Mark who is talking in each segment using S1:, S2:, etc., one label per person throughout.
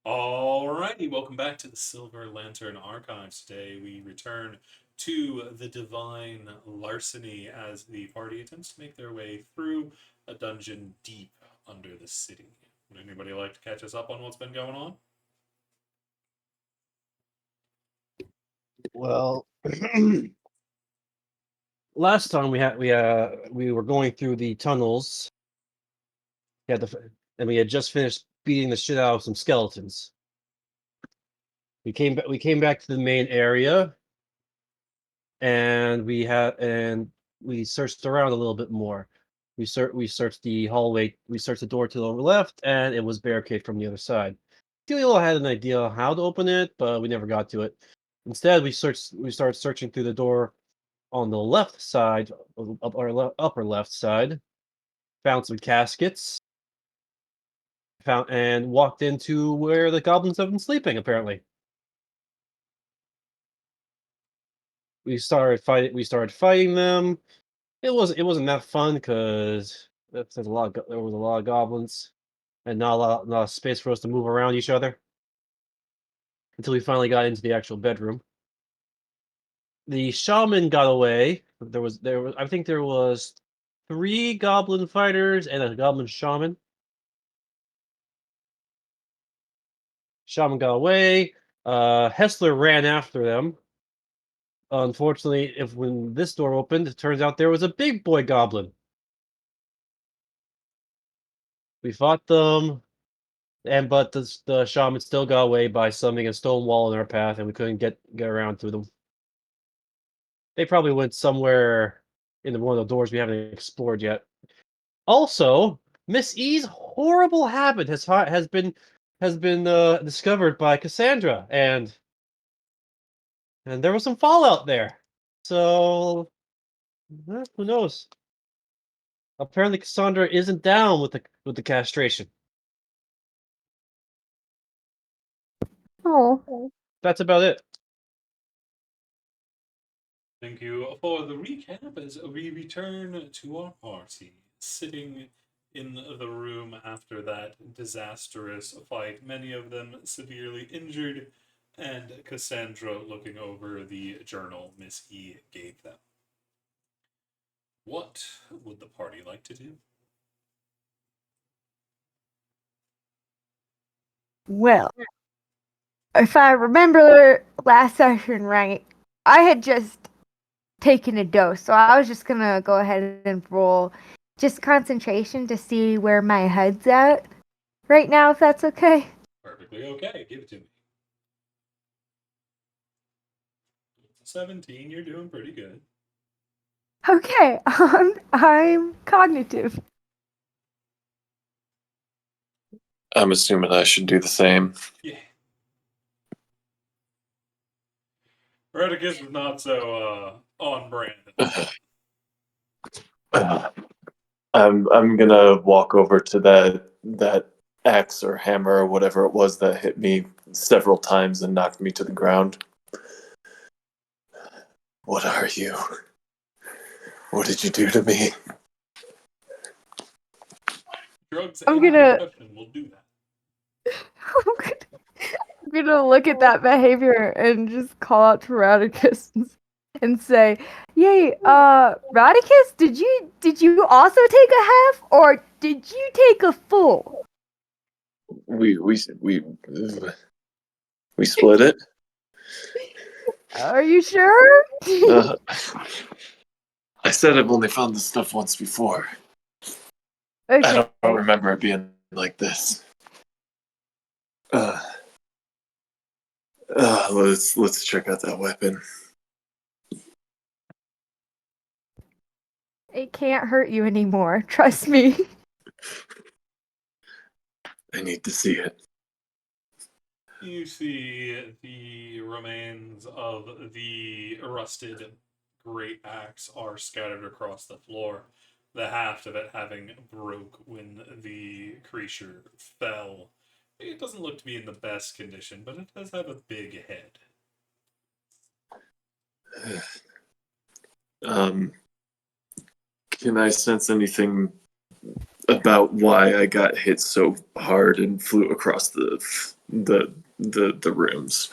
S1: Alrighty, welcome back to the Silver Lantern Archives. Today we return to the divine Larceny as the party attempts to make their way through a dungeon deep under the city. Would anybody like to catch us up on what's been going on?
S2: Well, last time we were going through the tunnels. And we had just finished beating the shit out of some skeletons. We came back to the main area, and we searched around a little bit more. We searched the hallway. We searched the door to the left, and it was barricaded from the other side. Delio had an idea how to open it, but we never got to it. Instead, we started searching through the door on the left side, upper left side. Found some caskets. Found and walked into where the goblins have been sleeping. Apparently, we started fighting them. It wasn't that fun because there was a lot of goblins and not a lot of space for us to move around each other until we finally got into the actual bedroom. The shaman got away. There was I think there was 3 goblin fighters and a goblin shaman. Shaman got away. Hessler ran after them. Unfortunately, when this door opened, it turns out there was a big boy goblin. We fought them, but the shaman still got away by summoning a stone wall in our path, and we couldn't get around to them. They probably went somewhere in one of the doors we haven't explored yet. Also, Miss E's horrible habit has been discovered by Cassandra, and there was some fallout there. So who knows? Apparently, Cassandra isn't down with the castration.
S3: Oh,
S1: That's about it. Thank you for the recap as we return to our party, sitting in the room after that disastrous fight, many of them severely injured, and Cassandra looking over the journal Miss E gave them. What would the party like to do?
S3: well, if I remember last session right, I had just taken a dose, so I was just gonna go ahead and roll just concentration to see where my head's at right now, if that's okay.
S1: Perfectly okay. Give it to me. 17, you're doing pretty good.
S3: Okay, I'm cognitive.
S4: I'm assuming I should do the same.
S1: Yeah. Redicus was not so on brand.
S4: I'm gonna walk over to that axe or hammer or whatever it was that hit me several times and knocked me to the ground. What are you? What did you do to me?
S1: Drugs
S3: I'm
S1: and
S3: gonna
S1: concussion will do that.
S3: I'm gonna look at that behavior and just call out to Radicus and say, "Yay, Radicus, did you also take a half, or did you take a full?"
S4: We split it.
S3: Are you sure?
S4: Uh, I said I've only found this stuff once before. I
S3: Okay.
S4: don't remember it being like this. Let's check out that weapon.
S3: It can't hurt you anymore. Trust me.
S4: I need to see it.
S1: You see the remains of the rusted great axe are scattered across the floor, the haft of it having broke when the creature fell. It doesn't look to be in the best condition, but it does have a big head.
S4: Can I sense anything about why I got hit so hard and flew across the rooms.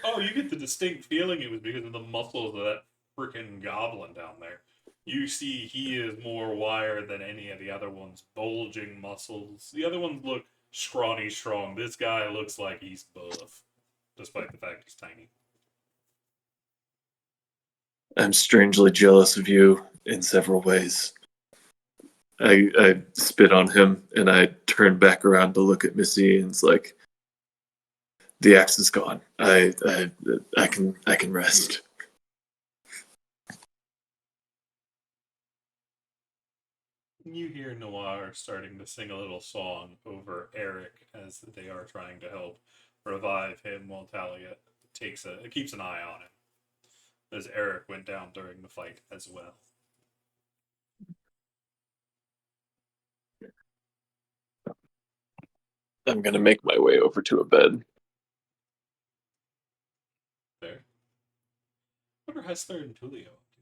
S1: Oh, you get the distinct feeling it was because of the muscles of that freaking goblin down there. You see, he is more wired than any of the other ones, bulging muscles. The other ones look scrawny strong. This guy looks like he's buff, despite the fact he's tiny.
S4: I'm strangely jealous of you in several ways. I spit on him and I turn back around to look at Missy and it's like, the axe is gone. I can rest.
S1: You hear Noir starting to sing a little song over Eric as they are trying to help revive him while Talia keeps an eye on him, as Eric went down during the fight as well.
S4: I'm gonna make my way over to a bed.
S1: There. What are Hessler and Tulio up to?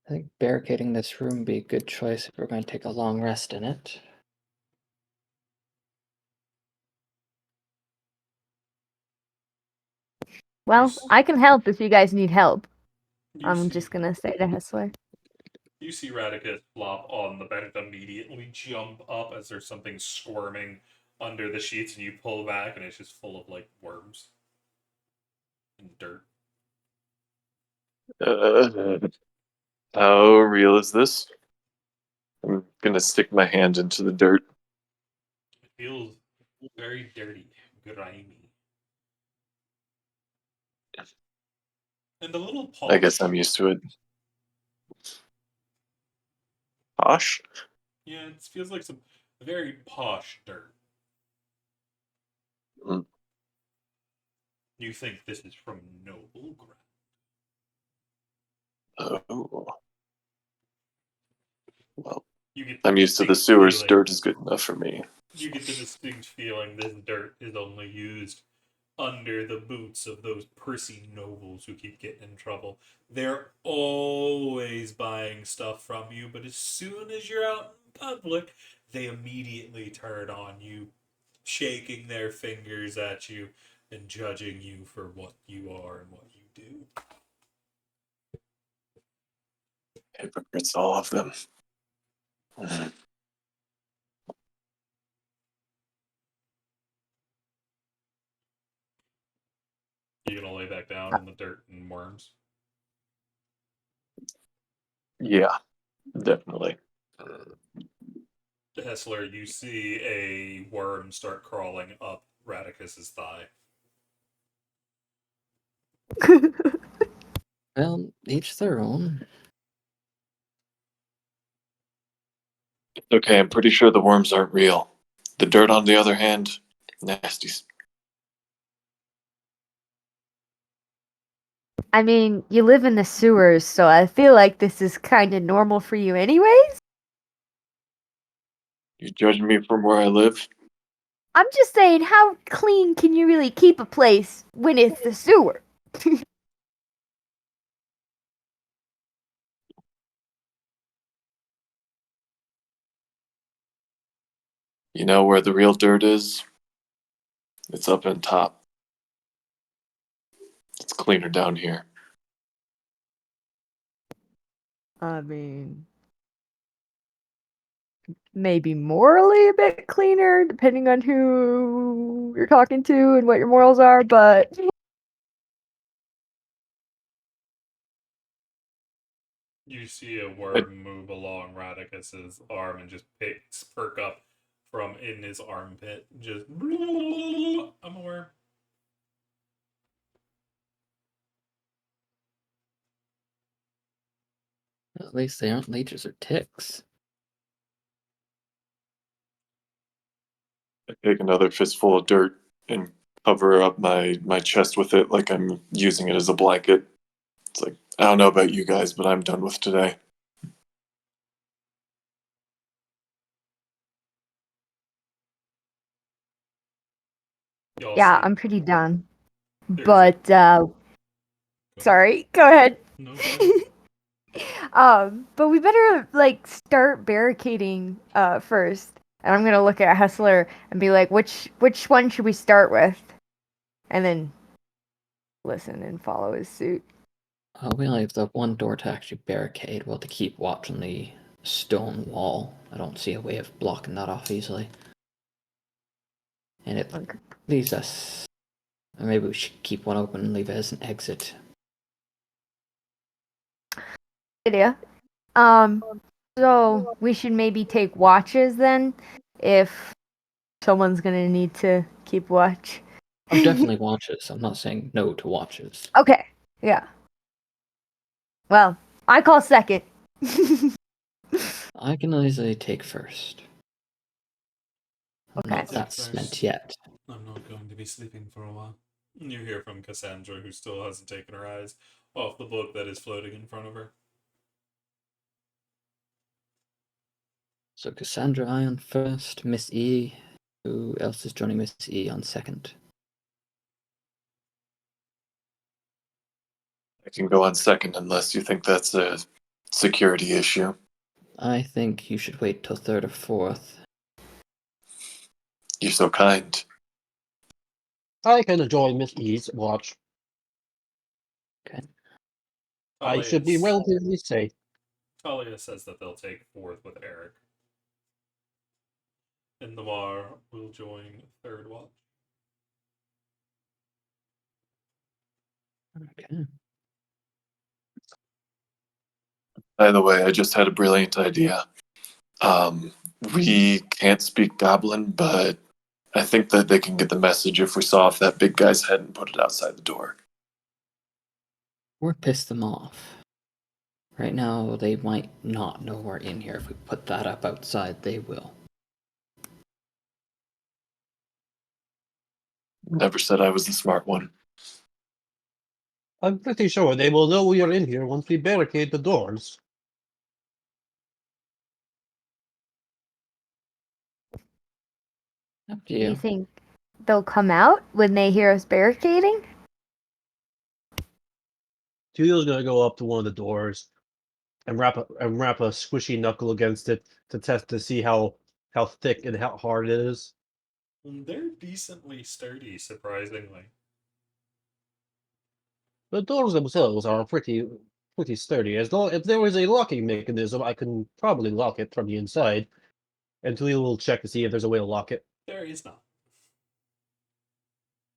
S5: I think barricading this room would be a good choice if we're going to take a long rest in it.
S3: Well, I can help if you guys need help.
S1: You
S3: I'm
S1: see-
S3: just gonna say to Hessler.
S1: You see Radicus flop on the bed and immediately jump up as there's something squirming under the sheets, and you pull back, and it's just full of like worms and dirt.
S4: How real is this? I'm gonna stick my hand into the dirt.
S1: It feels very dirty, grimy. And a little posh.
S4: I guess I'm used to it. Posh?
S1: Yeah, it feels like some very posh dirt.
S4: Mm.
S1: You think this is from noble ground.
S4: Oh. Well,
S1: You get
S4: I'm used to the
S1: distinct
S4: sewers.
S1: feeling-
S4: Dirt is good enough for me.
S1: You get the distinct feeling this dirt is only used under the boots of those prissy nobles who keep getting in trouble. They're always buying stuff from you, but as soon as you're out in public, they immediately turn on you, shaking their fingers at you and judging you for what you are and what you do.
S4: Hypocrites, all of them.
S1: You gonna lay back down in the dirt and worms?
S4: Yeah, definitely.
S1: Hessler, you see a worm start crawling up Radicus's thigh.
S5: Well, each their own.
S4: Okay, I'm pretty sure the worms aren't real. The dirt, on the other hand, nasty.
S3: I mean, you live in the sewers, so I feel like this is kind of normal for you anyways.
S4: You judging me from where I live?
S3: I'm just saying, how clean can you really keep a place when it's the sewer?
S4: You know where the real dirt is? It's up on top. It's cleaner down here.
S3: I mean, maybe morally a bit cleaner, depending on who you're talking to and what your morals are, but
S1: You see a worm move along Radicus's arm and just perk up from in his armpit. Just, I'm a worm.
S5: At least they aren't leeches or ticks.
S4: I take another fistful of dirt and cover up my chest with it like I'm using it as a blanket. It's like, I don't know about you guys, but I'm done with today.
S1: Y'all
S3: yeah,
S1: see-
S3: I'm pretty done.
S1: There's
S3: But, sorry, go ahead.
S1: No, go ahead.
S3: But we better like start barricading first. and I'm gonna look at Hustler and be like, which one should we start with? And then listen and follow his suit.
S5: We only have the one door to actually barricade. Well, to keep watch on the stone wall. I don't see a way of blocking that off easily. And it
S3: Okay.
S5: leaves us. Or maybe we should keep one open and leave it as an exit.
S3: Idea. So we should maybe take watches then, if someone's gonna need to keep watch.
S5: I'm definitely watches. I'm not saying no to watches.
S3: Okay. Yeah. Well, I call second.
S5: I can easily take first. I'm
S3: Okay.
S5: not that spent yet.
S1: I'm not going to be sleeping for a while. You hear from Cassandra, who still hasn't taken her eyes off the book that is floating in front of her.
S5: So Cassandra, I on first. Miss E. Who else is joining Miss E on second?
S4: I can go on second unless you think that's a security issue.
S5: I think you should wait till third or fourth.
S4: You're so kind.
S2: I can join Miss E's watch. I should be relatively safe.
S1: Talia says that they'll take fourth with Eric. And Noir will join third watch.
S5: Okay.
S4: By the way, I just had a brilliant idea. We can't speak Goblin, but I think that they can get the message if we saw off that big guy's head and put it outside the door.
S5: Or piss them off. Right now, they might not know we're in here. If we put that up outside, they will.
S4: Never said I was the smart one.
S2: I'm pretty sure they will know we are in here once we barricade the doors.
S5: Up to
S3: Do you
S5: you.
S3: think they'll come out when they hear us barricading?
S2: Tulio's gonna go up to one of the doors and wrap a squishy knuckle against it to test to see how thick and how hard it is.
S1: They're decently sturdy, surprisingly.
S2: The doors themselves are pretty sturdy. As though if there was a locking mechanism, I can probably lock it from the inside. And Tulio will check to see if there's a way to lock it.
S1: There is not.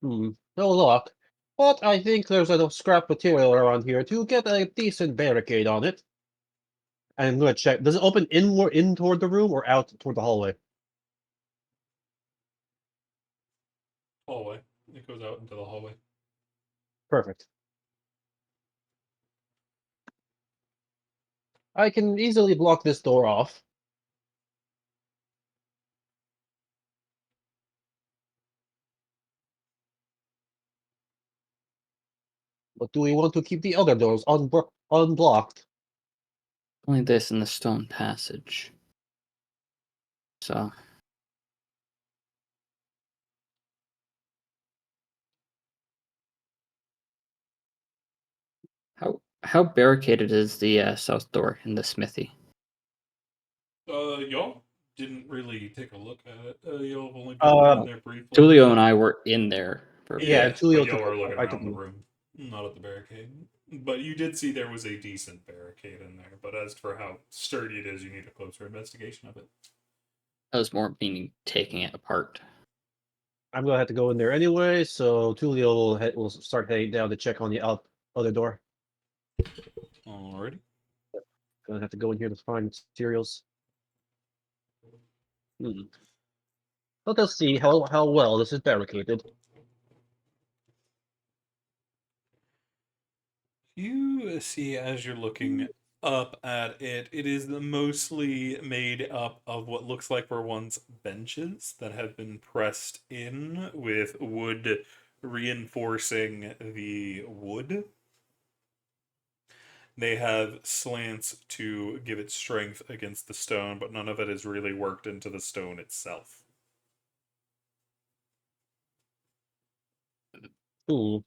S2: No lock. But I think there's enough scrap material around here to get a decent barricade on it. I'm gonna check. Does it open in toward the room or out toward the hallway?
S1: Hallway. It goes out into the hallway.
S2: Perfect. I can easily block this door off. But do we want to keep the other doors unblocked?
S5: Only this in the stone passage. So. How barricaded is the south door in the smithy?
S1: Y'all didn't really take a look at it. Y'all have only been in there briefly.
S5: Tulio and I were in there.
S2: Yeah, Tulio
S1: but y'all were looking
S2: I
S1: around
S2: took
S1: the room, not at the barricade. But you did see there was a decent barricade in there. But as for how sturdy it is, you need a closer investigation of it.
S5: I was more meaning taking it apart.
S2: I'm gonna have to go in there anyway, so Tulio will start heading down to check on the other door.
S1: Alrighty.
S2: Gonna have to go in here to find materials. Let us see how well this is barricaded.
S1: You see, as you're looking up at it, it is mostly made up of what looks like were once benches that have been pressed in with wood reinforcing the wood. They have slants to give it strength against the stone, but none of it is really worked into the stone itself.
S2: Would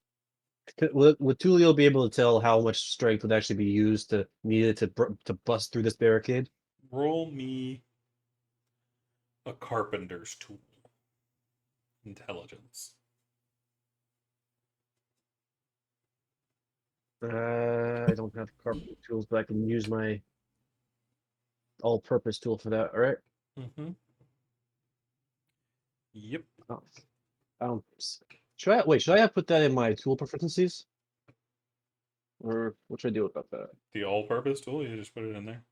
S2: Tulio be able to tell how much strength would actually be used needed to bust through this barricade?
S1: Roll me A carpenter's tool. Intelligence.
S2: I don't have carpentry tools, but I can use my all-purpose tool for that. All right.
S1: Mm-hmm. Yep.
S2: Oh, I don't. Should I wait? Should I have put that in my tool proficiencies, or what should I do about that?
S1: The all-purpose tool, you just put it in there.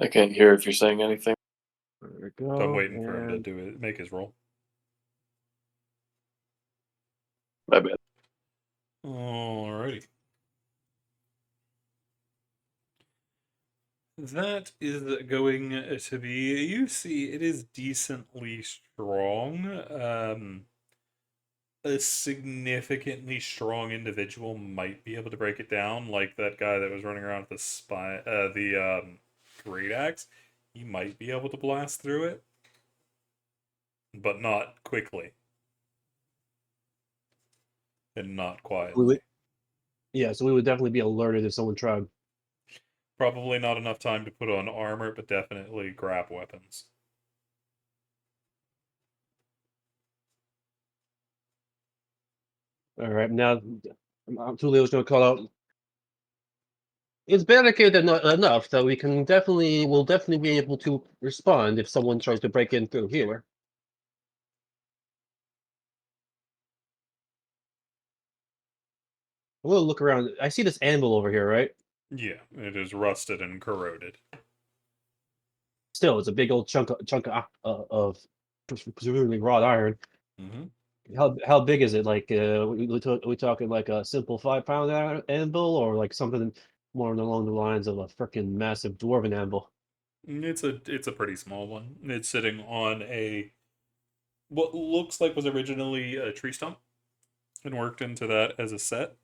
S4: I can't hear if you're saying anything.
S2: There we
S1: So I'm
S2: go.
S1: waiting for him to
S2: And
S1: do it, make his roll.
S4: My bad.
S1: Alrighty. That is going to be, you see, it is decently strong. A significantly strong individual might be able to break it down, like that guy that was running around with the great axe. He might be able to blast through it, but not quickly and not
S2: we
S1: quietly.
S2: would, yeah, so we would definitely be alerted if someone tried.
S1: Probably not enough time to put on armor, but definitely grab weapons.
S2: All right, now Tulio's going to call out. It's barricaded enough that we'll definitely be able to respond if someone tries to break in through here. I'm gonna look around. I see this anvil over here, right?
S1: Yeah, it is rusted and corroded.
S2: Still, it's a big old of presumably wrought iron.
S1: Mm-hmm.
S2: How big is it? Like, we talking like a simple 5 pound anvil, or like something more along the lines of a freaking massive dwarven anvil?
S1: It's a pretty small one. It's sitting on a what looks like was originally a tree stump and worked into that as a set.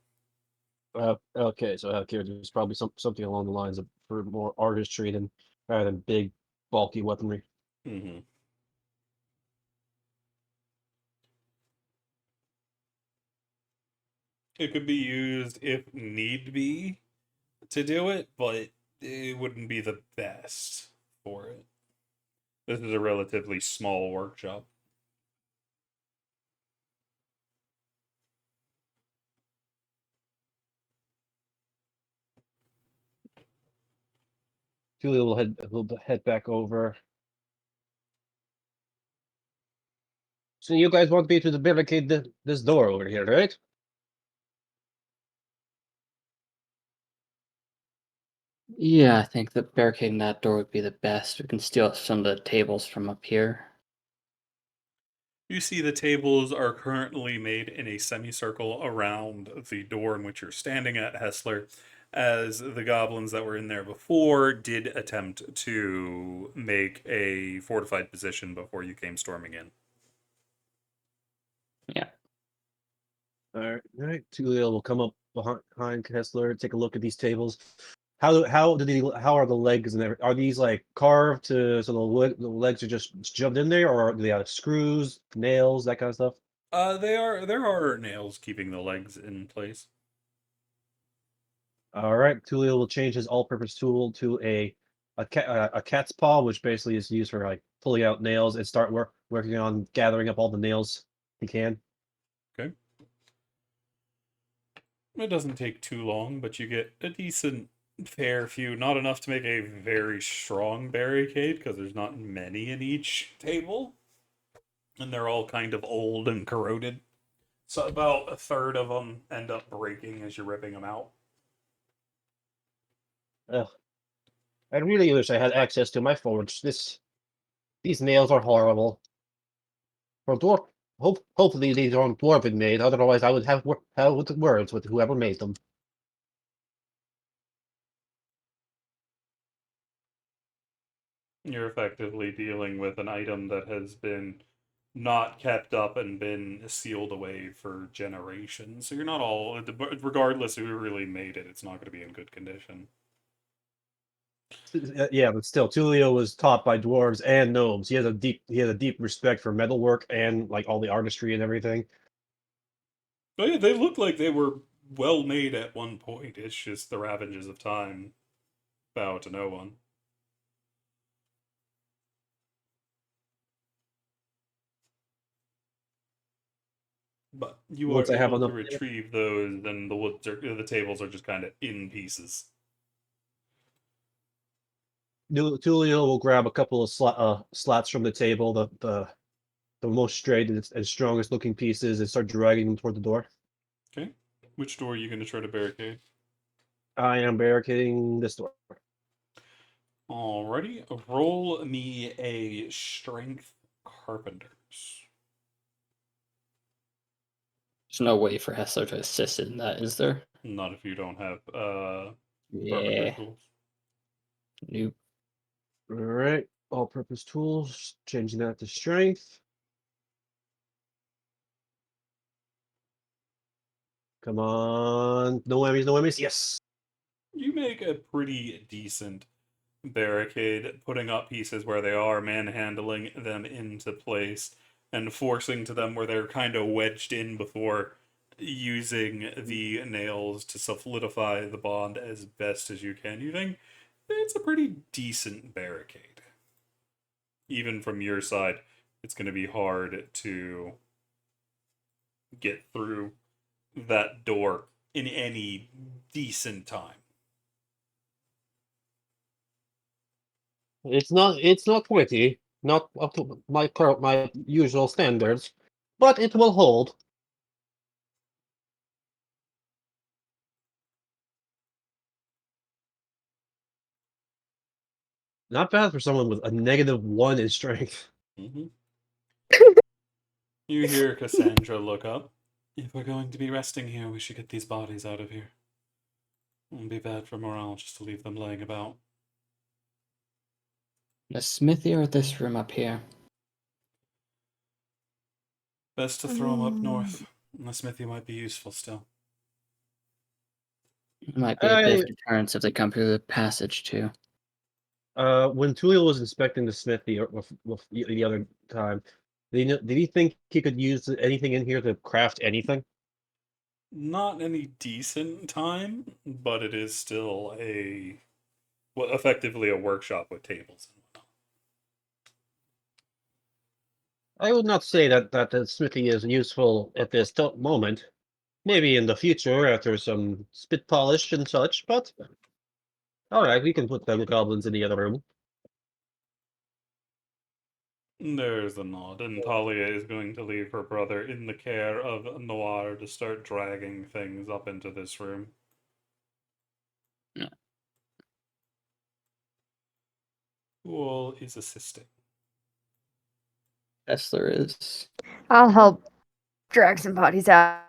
S2: Okay, so out here there's probably something along the lines of for more artistry than rather than big bulky weaponry.
S1: Mm-hmm. It could be used if need be to do it, but it wouldn't be the best for it. This is a relatively small workshop.
S2: Julia will head back over. So you guys want me to barricade this door over here, right?
S5: Yeah, I think that barricading that door would be the best. We can steal some of the tables from up here.
S1: You see the tables are currently made in a semicircle around the door in which you're standing at, Hessler, as the goblins that were in there before did attempt to make a fortified position before you came storming in.
S5: Yeah.
S2: All right. Tulia will come up behind Kessler, take a look at these tables. How are the legs and everything? Are these like carved to so the legs are just shoved in there, or do they have screws, nails, that kind of stuff?
S1: There are nails keeping the legs in place.
S2: All right. Tulia will change his all-purpose tool to a cat's paw, which basically is used for like pulling out nails and start working on gathering up all the nails he can.
S1: Okay. It doesn't take too long, but you get a decent fair few, not enough to make a very strong barricade because there's not many in each table, and they're all kind of old and corroded. So about a third of them end up breaking as you're ripping them out.
S2: Ugh. I really wish I had access to my forge. These nails are horrible. For dwarf, hopefully these aren't dwarven made. Otherwise, I would have hell with words with whoever made them.
S1: You're effectively dealing with an item that has been not kept up and been sealed away for generations. So you're not all, regardless of who really made it, it's not going to be in good condition.
S2: Yeah, but still, Tulio was taught by dwarves and gnomes. He has a deep respect for metalwork and like all the artistry and everything.
S1: But yeah, they look like they were well made at one point. It's just the ravages of time bow to no one. But you are
S2: Once I have
S1: able to
S2: enough,
S1: retrieve those, and the tables are just kind of in pieces.
S2: Tulio will grab a couple of slats from the table, the most straight and strongest looking pieces, and start dragging them toward the door.
S1: Okay, which door are you going to try to barricade?
S2: I am barricading this door.
S1: Alrighty, roll me a strength carpenters.
S5: There's no way for Hessler to assist in that, is there?
S1: Not if you don't have carpenter
S5: Yeah.
S1: tools.
S5: Nope.
S2: All right, all-purpose tools. Changing that to strength. Come on, no whammies, no whammies. Yes.
S1: You make a pretty decent barricade, putting up pieces where they are, manhandling them into place, and forcing to them where they're kind of wedged in before using the nails to solidify the bond as best as you can. You think it's a pretty decent barricade. Even from your side, it's going to be hard to get through that door in any decent time.
S2: It's not witty, not up to my usual standards, but it will hold. Not bad for someone with a -1 in strength.
S1: Mm-hmm. You hear Cassandra look up. If we're going to be resting here, we should get these bodies out of here. It wouldn't be bad for morale just to leave them laying about.
S5: The smithy or this room up here?
S1: Best to throw them up north. The smithy might be useful still.
S5: It might be a bit
S2: I
S5: of deterrence if they come through the passage too.
S2: When Tulio was inspecting the smithy with the other time, did he think he could use anything in here to craft anything?
S1: Not any decent time, but it is still effectively a workshop with tables and whatnot.
S2: I would not say that the smithy is useful at this moment. Maybe in the future after some spit polish and such, but all right, we can put the goblins in the other room.
S1: There's a nod, and Talia is going to leave her brother in the care of Noir to start dragging things up into this room.
S5: Yeah.
S1: Who all is assisting?
S5: Hessler is.
S3: I'll help drag some bodies out.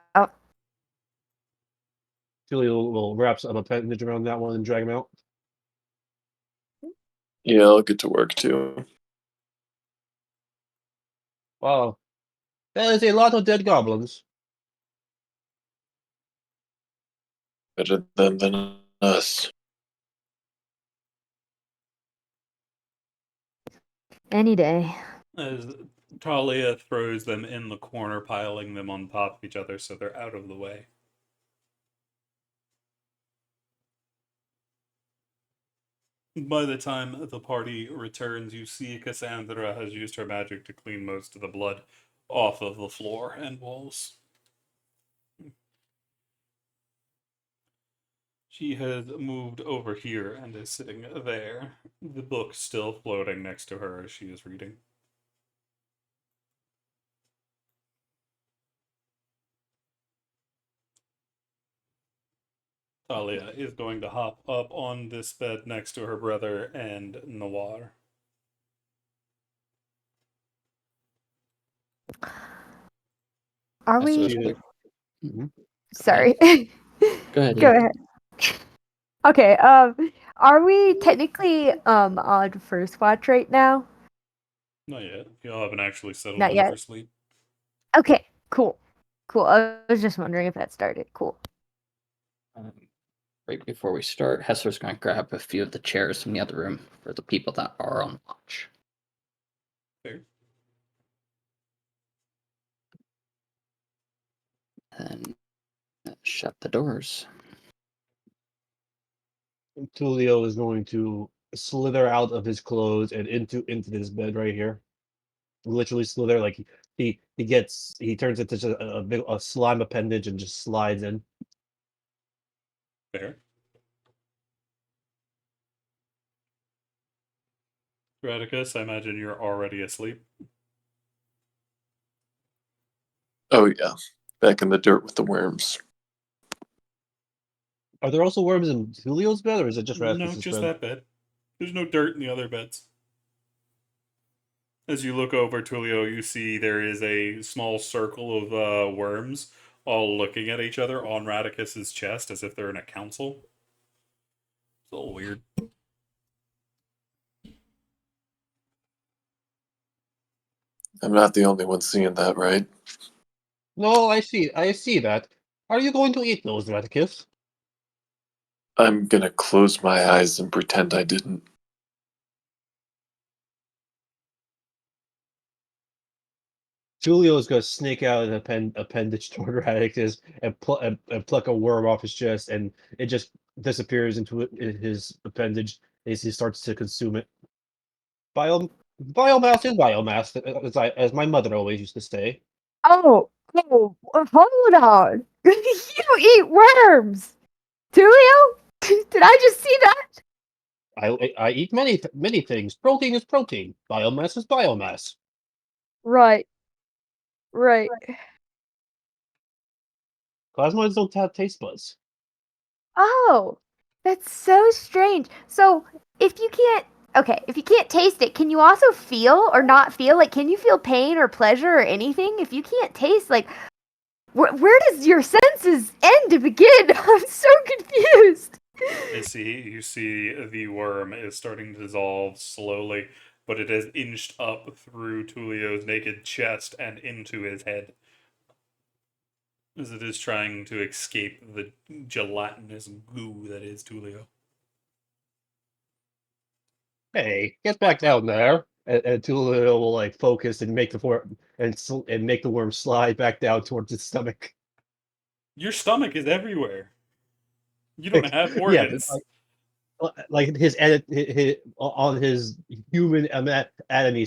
S2: Tulio will wrap some appendage around that one and drag him out.
S4: Yeah, I'll get to work too.
S2: Wow, that is a lot of dead goblins.
S4: Better than us.
S3: Any day.
S1: As Talia throws them in the corner, piling them on top of each other so they're out of the way. By the time the party returns, you see Cassandra has used her magic to clean most of the blood off of the floor and walls. She has moved over here and is sitting there, the book still floating next to her as she is reading. Talia is going to hop up on this bed next to her brother and Noir.
S3: Are
S5: Hessler's
S3: we?
S2: She-
S5: quick.
S2: Mhm.
S3: Sorry.
S5: Go ahead.
S3: Go
S5: yeah.
S3: ahead. Okay. Are we technically on first watch right now?
S1: Not yet. Y'all haven't actually settled
S3: Not
S1: in
S3: yet.
S1: for sleep.
S3: Okay, cool. Cool. I was just wondering if that started. Cool.
S5: Right before we start, Hesser's going to grab a few of the chairs from the other room for the people that are on watch.
S1: Fair.
S5: And shut the doors.
S2: Tulio is going to slither out of his clothes and into this bed right here. Literally slither, like he turns into just a slime appendage and just slides in.
S1: Fair. Radicus, I imagine you're already asleep.
S4: Oh yeah, back in the dirt with the worms.
S2: Are there also worms in Tulio's bed, or is it just
S1: No,
S2: Radicus's
S1: just
S2: bed?
S1: that bed. There's no dirt in the other beds. As you look over Tulio, you see there is a small circle of worms all looking at each other on Radicus's chest as if they're in a council. It's a little weird.
S4: I'm not the only one seeing that, right?
S2: No, I see that. Are you going to eat those, Radicus?
S4: I'm gonna close my eyes and pretend I didn't.
S2: Julio is going to snake out an appendage toward Radicus and pluck a worm off his chest, and it just disappears into his appendage as he starts to consume it. Biomass is biomass, as my mother always used to say.
S3: Oh, hold on. You eat worms, Tulio? Did I just see that?
S2: I eat many things. Protein is protein. Biomass is biomass.
S3: Right.
S2: Plasmoids don't have taste buds.
S3: Oh, that's so strange. So, if you can't taste it, can you also feel or not feel? Like, can you feel pain or pleasure or anything? If you can't taste, like, where does your senses end to begin? I'm so confused.
S1: You see the worm is starting to dissolve slowly, but it has inched up through Tulio's naked chest and into his head, as it is trying to escape the gelatinous goo that is Tulio.
S2: Hey, get back down there. And Tulio will like focus and make the worm and make the worm slide back down towards its stomach.
S1: Your stomach is everywhere. You don't have
S2: Yeah, but
S1: organs.
S2: like his on his human anatomy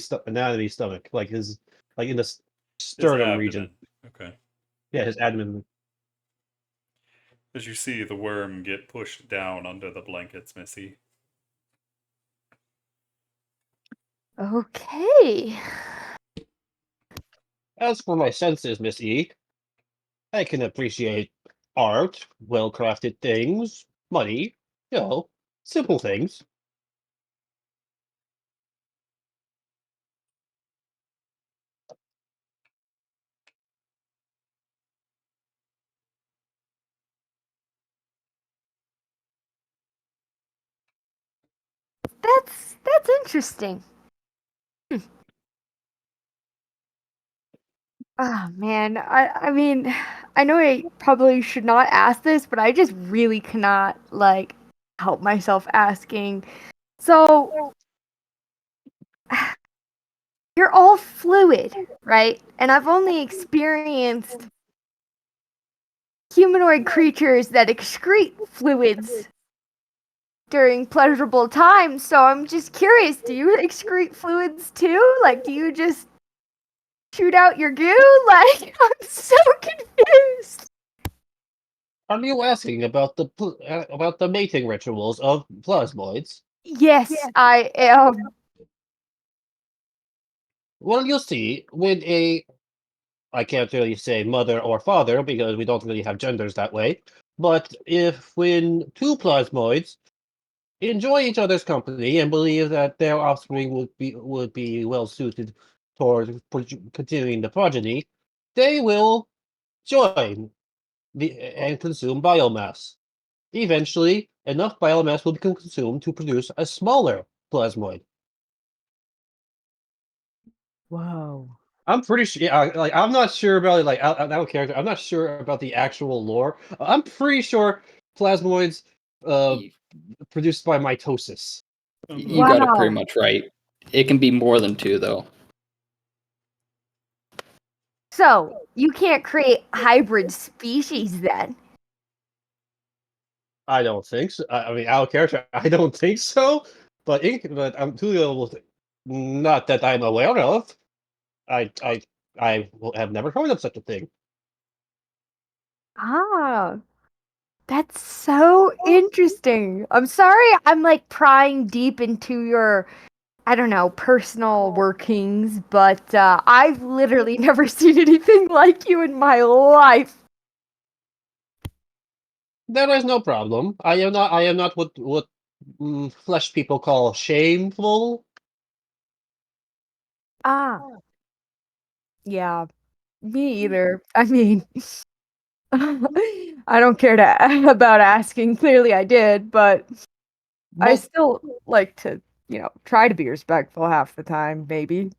S2: stomach, like his like in the
S1: His
S2: sternum region.
S1: abdomen. Okay.
S2: Yeah, his abdomen.
S1: As you see the worm get pushed down under the blankets, Missy.
S3: Okay.
S2: As for my senses, Miss E, I can appreciate art, well-crafted things, money, simple things.
S3: That's interesting. Oh man, I mean, I know I probably should not ask this, but I just really cannot like help myself asking. So, you're all fluid, right? And I've only experienced humanoid creatures that excrete fluids during pleasurable times, so I'm just curious, do you excrete fluids too? Like, do you just shoot out your goo? Like, I'm so confused.
S2: Are you asking about the mating rituals of plasmoids?
S3: Yes, I am.
S2: Well, you see, when I can't really say mother or father because we don't really have genders that way, but if when two plasmoids enjoy each other's company and believe that their offspring would be well suited toward continuing the progeny, they will join and consume biomass. Eventually, enough biomass will be consumed to produce a smaller plasmoid.
S3: Whoa.
S2: I'm pretty sure. Yeah, like I'm not sure about it, like out character. I'm not sure about the actual lore. I'm pretty sure plasmoids
S5: You,
S2: produced by mitosis.
S5: you got it pretty
S3: Wow.
S5: much right. It can be more than 2, though.
S3: So you can't create hybrid species then.
S2: I don't think so. I mean, out of character, I don't think so. But I'm too able to, not that I'm aware of. I have never heard of such a thing.
S3: Ah, that's so interesting. I'm sorry I'm like prying deep into your, I don't know, personal workings, but I've literally never seen anything like you in my life.
S2: There is no problem. I am not what flesh people call shameful.
S3: Ah, yeah, me either. I mean, I don't care to about asking. Clearly, I did, but I
S2: But
S3: still like to, try to be respectful half the time, maybe.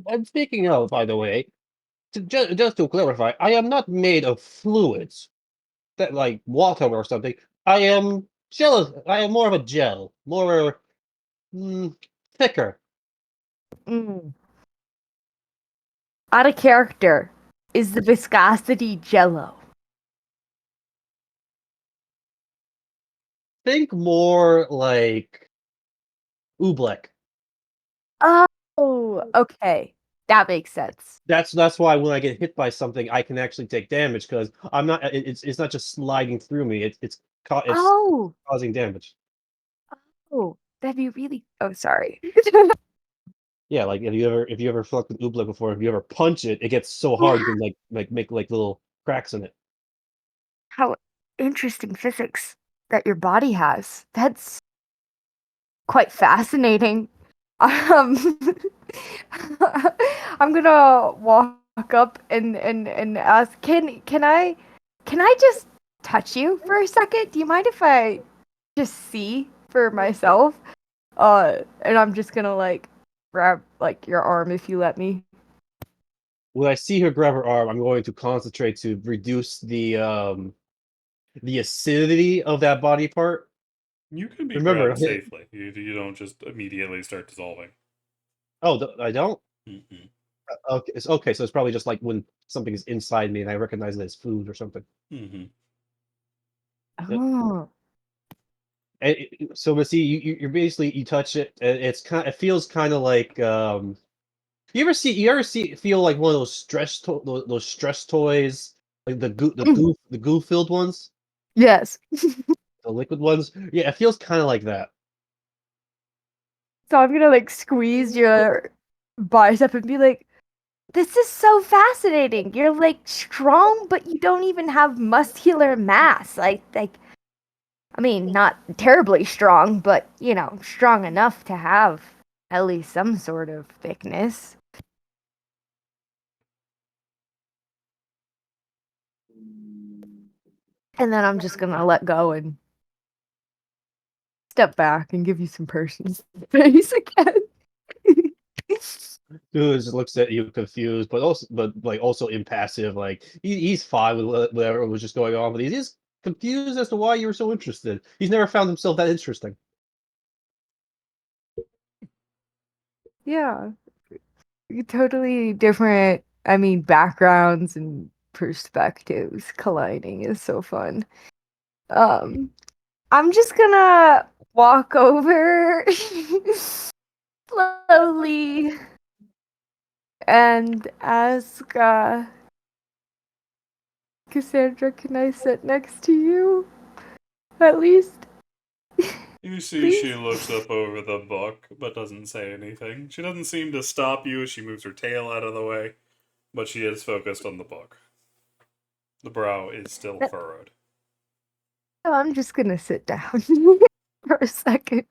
S2: and speaking of, by the way, just to clarify, I am not made of fluids that like water or something. I am jealous. I am more of a gel, more mm, thicker.
S3: Mm. Out of character, is the viscosity jello?
S2: Think more like oobleck.
S3: Oh, okay. That makes sense.
S2: That's why when I get hit by something, I can actually take damage because I'm not. It's not just sliding through me. It's
S3: Oh,
S2: causing damage.
S3: oh, that'd be really. Oh, sorry.
S2: Yeah, like if you ever fucked with oobleck before, if you ever punch it, it gets so hard you can like make like little cracks in it.
S3: How interesting physics that your body has. That's quite fascinating. Um, I'm gonna walk up and ask, can I just touch you for a second? Do you mind if I just see for myself? And I'm just gonna like grab like your arm if you let me.
S2: When I see her grab her arm, I'm going to concentrate to reduce the acidity of that body part.
S1: You can be
S2: Remember,
S1: grabbed safely. You don't just immediately start dissolving.
S2: I don't.
S1: Mm-hmm.
S2: Okay, okay, so it's probably just like when something is inside me and I recognize it as food or something.
S1: Mm-hmm.
S3: Oh.
S2: So, but see, you're basically you touch it, and it feels kind of like you ever see feel like one of those those stress toys, like the goo filled ones,
S3: Yes.
S2: the liquid ones. Yeah, it feels kind of like that.
S3: So I'm gonna like squeeze your bicep and be like, this is so fascinating. You're like strong, but you don't even have muscular mass. I mean, not terribly strong, but strong enough to have at least some sort of thickness. And then I'm just gonna let go and step back and give you some personal space again.
S2: Dude just looks at you confused, but like also impassive. Like he's fine with whatever was just going on, but he's confused as to why you were so interested. He's never found himself that interesting.
S3: Yeah, totally different. I mean, backgrounds and perspectives colliding is so fun. Um, I'm just gonna walk over slowly and ask Cassandra, can I sit next to you? At least?
S1: You see, she
S3: Please?
S1: looks up over the book, but doesn't say anything. She doesn't seem to stop you as she moves her tail out of the way, but she is focused on the book. The brow is still furrowed.
S3: So I'm just gonna sit down for a second.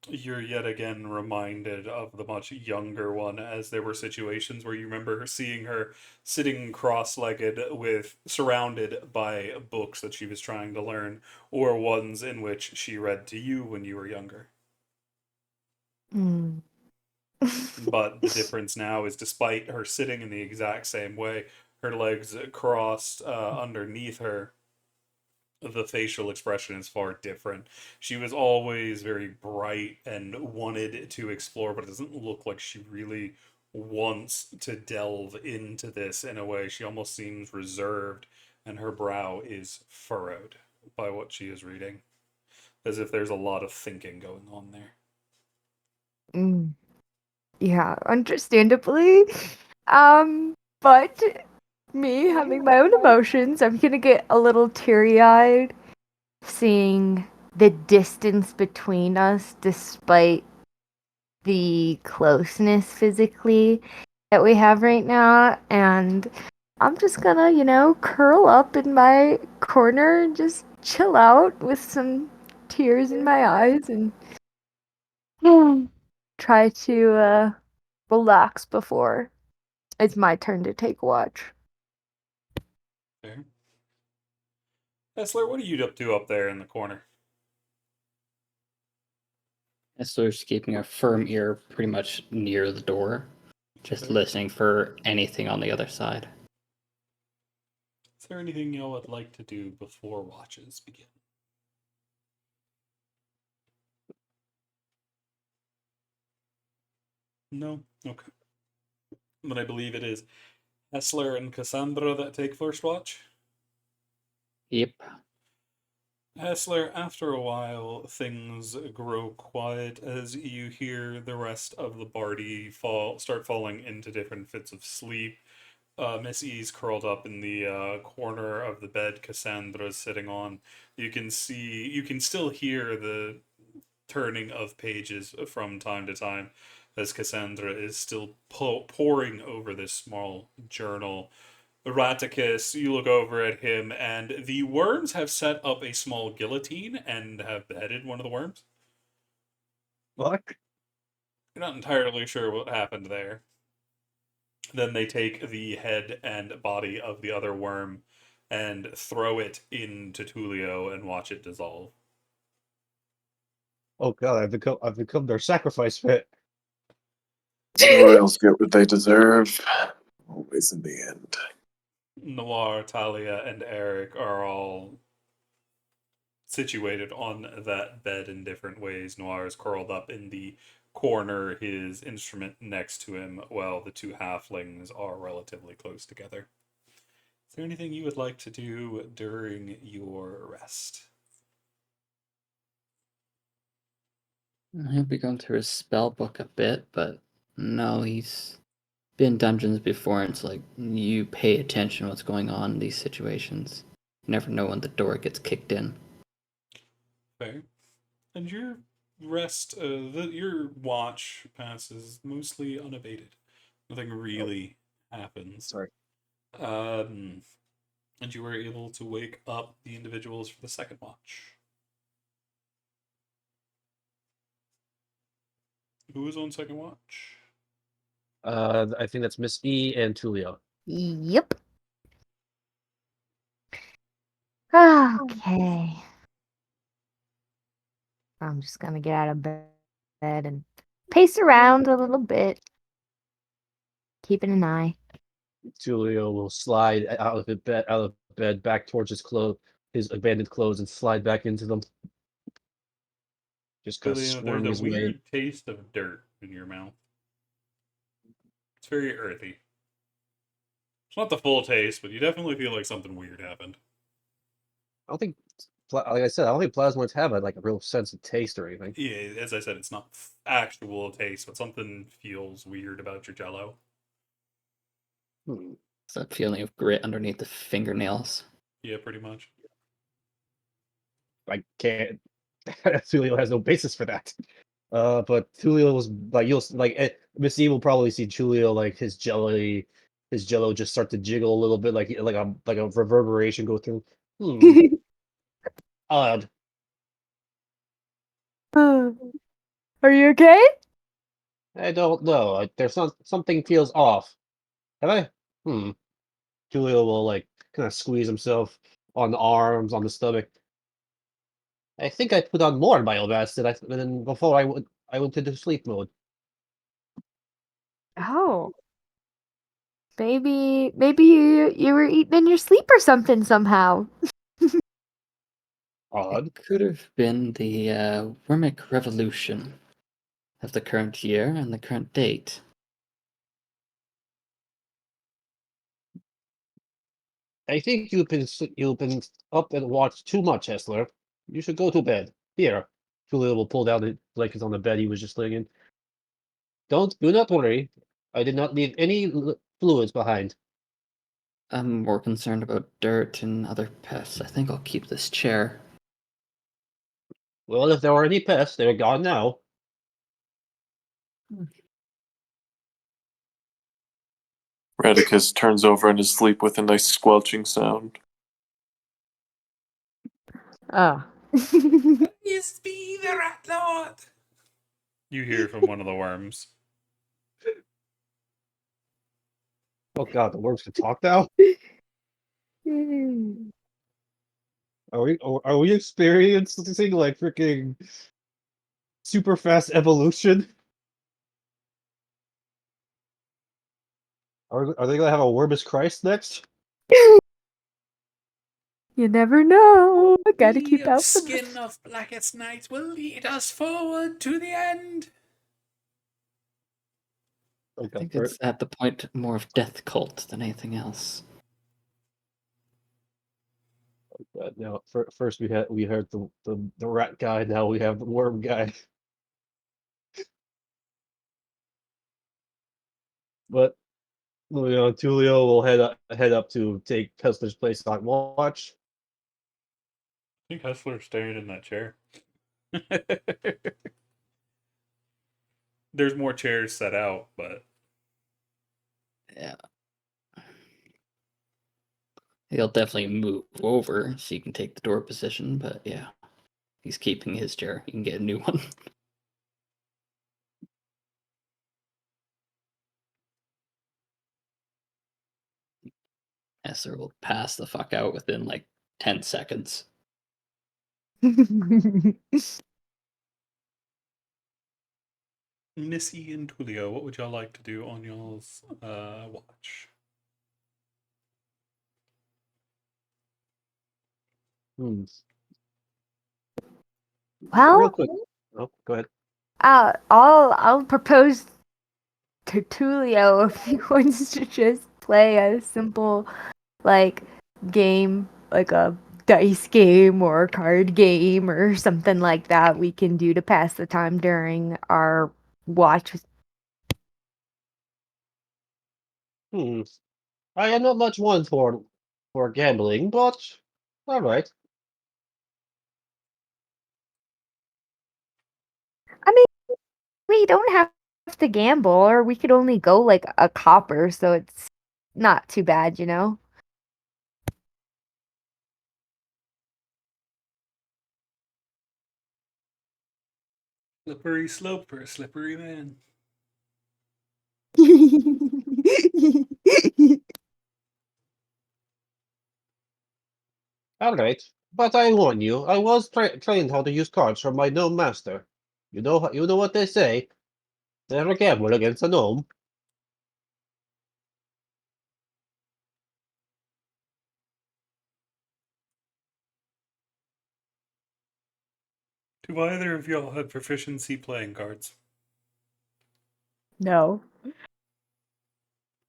S1: You're yet again reminded of the much younger one, as there were situations where you remember seeing her sitting cross-legged with surrounded by books that she was trying to learn, or ones in which she read to you when you were younger.
S3: Mm.
S1: But the difference now is, despite her sitting in the exact same way, her legs crossed underneath her, the facial expression is far different. She was always very bright and wanted to explore, but it doesn't look like she really wants to delve into this in a way. She almost seems reserved, and her brow is furrowed by what she is reading, as if there's a lot of thinking going on there.
S3: Mm. Yeah, understandably. But me having my own emotions, I'm gonna get a little teary-eyed seeing the distance between us despite the closeness physically that we have right now. And I'm just gonna, curl up in my corner and just chill out with some tears in my eyes and try to relax before it's my turn to take watch.
S1: Fair. Essler, what are you up to up there in the corner?
S5: Esther's keeping a firm ear pretty much near the door, just
S1: Fair.
S5: listening for anything on the other side.
S1: Is there anything y'all would like to do before watches begin? No? Okay. But I believe it is Essler and Cassandra that take first watch.
S5: Yep.
S1: Essler, after a while, things grow quiet as you hear the rest of the party start falling into different fits of sleep. Miss E's curled up in the corner of the bed Cassandra's sitting on. You can still hear the turning of pages from time to time as Cassandra is still poring over this small journal. Raticus, you look over at him, and the worms have set up a small guillotine and have beheaded one of the worms.
S2: Fuck.
S1: You're not entirely sure what happened there. Then they take the head and body of the other worm and throw it into Tulio and watch it dissolve.
S2: Oh god, I've become their sacrifice pit.
S4: Royals get what they deserve. Always in the end.
S1: Noir, Talia, and Eric are all situated on that bed in different ways. Noir is curled up in the corner, his instrument next to him, while the two halflings are relatively close together. Is there anything you would like to do during your rest?
S5: He'll be going through his spell book a bit, but no, he's been dungeons before, and it's like you pay attention to what's going on in these situations. You never know when the door gets kicked in.
S1: Fair. And your rest, your watch passes mostly unabated. Nothing really happens.
S2: Sorry.
S1: And you were able to wake up the individuals for the second watch. Who was on second watch?
S2: I think that's Miss E and Tulio.
S3: Yep. Okay. I'm just gonna get out of bed and pace around a little bit, keeping an eye.
S2: Tulio will slide out of bed, back towards his abandoned clothes, and slide back into them. Just kind of
S1: There's
S2: squirming
S1: a
S2: his way.
S1: weird taste of dirt in your mouth. It's very earthy. It's not the full taste, but you definitely feel like something weird happened.
S2: I don't think, like I said, I don't think plasmoids have a real sense of taste or anything.
S1: Yeah, as I said, it's not actual taste, but something feels weird about your jello.
S5: It's that feeling of grit underneath the fingernails.
S1: Yeah, pretty much.
S2: I can't. Tulio has no basis for that. But Tulio was Miss E will probably see Tulio his jello just start to jiggle a little bit, like a reverberation go through. Odd.
S3: Are you okay?
S2: I don't know. There's something feels off. Have I? Tulio will kind of squeeze himself on the arms, on the stomach. I think I put on more biomass than before. I went into sleep mode.
S3: Oh. Maybe you were eating in your sleep or something somehow.
S2: Odd.
S5: It could have been the Wormic Revolution of the current year and the current date.
S2: I think you've been up and watched too much, Hessler. You should go to bed. Here, Julia will pull down the blankets on the bed he was just laying in. Do not worry. I did not leave any fluids behind.
S5: I'm more concerned about dirt and other pests. I think I'll keep this chair.
S2: Well, if there are any pests, they're gone now.
S4: Radicus turns over in his sleep with a nice squelching sound.
S3: Oh.
S1: Praise be the Rat Lord! You hear from one of the worms.
S2: Oh god, the worms can talk now? Are we experiencing like freaking super fast evolution? Are they gonna have a Wormus Christ next?
S3: You never know. I gotta keep
S1: The
S3: out for
S1: skin of Blackest Night will lead us forward to the end.
S5: I think it's at the point more of death cult than anything else.
S2: Now, first we heard the rat guy. Now we have the worm guy. But Tulio will head up to take Kessler's place on watch.
S1: I think Hessler's staying in that chair. There's more chairs set out, but
S5: Yeah. He'll definitely move over so you can take the door position, but yeah. He's keeping his chair. You can get a new one. Esther will pass the fuck out within like 10 seconds.
S1: Missy and Tulio, what would y'all like to do on y'all's watch?
S2: Hmm.
S3: Well,
S2: Real quick. Oh, go ahead.
S3: I'll propose to Tulio if he wants to just play a simple like game, like a dice game or a card game or something like that we can do to pass the time during our watch.
S2: Hmm. I am not much one for gambling, but all right.
S3: I mean, we don't have to gamble, or we could only go like a copper, so it's not too bad, you know?
S1: Slippery slope for a slippery man.
S2: All right. But I warn you, I was trained how to use cards from my gnome master. You know what they say. Never gamble against a gnome.
S1: Do either of y'all have proficiency playing cards?
S3: No.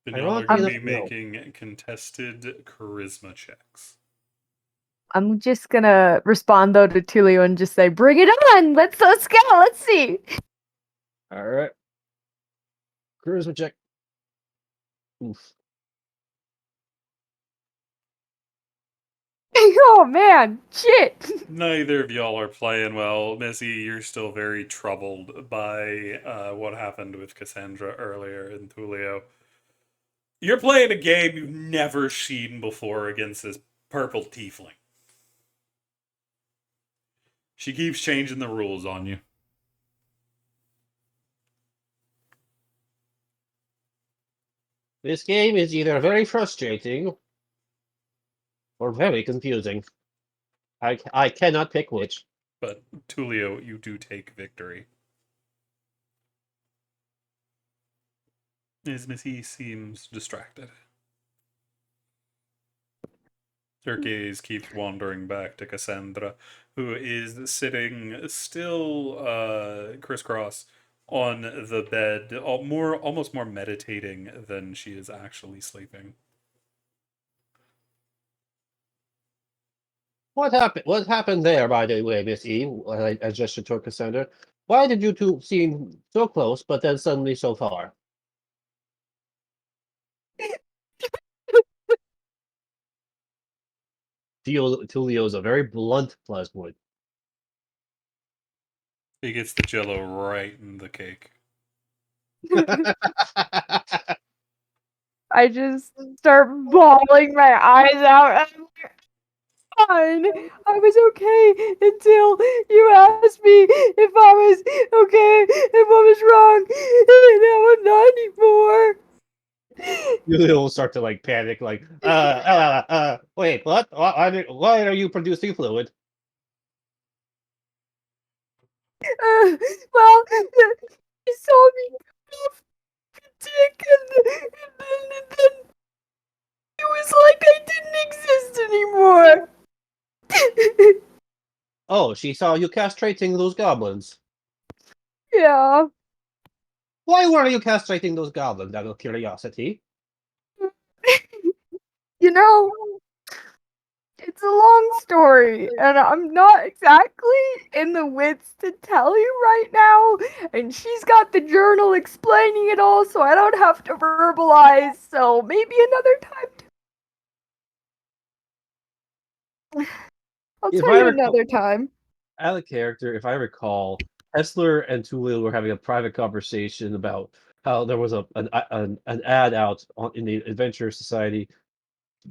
S1: Then y'all are
S2: Ironically
S1: going to be
S2: enough, no.
S1: making contested charisma checks.
S3: I'm just gonna respond though to Tulio and just say, "Bring it on! Let's go! Let's see."
S2: All right. Charisma check. Oof.
S3: Oh man, shit.
S1: Neither of y'all are playing well. Missy, you're still very troubled by what happened with Cassandra earlier in Tulio. You're playing a game you've never seen before against this purple tiefling. She keeps changing the rules on you.
S2: This game is either very frustrating or very confusing. I cannot pick which.
S1: But Tulio, you do take victory. His Missy seems distracted. Her gaze keeps wandering back to Cassandra, who is sitting still crisscross on the bed, almost more meditating than she is actually sleeping.
S2: What happened? What happened there, by the way, Miss E? I gestured toward Cassandra. Why did you two seem so close, but then suddenly so far? Tulio is a very blunt plasmoid.
S1: He gets the jello right in the cake.
S3: I just start bawling my eyes out. I'm fine. I was okay until you asked me if I was okay and what was wrong. And now I'm not anymore.
S2: Tulio will start to like panic, like, wait, what? Why are you producing fluid?
S3: Well, you saw me off the dick, and then it was like I didn't exist anymore.
S2: Oh, she saw you castrating those goblins.
S3: Yeah.
S2: Why were you castrating those goblins, out of curiosity?
S3: You know, it's a long story, and I'm not exactly in the wits to tell you right now. And she's got the journal explaining it all, so I don't have to verbalize. So maybe another time. I'll
S2: If
S3: tell
S2: I
S3: you
S2: recall,
S3: another time.
S2: out of character, if I recall, Hessler and Tulio were having a private conversation about how there was an ad out in the Adventure Society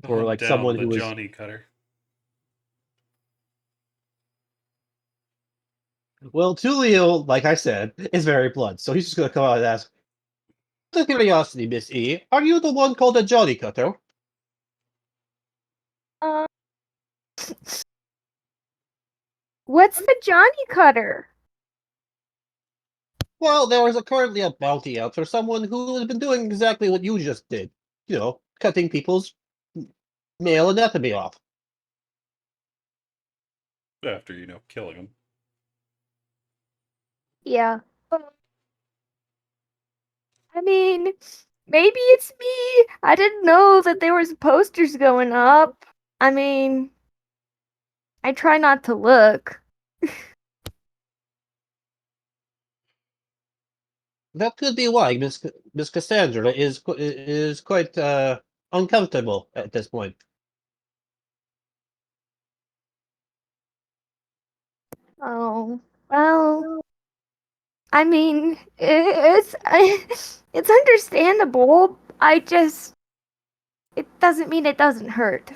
S1: To
S2: for
S1: hunt
S2: like
S1: down
S2: someone
S1: the
S2: who was.
S1: Johnny Cutter.
S2: Well, Tulio, like I said, is very blunt, so he's just gonna come out and ask, "Out of curiosity, Miss E, are you the one called the Johnny Cutter?"
S3: Uh, what's the Johnny Cutter?
S2: Well, there is currently a bounty out for someone who has been doing exactly what you just did. You know, cutting people's male anatomy off.
S1: After, killing him.
S3: Yeah. I mean, maybe it's me. I didn't know that there was posters going up. I mean, I try not to look.
S2: That could be why Miss Cassandra is quite uncomfortable at this point.
S3: Oh, well, I mean, it's understandable. It doesn't mean it doesn't hurt.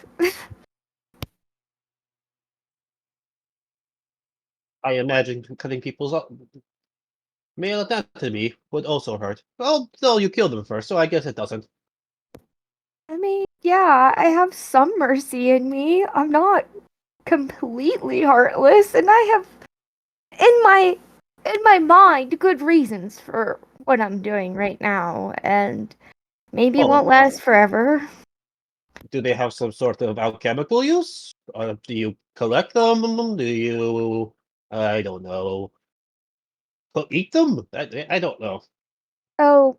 S2: I imagine cutting people's male anatomy would also hurt. Well, though you killed them first, so I guess it doesn't.
S3: I mean, yeah, I have some mercy in me. I'm not completely heartless, and I have in my mind good reasons for what I'm doing right now, and maybe it won't
S2: Oh,
S3: last forever.
S2: do they have some sort of alchemical use? Do you collect them? Do you, I don't know, eat them? I don't know.
S3: Oh,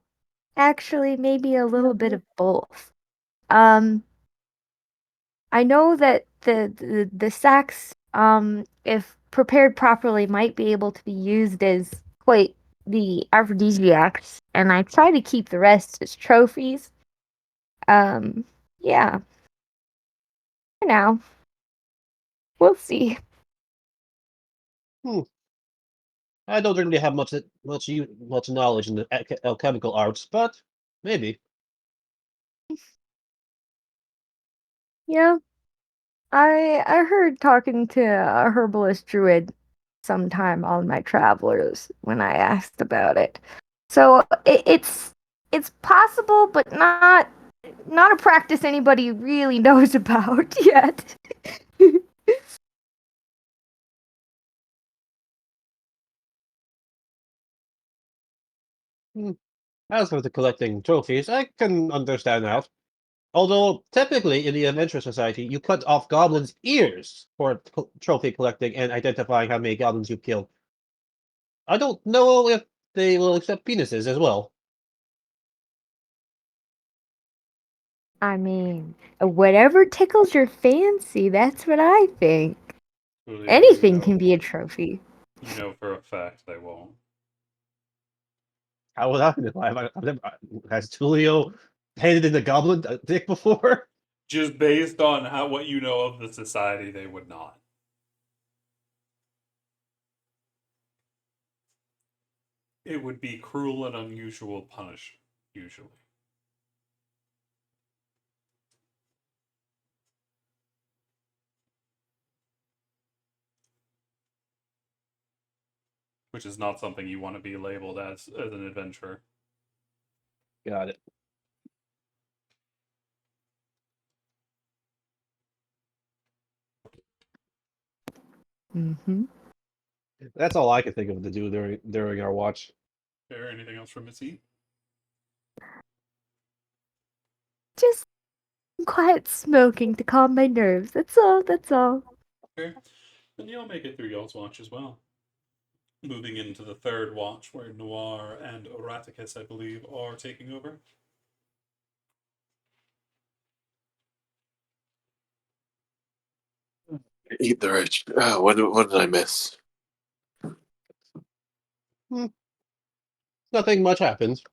S3: actually, maybe a little bit of both. Um, I know that the sacks, if prepared properly, might be able to be used as quite the aphrodisiacs, and I try to keep the rest as trophies. Um, yeah, for now, we'll see.
S2: Hmm. I don't really have much knowledge in the alchemical arts, but maybe.
S3: Yeah, I heard talking to a herbalist druid sometime on my travelers when I asked about it. So it's possible, but not a practice anybody really knows about yet.
S2: Hmm. As for the collecting trophies, I can understand that. Although, technically, in the Adventure Society, you cut off goblins' ears for trophy collecting and identifying how many goblins you've killed. I don't know if they will accept penises as well.
S3: I mean, whatever tickles your fancy, that's what I think.
S1: Julio,
S3: Anything can be a trophy.
S1: You know for a fact they won't.
S2: How would I know? Has Tulio handed in the goblin dick before?
S1: Just based on what you know of the society, they would not. It would be cruel and unusual punishment, usually. Which is not something you want to be labeled as an adventurer.
S2: Got it.
S3: Mm-hmm.
S2: That's all I can think of to do during our watch.
S1: Fair. Anything else from Missy?
S3: Just quiet smoking to calm my nerves. That's all. That's all.
S1: Fair. Then you'll make it through y'all's watch as well. Moving into the third watch, where Noir and Oraticus, I believe, are taking over.
S4: Eat the rich. What did I miss?
S2: Nothing much happens.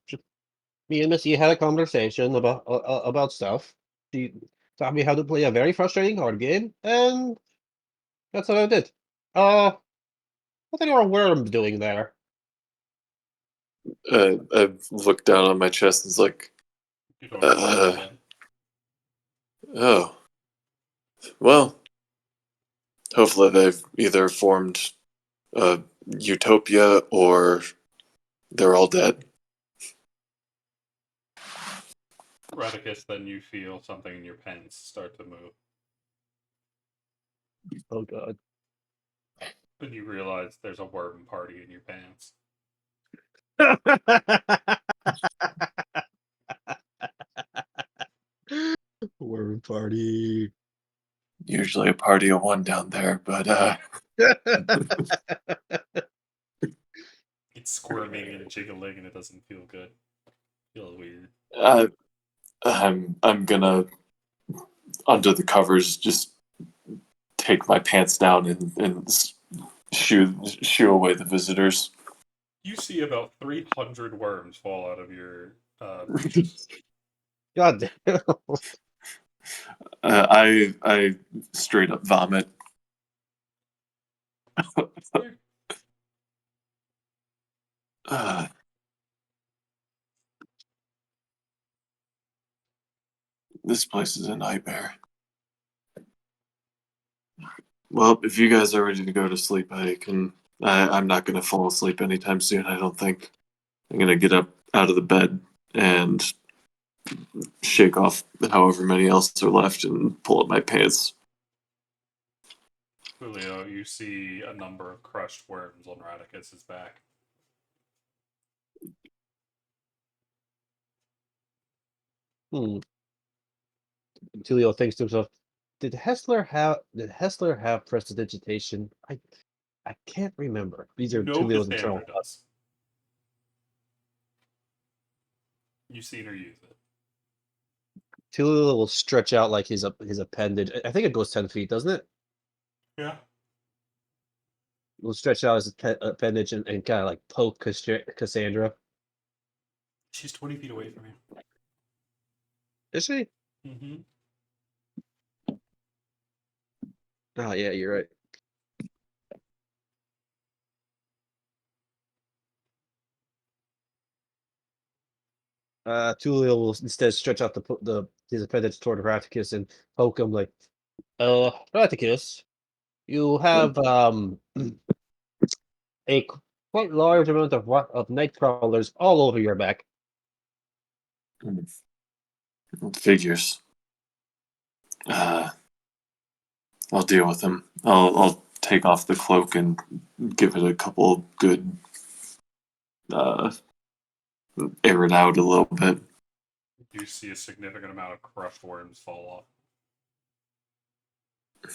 S2: Me and Missy had a conversation about stuff. She taught me how to play a very frustrating card game, and that's what I did. What are your worms doing there?
S4: I looked down on my chest and was like,
S1: You don't remember yet.
S4: oh, well, hopefully they've either formed a utopia or they're all dead.
S1: Oraticus, then you feel something in your pants start to move.
S2: Oh god.
S1: And you realize there's a worm party in your pants.
S2: Worm party.
S4: Usually a party of one down there, but
S1: It's squirming and jiggling and it doesn't feel good. Feels weird.
S4: I'm gonna under the covers just take my pants down and shoo away the visitors.
S1: You see about 300 worms fall out of your breeches.
S2: God damn.
S4: I straight up vomit. Uh, this place is a nightmare. Well, if you guys are ready to go to sleep, I'm not going to fall asleep anytime soon. I don't think. I'm going to get up out of the bed and shake off however many else are left and pull up my pants.
S1: Julio, you see a number of crushed worms on Radicus's back.
S2: Tulio thinks to himself, did Hessler have prestidigitation? I can't remember. These are
S1: No,
S2: Tulio's internal
S1: Cassandra
S2: thoughts.
S1: does. You've seen her use it.
S2: Tulio will stretch out like his appendage. I think it goes 10 feet, doesn't it?
S1: Yeah.
S2: Will stretch out his appendage and kind of like poke Cassandra.
S1: She's 20 feet away from you.
S2: Is she?
S1: Mm-hmm.
S2: Oh yeah, you're right. Tulio will instead stretch out his appendage toward Raticus and poke him like, Raticus, you have a quite large amount of night crawlers all over your back.
S4: Figures. I'll deal with them. I'll take off the cloak and give it a couple good air it out a little bit.
S1: You see a significant amount of crushed worms fall off.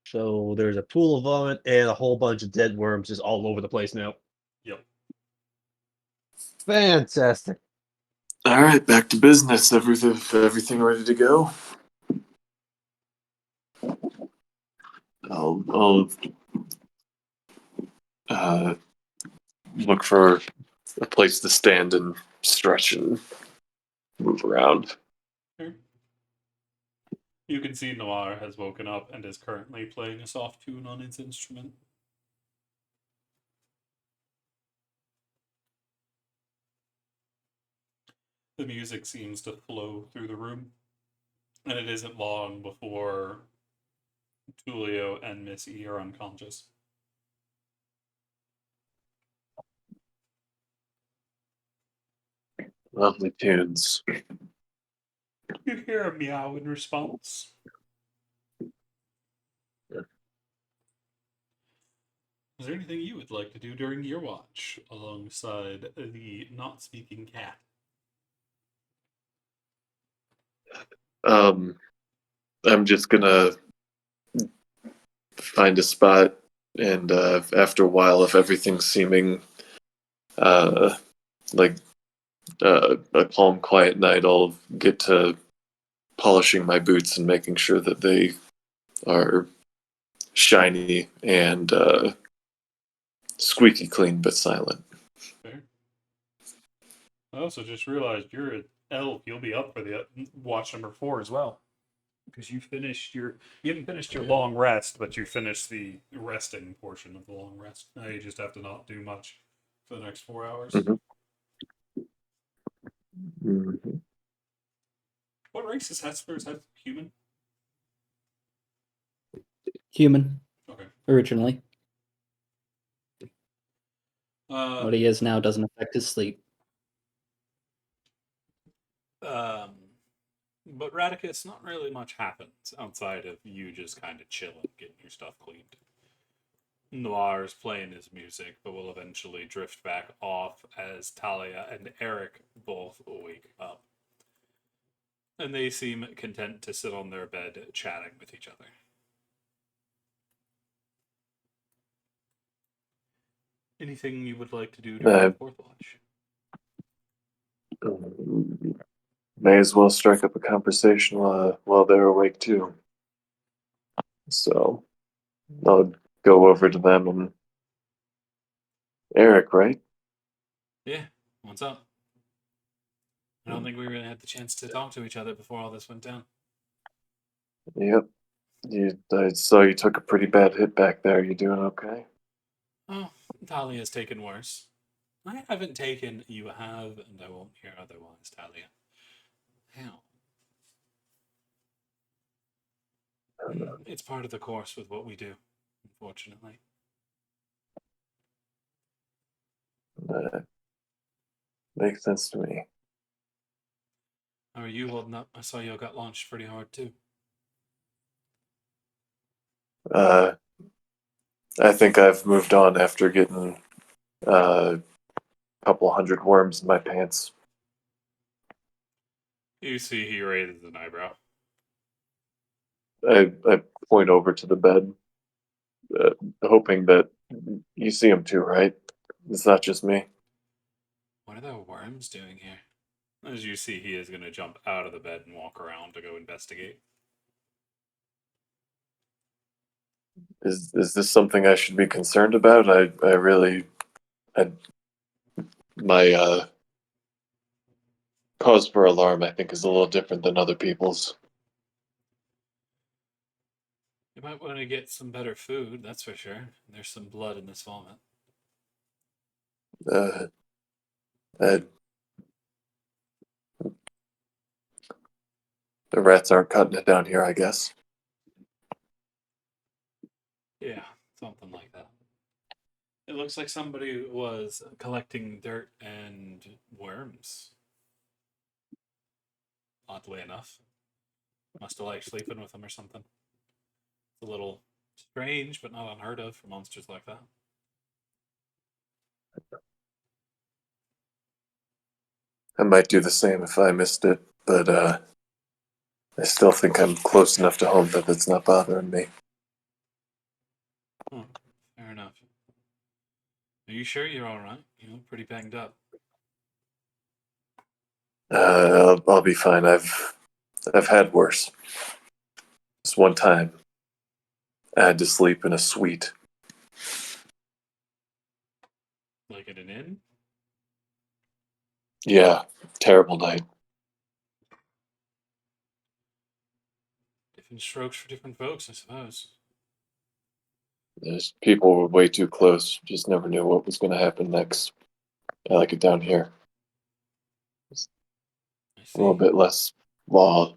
S2: So there's a pool of vomit and a whole bunch of dead worms just all over the place now.
S1: Yep.
S2: Fantastic.
S4: All right, back to business. Everything ready to go? I'll look for a place to stand and stretch and move around.
S1: Sure. You can see Noir has woken up and is currently playing a soft tune on his instrument. The music seems to flow through the room, and it isn't long before Tulio and Miss E are unconscious.
S4: Lovely tunes.
S1: You hear a meow in response. Is there anything you would like to do during your watch alongside the not speaking cat?
S4: I'm just gonna find a spot, and after a while, if everything's seeming like a calm, quiet night, I'll get to polishing my boots and making sure that they are shiny and squeaky clean but silent.
S1: Fair. I also just realized you're an elf. You'll be up for the watch number 4 as well. Because you haven't finished your long rest, but you finished the resting portion of the long rest. Now you just have to not do much for the next 4 hours.
S4: Mhm. Mm-hmm.
S1: What race is Hesper? Is that human?
S5: Human,
S1: Okay.
S5: originally.
S1: What
S5: What he is now doesn't affect his sleep.
S1: But Radicus, not really much happens outside of you just kind of chilling, getting your stuff cleaned. Noir's playing his music, but will eventually drift back off as Talia and Eric both wake up. And they seem content to sit on their bed chatting with each other. Anything you would like to do during the 4th watch?
S4: May as well strike up a conversation while they're awake too. So I'll go over to them and Eric, right?
S1: Yeah, what's up? I don't think we really had the chance to talk to each other before all this went down.
S4: Yep. I saw you took a pretty bad hit back there. You doing okay?
S1: Oh, Talia's taken worse. I haven't taken, you have, and I won't hear otherwise, Talia. How? It's part of the course with what we do, unfortunately.
S4: Makes sense to me.
S1: How are you holding up? I saw you got launched pretty hard, too.
S4: I think I've moved on after getting a couple hundred worms in my pants.
S1: You see he raises an eyebrow.
S4: I point over to the bed, hoping that you see him too, right? It's not just me.
S1: What are the worms doing here? As you see, he is going to jump out of the bed and walk around to go investigate.
S4: Is this something I should be concerned about? My cause for alarm, I think, is a little different than other people's.
S1: You might want to get some better food, that's for sure. There's some blood in this vomit.
S4: Uh, uh, the rats aren't cutting it down here, I guess.
S1: Yeah, something like that. It looks like somebody was collecting dirt and worms. Oddly enough. Must have liked sleeping with them or something. It's a little strange, but not unheard of for monsters like that.
S4: I might do the same if I missed it, but I still think I'm close enough to home that it's not bothering me.
S1: Fair enough. Are you sure you're all right? You look pretty banged up.
S4: I'll be fine. I've had worse. This one time, I had to sleep in a suite.
S1: Like at an inn?
S4: Yeah, terrible night.
S1: Different strokes for different folks, I suppose.
S4: There's people were way too close. Just never knew what was going to happen next. I like it down here.
S1: I
S4: A little
S1: see.
S4: bit less law.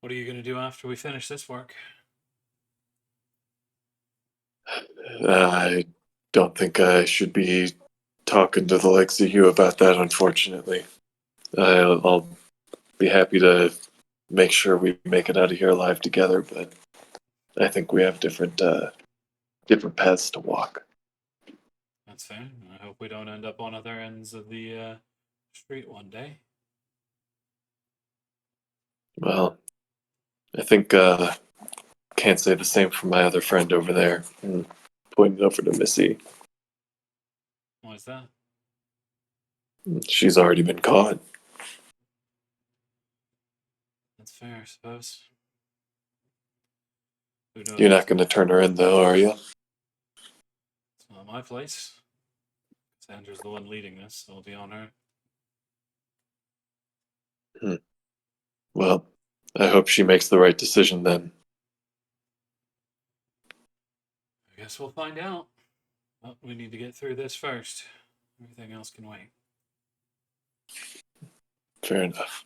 S1: What are you going to do after we finish this work?
S4: I don't think I should be talking to the likes of you about that, unfortunately. I'll be happy to make sure we make it out of here alive together, but I think we have different paths to walk.
S1: That's fair. I hope we don't end up on other ends of the street one day.
S4: Well, I think can't say the same for my other friend over there. Pointing over to Missy.
S1: Why is that?
S4: She's already been caught.
S1: That's fair, I suppose. Who knows?
S4: You're not going to turn her in, though, are you?
S1: It's not my place. Sandra's the one leading this, so it'll be on her.
S4: Well, I hope she makes the right decision then.
S1: I guess we'll find out. But we need to get through this first. Everything else can wait.
S4: Fair enough.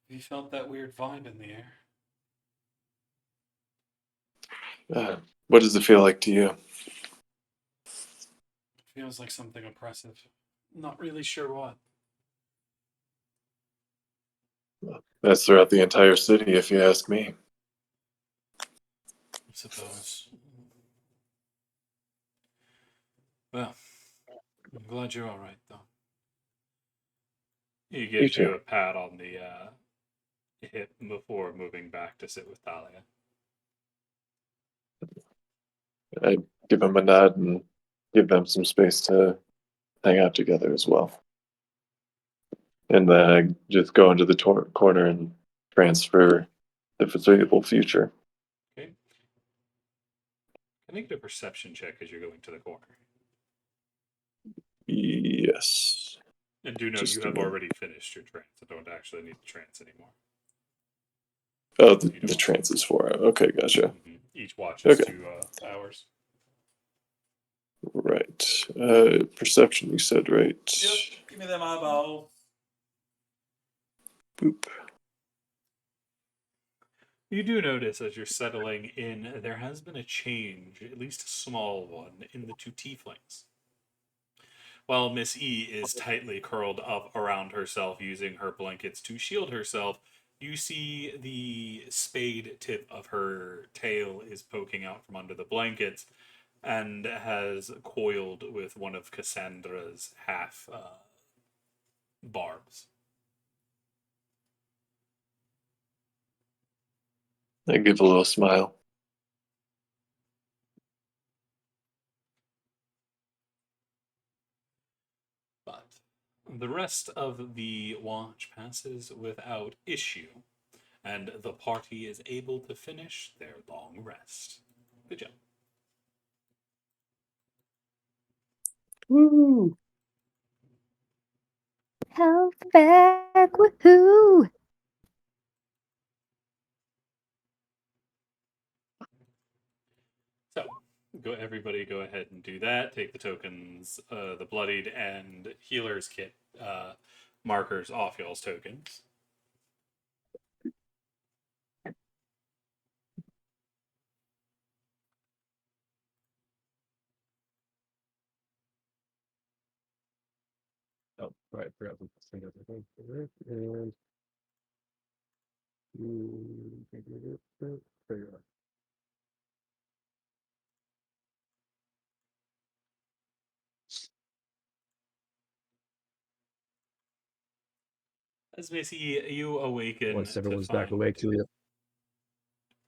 S1: You felt that weird vibe in the air.
S4: What does it feel like to you?
S1: Feels like something oppressive. Not really sure what.
S4: That's throughout the entire city, if you ask me.
S1: I suppose. Well, I'm glad you're all right, though. He gives you
S4: too.
S1: a pat on the hip before moving back to sit with Talia.
S4: I give them a nod and give them some space to hang out together as well. And then I just go into the corner and transfer the foreseeable future.
S1: Okay. Can I get a perception check as you're going to the corner?
S4: Yes.
S1: And do know
S4: Just
S1: you
S4: a
S1: have
S4: moment.
S1: already finished your trance. I don't actually need the trance anymore.
S4: Oh, the trance is 4 hours. Okay, gotcha.
S1: Each watch is
S4: Okay.
S1: 2 hours.
S4: Right. Perception, you said, right?
S1: Yep. Give me them eyeballs.
S4: Boop.
S1: You do notice as you're settling in, there has been a change, at least a small one, in the two tieflings. While Miss E is tightly curled up around herself, using her blankets to shield herself, you see the spade tip of her tail is poking out from under the blankets and has coiled with one of Cassandra's half barbs.
S4: I give a little smile.
S1: But the rest of the watch passes without issue, and the party is able to finish their long rest. Good job.
S4: Woo!
S3: Health back, woohoo!
S1: So, everybody go ahead and do that. Take the tokens, the bloodied and healer's kit markers off y'all's tokens.
S2: Oh, right. Forgot to say that. And there you are.
S1: As Missy, you awaken
S2: Once everyone's back awake, Tulio.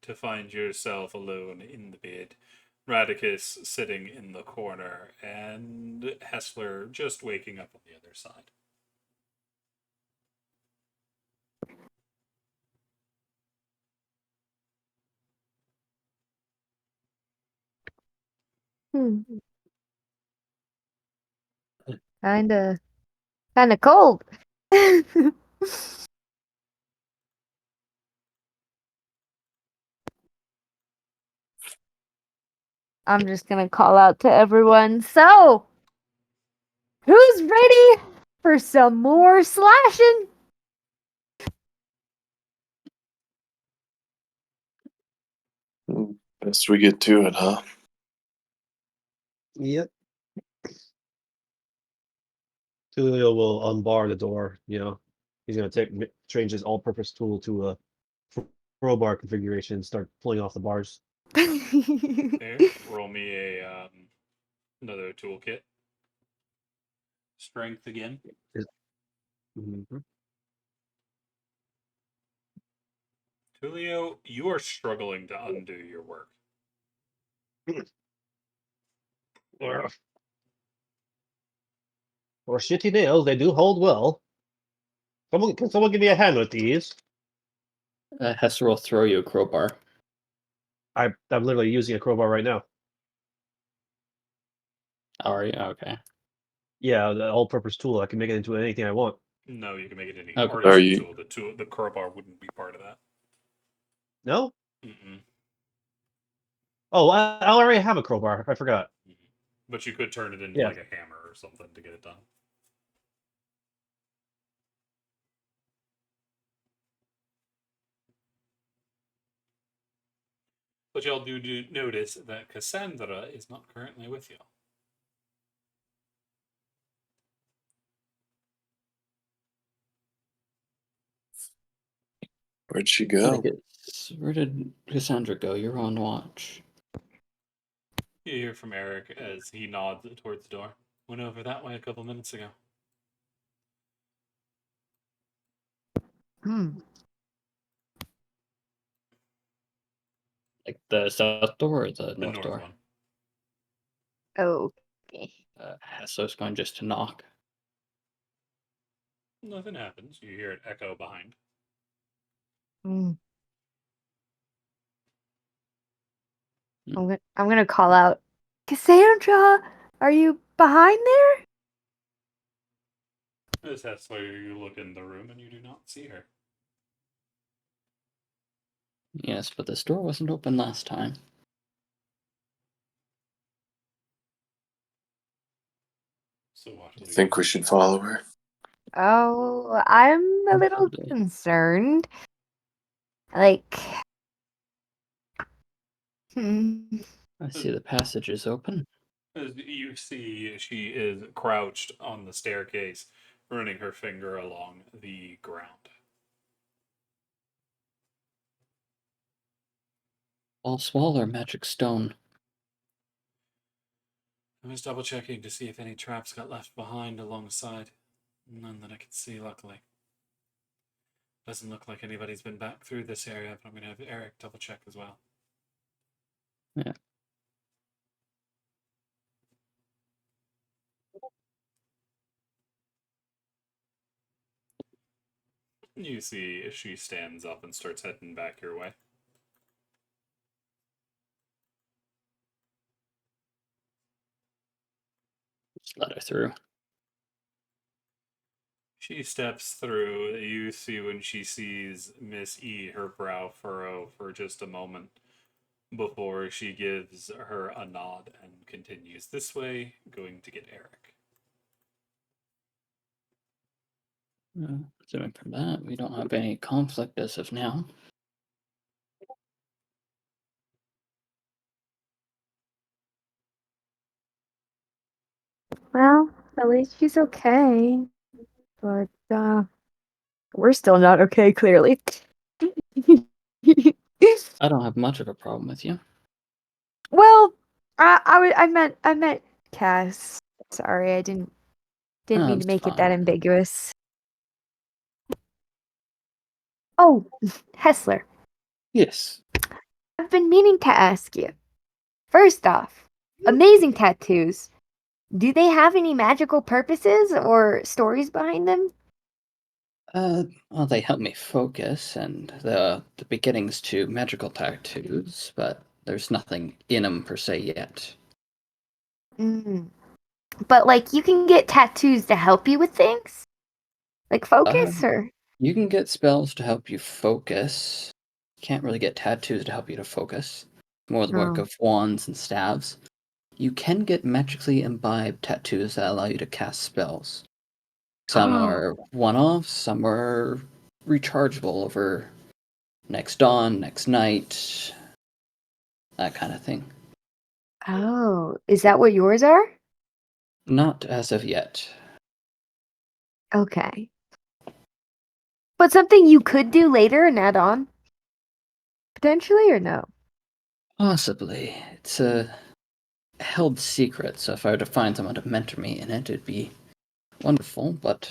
S1: to find yourself alone in the bed. Radicus sitting in the corner, and Hessler just waking up on the other side.
S3: Kinda cold. I'm just gonna call out to everyone. So, who's ready for some more slashing?
S4: Best we get to it, huh?
S2: Yep. Tulio will unbar the door. He's gonna change his all-purpose tool to a crowbar configuration and start pulling off the bars.
S1: There, roll me a another toolkit. Strength again.
S2: Mhm.
S1: Tulio, you are struggling to undo your work.
S2: Or shitty nails, they do hold well. Can someone give me a hand with these?
S5: Hester will throw you a crowbar.
S2: I'm literally using a crowbar right now.
S5: Are you? Okay.
S2: Yeah, the all-purpose tool. I can make it into anything I want.
S1: No, you can make it any
S5: Okay.
S1: artisan
S4: Are you-
S1: tool. The crowbar wouldn't be part of that.
S2: No?
S1: Mm-mm.
S2: Oh, I already have a crowbar. I forgot.
S1: But you could turn it into
S2: Yeah.
S1: like a hammer or something to get it done. But y'all do notice that Cassandra is not currently with you.
S4: Where'd she go?
S5: Where did Cassandra go? You're on watch.
S1: You hear from Eric as he nods towards the door. Went over that way a couple minutes ago.
S5: Like the south door or the
S1: The
S5: north
S1: north
S5: door?
S1: one.
S3: Okay.
S5: Hester's going just to knock.
S1: Nothing happens. You hear it echo behind.
S3: I'm gonna call out, Cassandra, are you behind there?
S1: As Hessler, you look in the room and you do not see her.
S5: Yes, but this door wasn't open last time.
S1: So what
S4: You
S1: will
S4: think
S1: do?
S4: we should follow her?
S3: Oh, I'm a little
S5: Possibly.
S3: concerned. Like,
S5: I see the passage is open.
S1: As you see, she is crouched on the staircase, running her finger along the ground.
S5: All smaller magic stone.
S1: I was double checking to see if any traps got left behind alongside. None that I could see, luckily. Doesn't look like anybody's been back through this area, but I'm going to have Eric double check as well.
S5: Yeah.
S1: You see, she stands up and starts heading back your way.
S5: Just let her through.
S1: She steps through. You see when she sees Miss E, her brow furrow for just a moment before she gives her a nod and continues this way, going to get Eric.
S5: Assuming from that, we don't have any conflict as of now.
S3: well, at least she's okay. But, we're still not okay, clearly.
S5: I don't have much of a problem with you.
S3: Well, I meant Cass. Sorry, I didn't mean to
S5: That's
S3: make it that
S5: fine.
S3: ambiguous. Oh, Hessler,
S5: Yes.
S3: I've been meaning to ask you. First off, amazing tattoos. Do they have any magical purposes or stories behind them?
S5: Well, they help me focus, and the beginnings to magical tattoos, but there's nothing in them per se yet.
S3: Mm. But like, you can get tattoos to help you with things, like focus, or
S5: You can get spells to help you focus. Can't really get tattoos to help you to focus. More the work
S3: Oh.
S5: of wands and staves. You can get magically imbibed tattoos that allow you to cast spells. Some are one-offs, some are rechargeable over next dawn, next night, that kind of thing.
S3: Oh, is that what yours are?
S5: Not as of yet.
S3: Okay. But something you could do later and add on? Potentially, or no?
S5: Possibly. It's a held secret, so if I were to find someone to mentor me in it, it'd be wonderful, but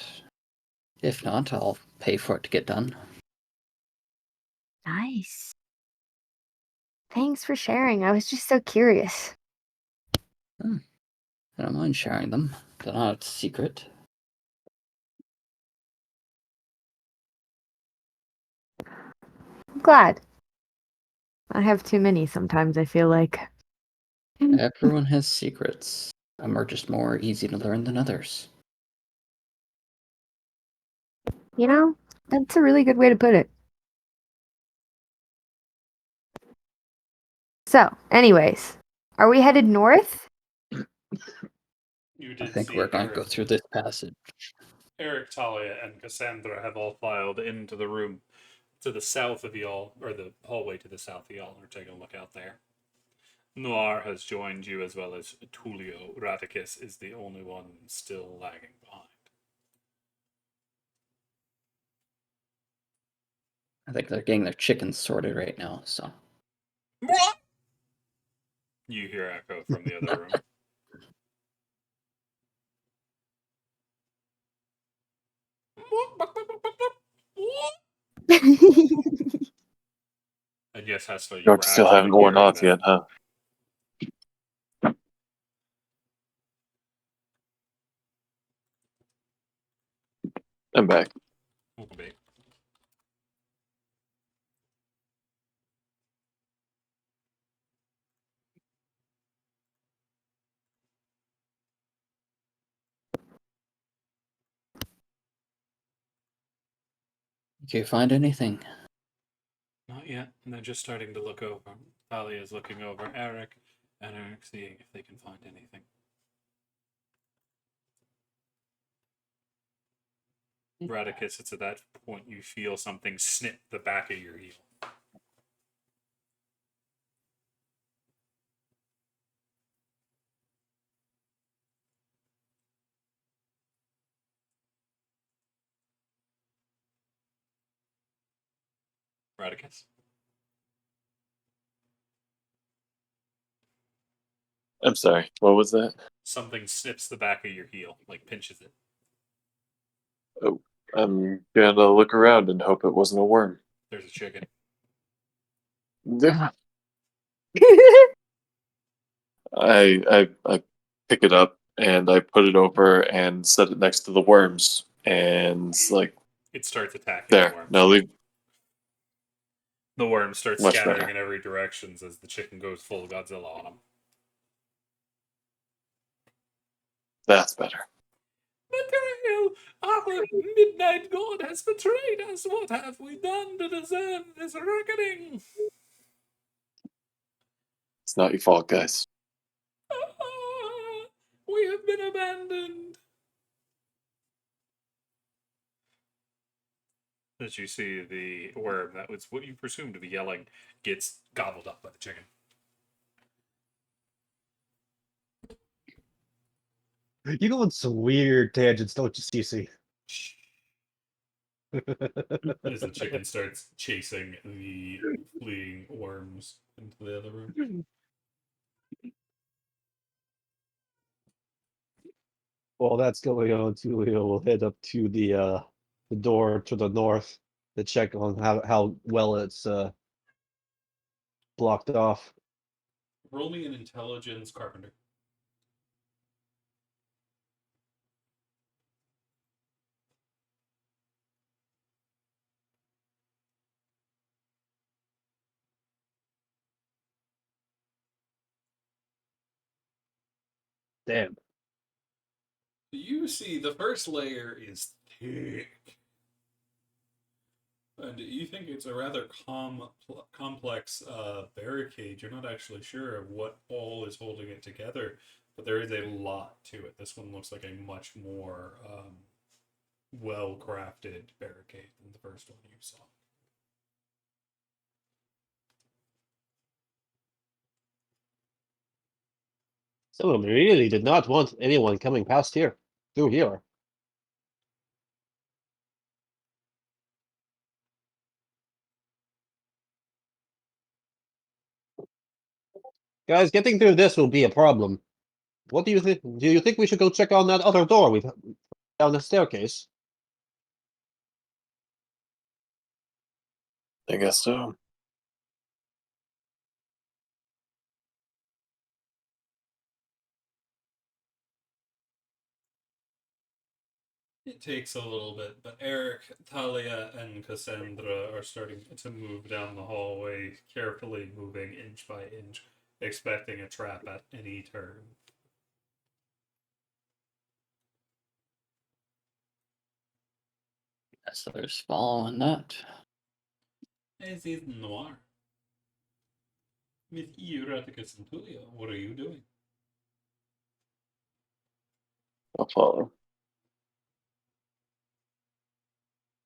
S5: if not, I'll pay for it to get done.
S3: Nice. Thanks for sharing. I was just so curious.
S5: I don't mind sharing them. They're not a secret.
S3: I'm glad. I have too many sometimes, I feel like.
S5: Everyone has secrets. Some are just more easy to learn than others.
S3: You know, that's a really good way to put it. So, anyways, are we headed north?
S1: You
S5: I
S1: did
S5: think
S1: see
S5: we're going to go through this passage.
S1: Eric, Talia, and Cassandra have all filed into the room to the south of y'all, or the hallway to the south of y'all, are taking a look out there. Noir has joined you, as well as Tulio. Radicus is the only one still lagging behind.
S5: I think they're getting their chickens sorted right now, so.
S1: You hear echo from the other room. And yes, Hessler, you
S4: York
S1: were
S4: still
S1: actually
S4: haven't worn
S1: hearing
S4: off
S1: that.
S4: yet, huh? I'm back.
S1: Okay.
S5: Did you find anything?
S1: Not yet. They're just starting to look over. Talia is looking over Eric, and Eric seeing if they can find anything. Radicus, it's at that point you feel something snip the back of your heel. Radicus?
S4: I'm sorry. What was that?
S1: Something snips the back of your heel, like pinches it.
S4: Oh, I'm gonna look around and hope it wasn't a worm.
S1: There's a chicken.
S4: I pick it up and I put it over and set it next to the worms and like
S1: It starts attacking the
S4: there.
S1: worms.
S4: Now leave.
S1: The worms start
S4: Much
S1: scattering
S4: better.
S1: in every direction as the chicken goes full Godzilla on them.
S4: That's better.
S1: Betrayal! Our midnight god has betrayed us. What have we done to deserve this reckoning?
S4: It's not your fault, guys.
S1: Ah, we have been abandoned. As you see the worm that was what you presume to be yelling gets gobbled up by the chicken.
S2: You go on some weird tangents, don't you, Cece?
S1: As the chicken starts chasing the fleeing worms into the other room.
S2: While that's going on, Tulio will head up to the door to the north to check on how well it's blocked off.
S1: Roll me an intelligence, Carpenter.
S2: Damn.
S1: You see, the first layer is thick. And you think it's a rather complex barricade. You're not actually sure of what all is holding it together, but there is a lot to it. This one looks like a much more well-crafted barricade than the first one you saw.
S2: Someone really did not want anyone coming past here, through here. Guys, getting through this will be a problem. What do you think? Do you think we should go check on that other door we've down the staircase?
S4: I guess so.
S1: It takes a little bit, but Eric, Talia, and Cassandra are starting to move down the hallway, carefully moving inch by inch, expecting a trap at any turn.
S5: Guess there's following that.
S1: This is Noir. With Euraticus and Tulia, what are you doing?
S4: I'll follow.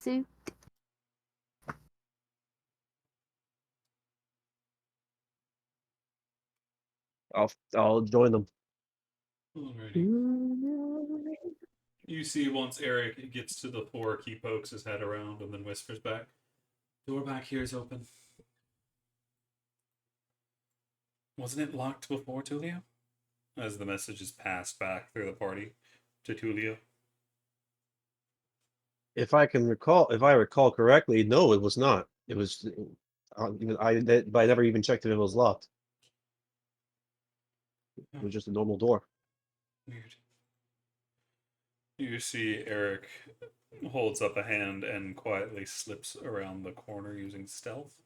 S3: Suit.
S2: I'll join them.
S1: Alrighty. You see, once Eric gets to the fork, he pokes his head around and then whispers back, "Door back here is open. Wasn't it locked before, Tulio?" As the message is passed back through the party to Tulio.
S2: If I recall correctly, no, it was not. It was. But I never even checked if it was locked. It was just a normal door.
S1: Weird. You see Eric holds up a hand and quietly slips around the corner using stealth.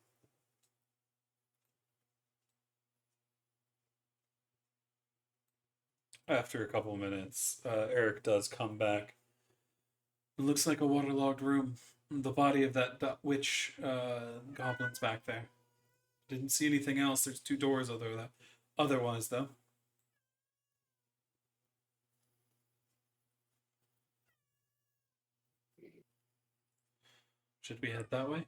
S1: After a couple minutes, Eric does come back. It looks like a waterlogged room. The body of that witch goblin's back there. Didn't see anything else. There's 2 doors otherwise, though. Should we head that way?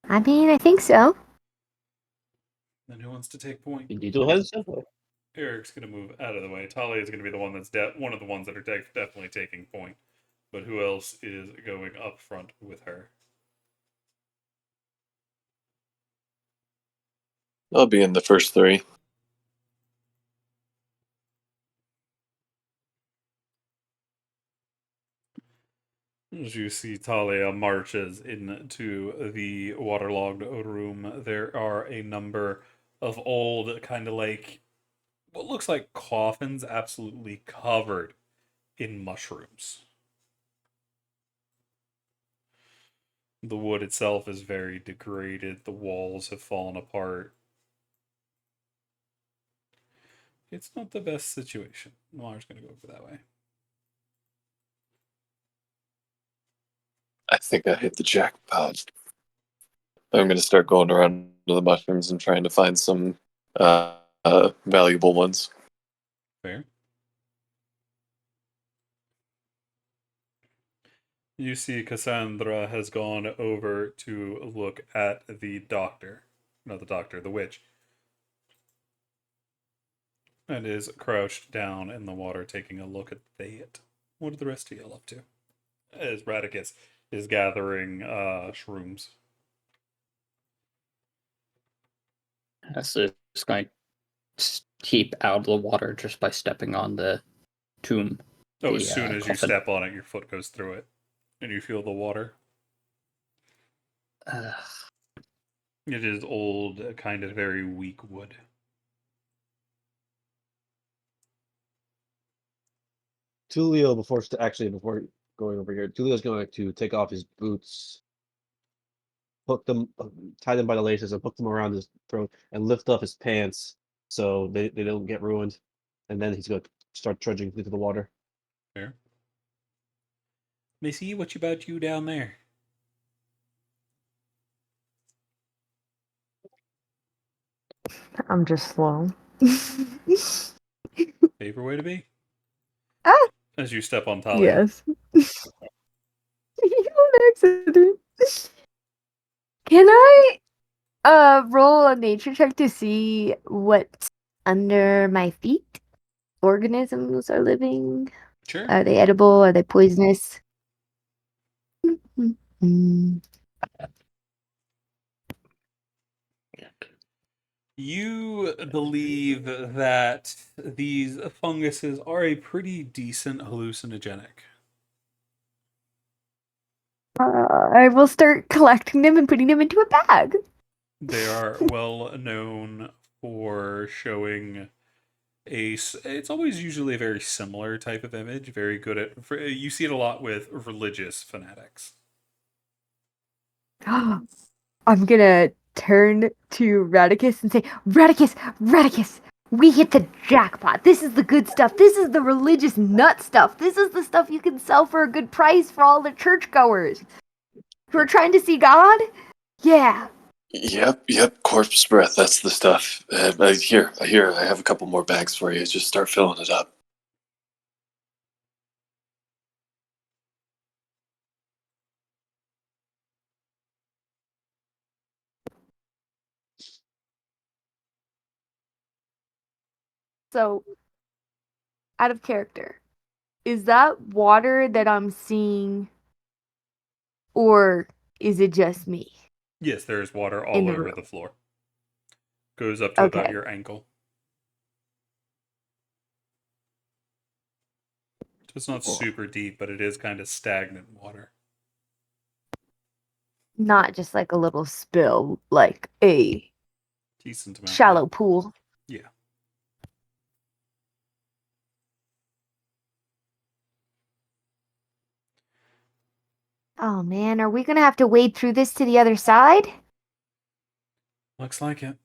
S3: I mean, I think so.
S1: Then who wants to take point?
S2: You need to head somewhere.
S1: Eric's going to move out of the way. Talia is going to be the one that's one of the ones that are definitely taking point. But who else is going up front with her?
S4: I'll be in the first 3.
S1: As you see, Talia marches into the waterlogged room. There are a number of old, kind of like what looks like coffins, absolutely covered in mushrooms. The wood itself is very degraded. The walls have fallen apart. It's not the best situation. Noir's going to go over that way.
S4: I think I hit the jackpot. I'm going to start going around to the mushrooms and trying to find some valuable ones.
S1: Fair. You see, Cassandra has gone over to look at the doctor. Not the doctor, the witch. And is crouched down in the water taking a look at it. What are the rest of y'all up to? As Radicus is gathering shrooms.
S5: So just going to keep out of the water just by stepping on the tomb.
S1: Oh, as soon as you
S5: coffin.
S1: step on it, your foot goes through it, and you feel the water. It is old, kind of very weak wood.
S2: Tulio, before going over here, Tulio's going to take off his boots, hook them, tie them by the laces, and hook them around his throat, and lift up his pants so they don't get ruined. And then he's going to start trudging into the water.
S1: There. Missy, what about you down there?
S3: I'm just slow.
S1: Favorite way to be?
S3: Ah,
S1: As you step on Talia.
S3: yes. On accident. Can I roll a nature check to see what's under my feet? Organisms are living.
S1: Sure.
S3: Are they edible? Are they poisonous? Mm.
S1: You believe that these funguses are a pretty decent hallucinogenic.
S3: I will start collecting them and putting them into a bag.
S1: They are well known for showing it's always usually a very similar type of image, very good at you see it a lot with religious fanatics.
S3: I'm gonna turn to Radicus and say, Radicus, we hit the jackpot. This is the good stuff. This is the religious nut stuff. This is the stuff you can sell for a good price for all the churchgoers who are trying to see God. Yeah.
S4: Yep, corpse breath, that's the stuff. Here, I have a couple more bags for you. Just start filling it up.
S3: So, out of character, is that water that I'm seeing, or is it just me
S1: Yes, there is water
S3: in
S1: all
S3: the
S1: over
S3: room?
S1: the floor. Goes up to about
S3: Okay.
S1: your ankle. It's not
S2: Cool.
S1: super deep, but it is kind of stagnant water.
S3: Not just like a little spill, like a
S1: Decent amount.
S3: shallow pool.
S1: Yeah.
S3: Oh man, are we gonna have to wade through this to the other side?
S1: Looks like it.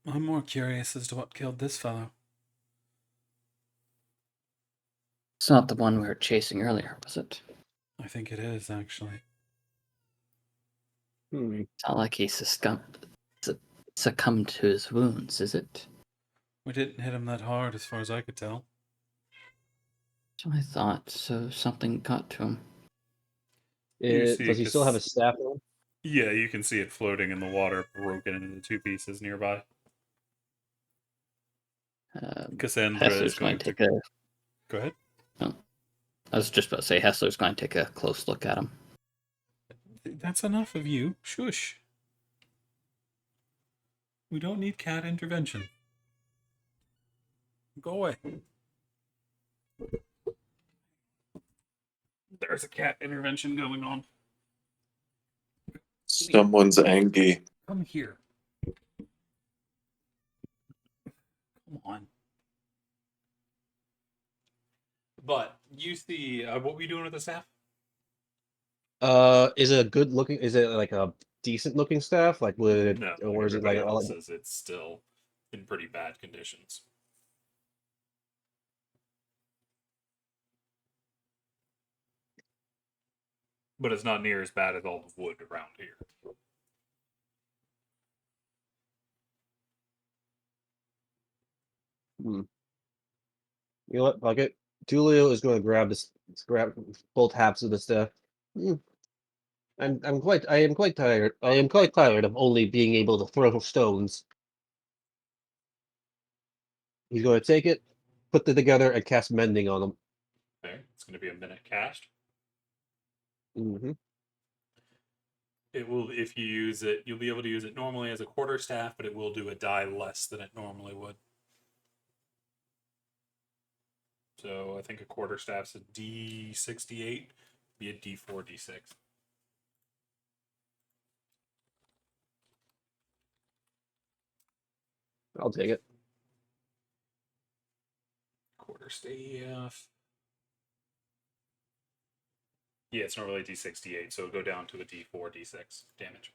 S1: I'm more curious as to what killed this fellow.
S5: It's not the one we were chasing earlier, was it?
S1: I think it is, actually.
S5: It's not like he succumbed to his wounds, is it?
S1: We didn't hit him that hard, as far as I could tell.
S5: So I thought. So something got to him.
S2: Does he still have a staff on?
S1: Yeah, you can see it floating in the water, broken into two pieces nearby. Cassandra is
S5: Hessler's going to take a.
S1: Go ahead.
S5: Oh, I was just about to say Hessler's going to take a close look at him.
S1: That's enough of you. Shush. We don't need cat intervention. Go away. There's a cat intervention going on.
S4: Someone's angry.
S1: Come here. Come on. But you see, what were you doing with the staff?
S2: Is it a good looking? Is it like a decent looking staff? Like would
S1: No,
S2: or is it like
S1: else's? It's still in pretty bad conditions. But it's not near as bad as all the wood around here.
S2: You know what? Fuck it. Tulio is going to grab both halves of the staff. I am quite tired. I am quite tired of only being able to throw stones. He's going to take it, put it together, and cast mending on them.
S1: Okay, it's going to be a minute cast.
S2: Mm-hmm.
S1: It will, if you use it, you'll be able to use it normally as a quarterstaff, but it will do a die less than it normally would. So I think a quarterstaff's a D68, be a D4, D6.
S2: I'll take it.
S1: Quarterstaff. Yeah, it's normally D68, so it'll go down to a D4, D6 damage.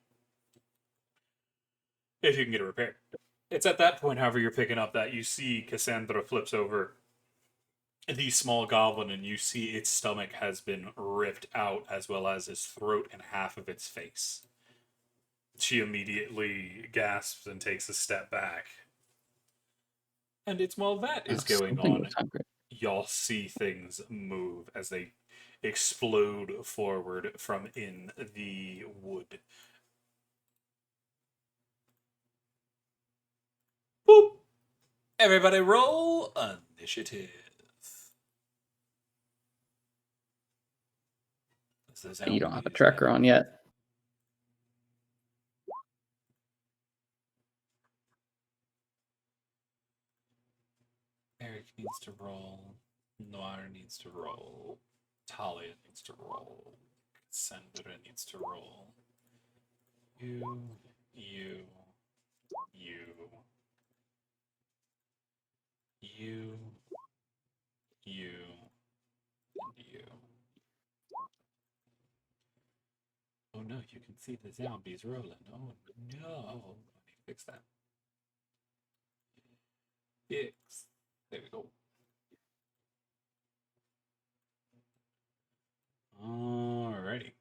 S1: If you can get it repaired. It's at that point, however, you're picking up that you see Cassandra flips over the small goblin, and you see its stomach has been ripped out, as well as its throat and half of its face. She immediately gasps and takes a step back. And it's while that is going
S5: Something
S1: on,
S5: was hungry.
S1: y'all see things move as they explode forward from in the wood. Boop! Everybody roll initiative.
S5: You don't have a tracker on yet.
S1: Eric needs to roll. Noir needs to roll. Talia needs to roll. Sandra needs to roll. You, you, you, you, you, and you. Oh no, you can see the zombies rolling. Oh no. I need to fix that. Fix. There we go. Alrighty.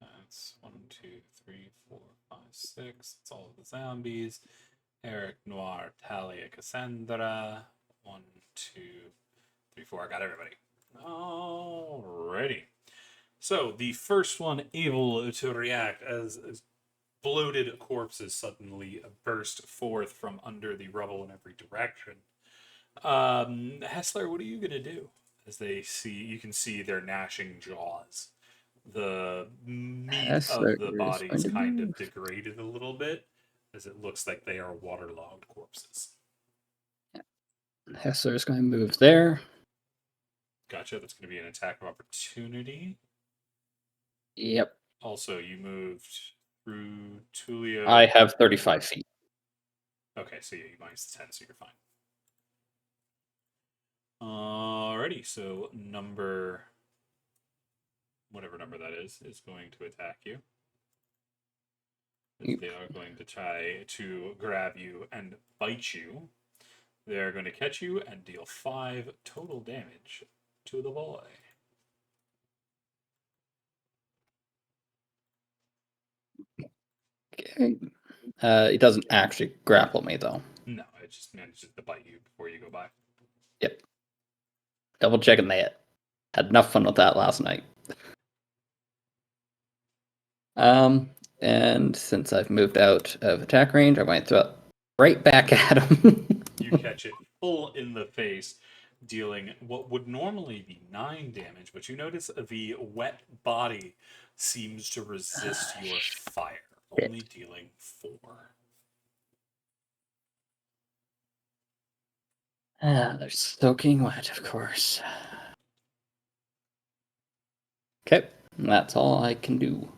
S1: That's 1, 2, 3, 4, 5, 6. It's all of the zombies. Eric, Noir, Talia, Cassandra. 1, 2, 3, 4. I got everybody. Alrighty. So the first one able to react as bloated corpses suddenly burst forth from under the rubble in every direction. Hessler, what are you gonna do? As you can see their gnashing jaws. The meat
S5: Hessler
S1: of the
S5: is
S1: bodies
S5: going to
S1: kind of
S5: move.
S1: degraded a little bit, as it looks like they are waterlogged corpses.
S5: Hessler is going to move there.
S1: Gotcha. That's going to be an attack of opportunity.
S5: Yep.
S1: Also, you moved through Tulio.
S5: I have 35 feet.
S1: Okay, so yeah, you minus 10, so you're fine. Alrighty, so whatever number that is going to attack you.
S5: Yep.
S1: They are going to try to grab you and bite you. They're going to catch you and deal 5 total damage to the boy.
S5: Okay. It doesn't actually grapple me, though.
S1: No, it just manages to bite you before you go by.
S5: Yep. Double checking that. Had enough fun with that last night. And since I've moved out of attack range, I'm going to throw it right back at him.
S1: You catch it full in the face, dealing what would normally be 9 damage, but you notice the wet body seems to resist your fire, only dealing 4.
S5: They're soaking wet, of course. Okay, that's all I can do.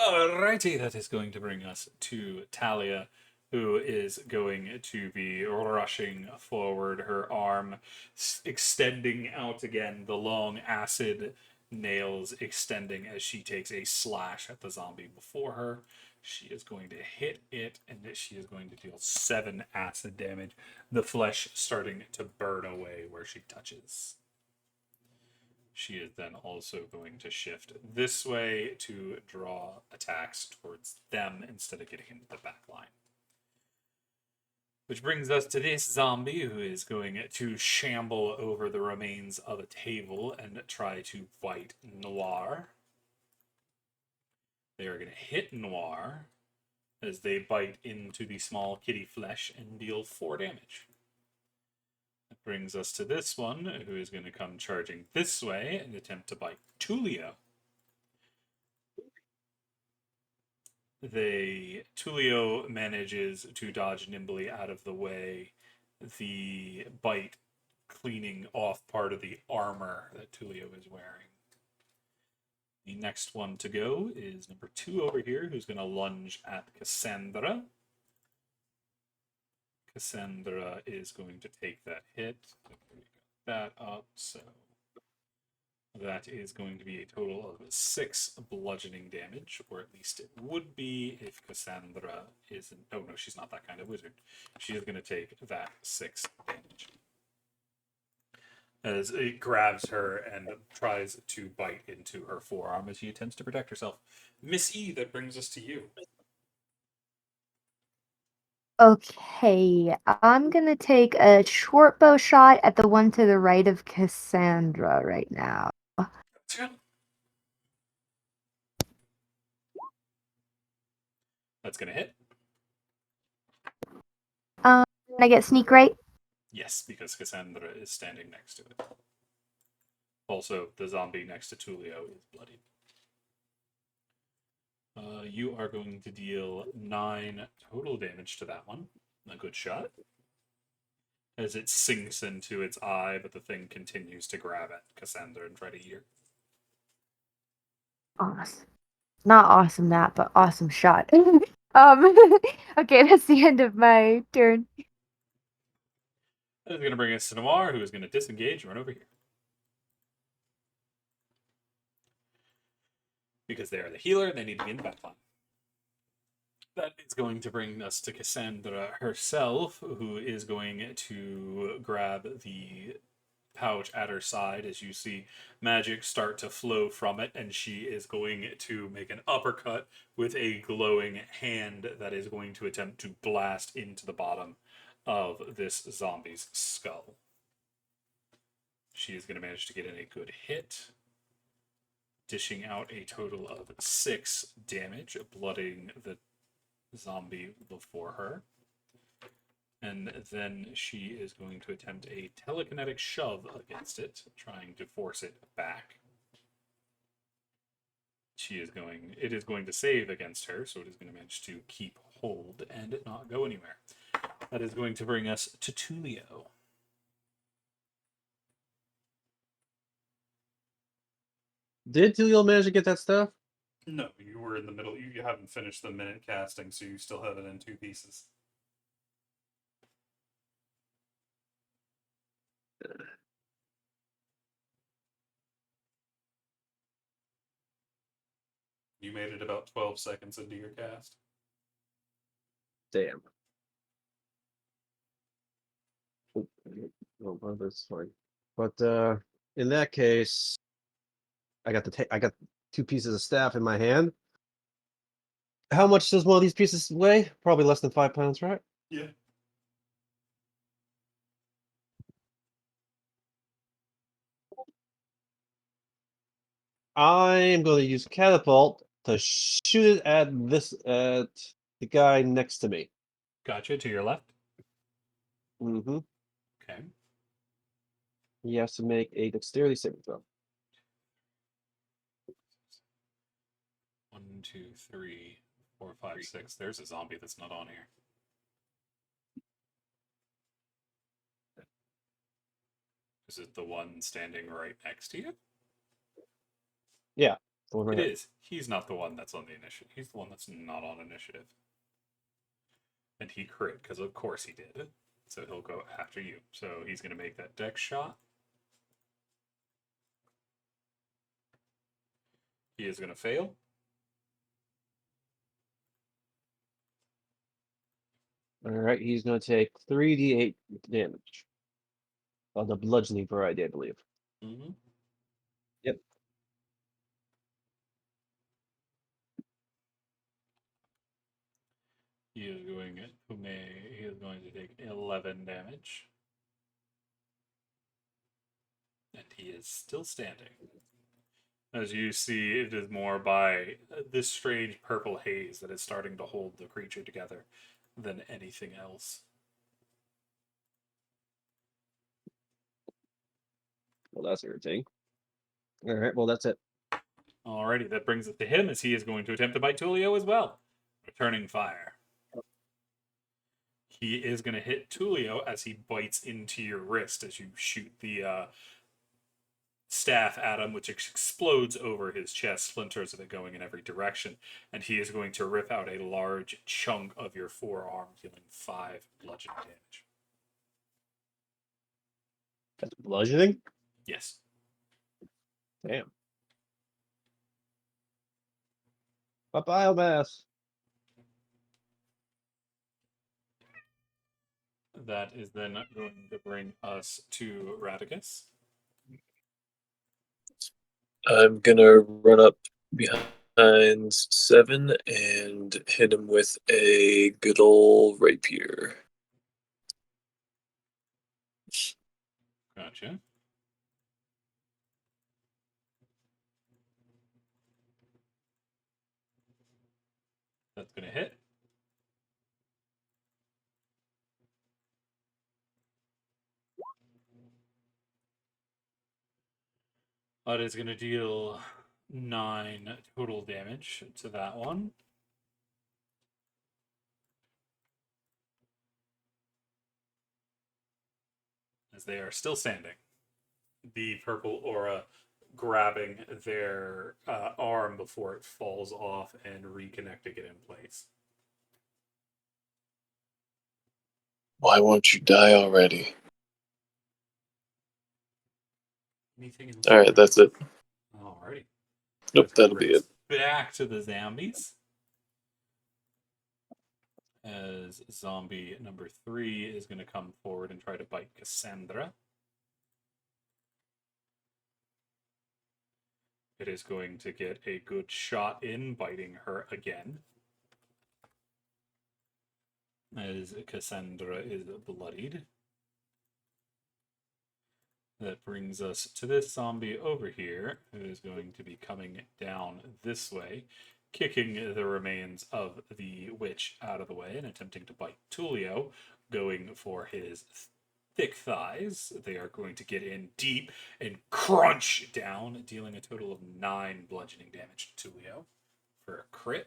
S1: Alrighty, that is going to bring us to Talia, who is going to be rushing forward, her arm extending out again, the long acid nails extending as she takes a slash at the zombie before her. She is going to hit it, and she is going to deal 7 acid damage, the flesh starting to burn away where she touches. She is then also going to shift this way to draw attacks towards them instead of getting into the back line. Which brings us to this zombie who is going to shamble over the remains of a table and try to bite Noir. They are going to hit Noir as they bite into the small kitty flesh and deal 4 damage. That brings us to this one, who is going to come charging this way and attempt to bite Tulio. Tulio manages to dodge nimbly out of the way the bite cleaning off part of the armor that Tulio is wearing. The next one to go is number 2 over here, who's going to lunge at Cassandra. Cassandra is going to take that hit. That up, so that is going to be a total of 6 bludgeoning damage, or at least it would be if Cassandra isn't. Oh no, she's not that kind of wizard. She is going to take that 6 damage as it grabs her and tries to bite into her forearm as she attempts to protect herself. Miss E, that brings us to you.
S3: Okay, I'm gonna take a short bow shot at the one to the right of Cassandra right now.
S1: That's going to hit.
S3: Can I get sneak right?
S1: Yes, because Cassandra is standing next to it. Also, the zombie next to Tulio is bloodied. You are going to deal 9 total damage to that one. A good shot. As it sinks into its eye, but the thing continues to grab at Cassandra and try to eat her.
S3: Awesome. Not awesome that, but awesome shot. Okay, that's the end of my turn.
S1: That is going to bring us to Noir, who is going to disengage and run over here. Because they are the healer and they need to be in the backline. That is going to bring us to Cassandra herself, who is going to grab the pouch at her side as you see magic start to flow from it, and she is going to make an uppercut with a glowing hand that is going to attempt to blast into the bottom of this zombie's skull. She is going to manage to get in a good hit, dishing out a total of 6 damage, blooding the zombie before her. And then she is going to attempt a telekinetic shove against it, trying to force it back. It is going to save against her, so it is going to manage to keep hold and not go anywhere. That is going to bring us to Tulio.
S2: Did Tulio manage to get that stuff?
S1: No, you were in the middle. You haven't finished the minute casting, so you still have it in 2 pieces. You made it about 12 seconds into your cast.
S2: Damn. Oh, well, that's fine. But in that case, I got I got 2 pieces of staff in my hand. How much does one of these pieces weigh? Probably less than 5 pounds, right?
S1: Yeah.
S2: I am going to use catapult to shoot it at the guy next to me.
S1: Gotcha, to your left.
S2: Mm-hmm.
S1: Okay.
S2: He has to make a dexterity saving throw.
S1: 1, 2, 3, 4, 5, 6. There's a zombie that's not on here. Is it the one standing right next to you?
S2: Yeah. Over
S1: It
S2: here.
S1: is. He's not the one that's on the initiative. He's the one that's not on initiative. And he crit, because of course he did. So he'll go after you. So he's going to make that dex shot. He is going to fail.
S2: All right. He's going to take 3d8 damage. Of the bludgeoning variety, I believe.
S1: Mm-hmm.
S2: Yep.
S1: He is going to take 11 damage. And he is still standing. As you see, it is more by this strange purple haze that is starting to hold the creature together than anything else.
S2: Well, that's irritating. All right. Well, that's it.
S1: Alrighty, that brings it to him as he is going to attempt to bite Tulio as well. Returning fire. He is going to hit Tulio as he bites into your wrist as you shoot the staff at him, which explodes over his chest, splinters of it going in every direction. And he is going to rip out a large chunk of your forearm, dealing 5 bludgeoning damage.
S2: That's bludgeoning?
S1: Yes.
S2: Damn. A biomass.
S1: That is then going to bring us to Radicus.
S4: I'm gonna run up behind Seven and hit him with a good old rapier.
S1: Gotcha. That's going to hit. That is going to deal 9 total damage to that one. As they are still standing. The purple aura grabbing their arm before it falls off and reconnecting it in place.
S4: Why won't you die already?
S1: Anything else?
S4: Alright, that's it.
S1: Alrighty.
S4: Nope, that'll be it.
S1: Back to the zombies. As zombie number 3 is going to come forward and try to bite Cassandra. It is going to get a good shot in, biting her again. As Cassandra is bloodied. That brings us to this zombie over here, who is going to be coming down this way, kicking the remains of the witch out of the way and attempting to bite Tulio, going for his thick thighs. They are going to get in deep and crunch down, dealing a total of 9 bludgeoning damage to Tulio for a crit.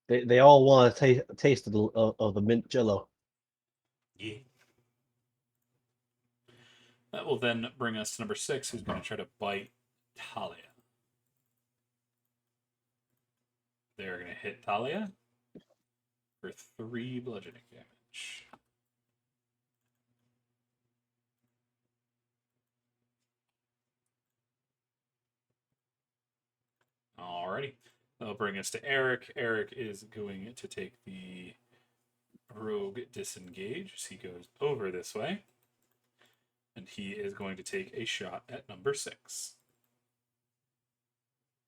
S2: They all want to taste of the mint jello.
S1: Yeah. That will then bring us to number 6, who's going to try to bite Talia. They're going to hit Talia for 3 bludgeoning damage. Alrighty. That'll bring us to Eric. Eric is going to take the rogue disengage as he goes over this way. And he is going to take a shot at number 6.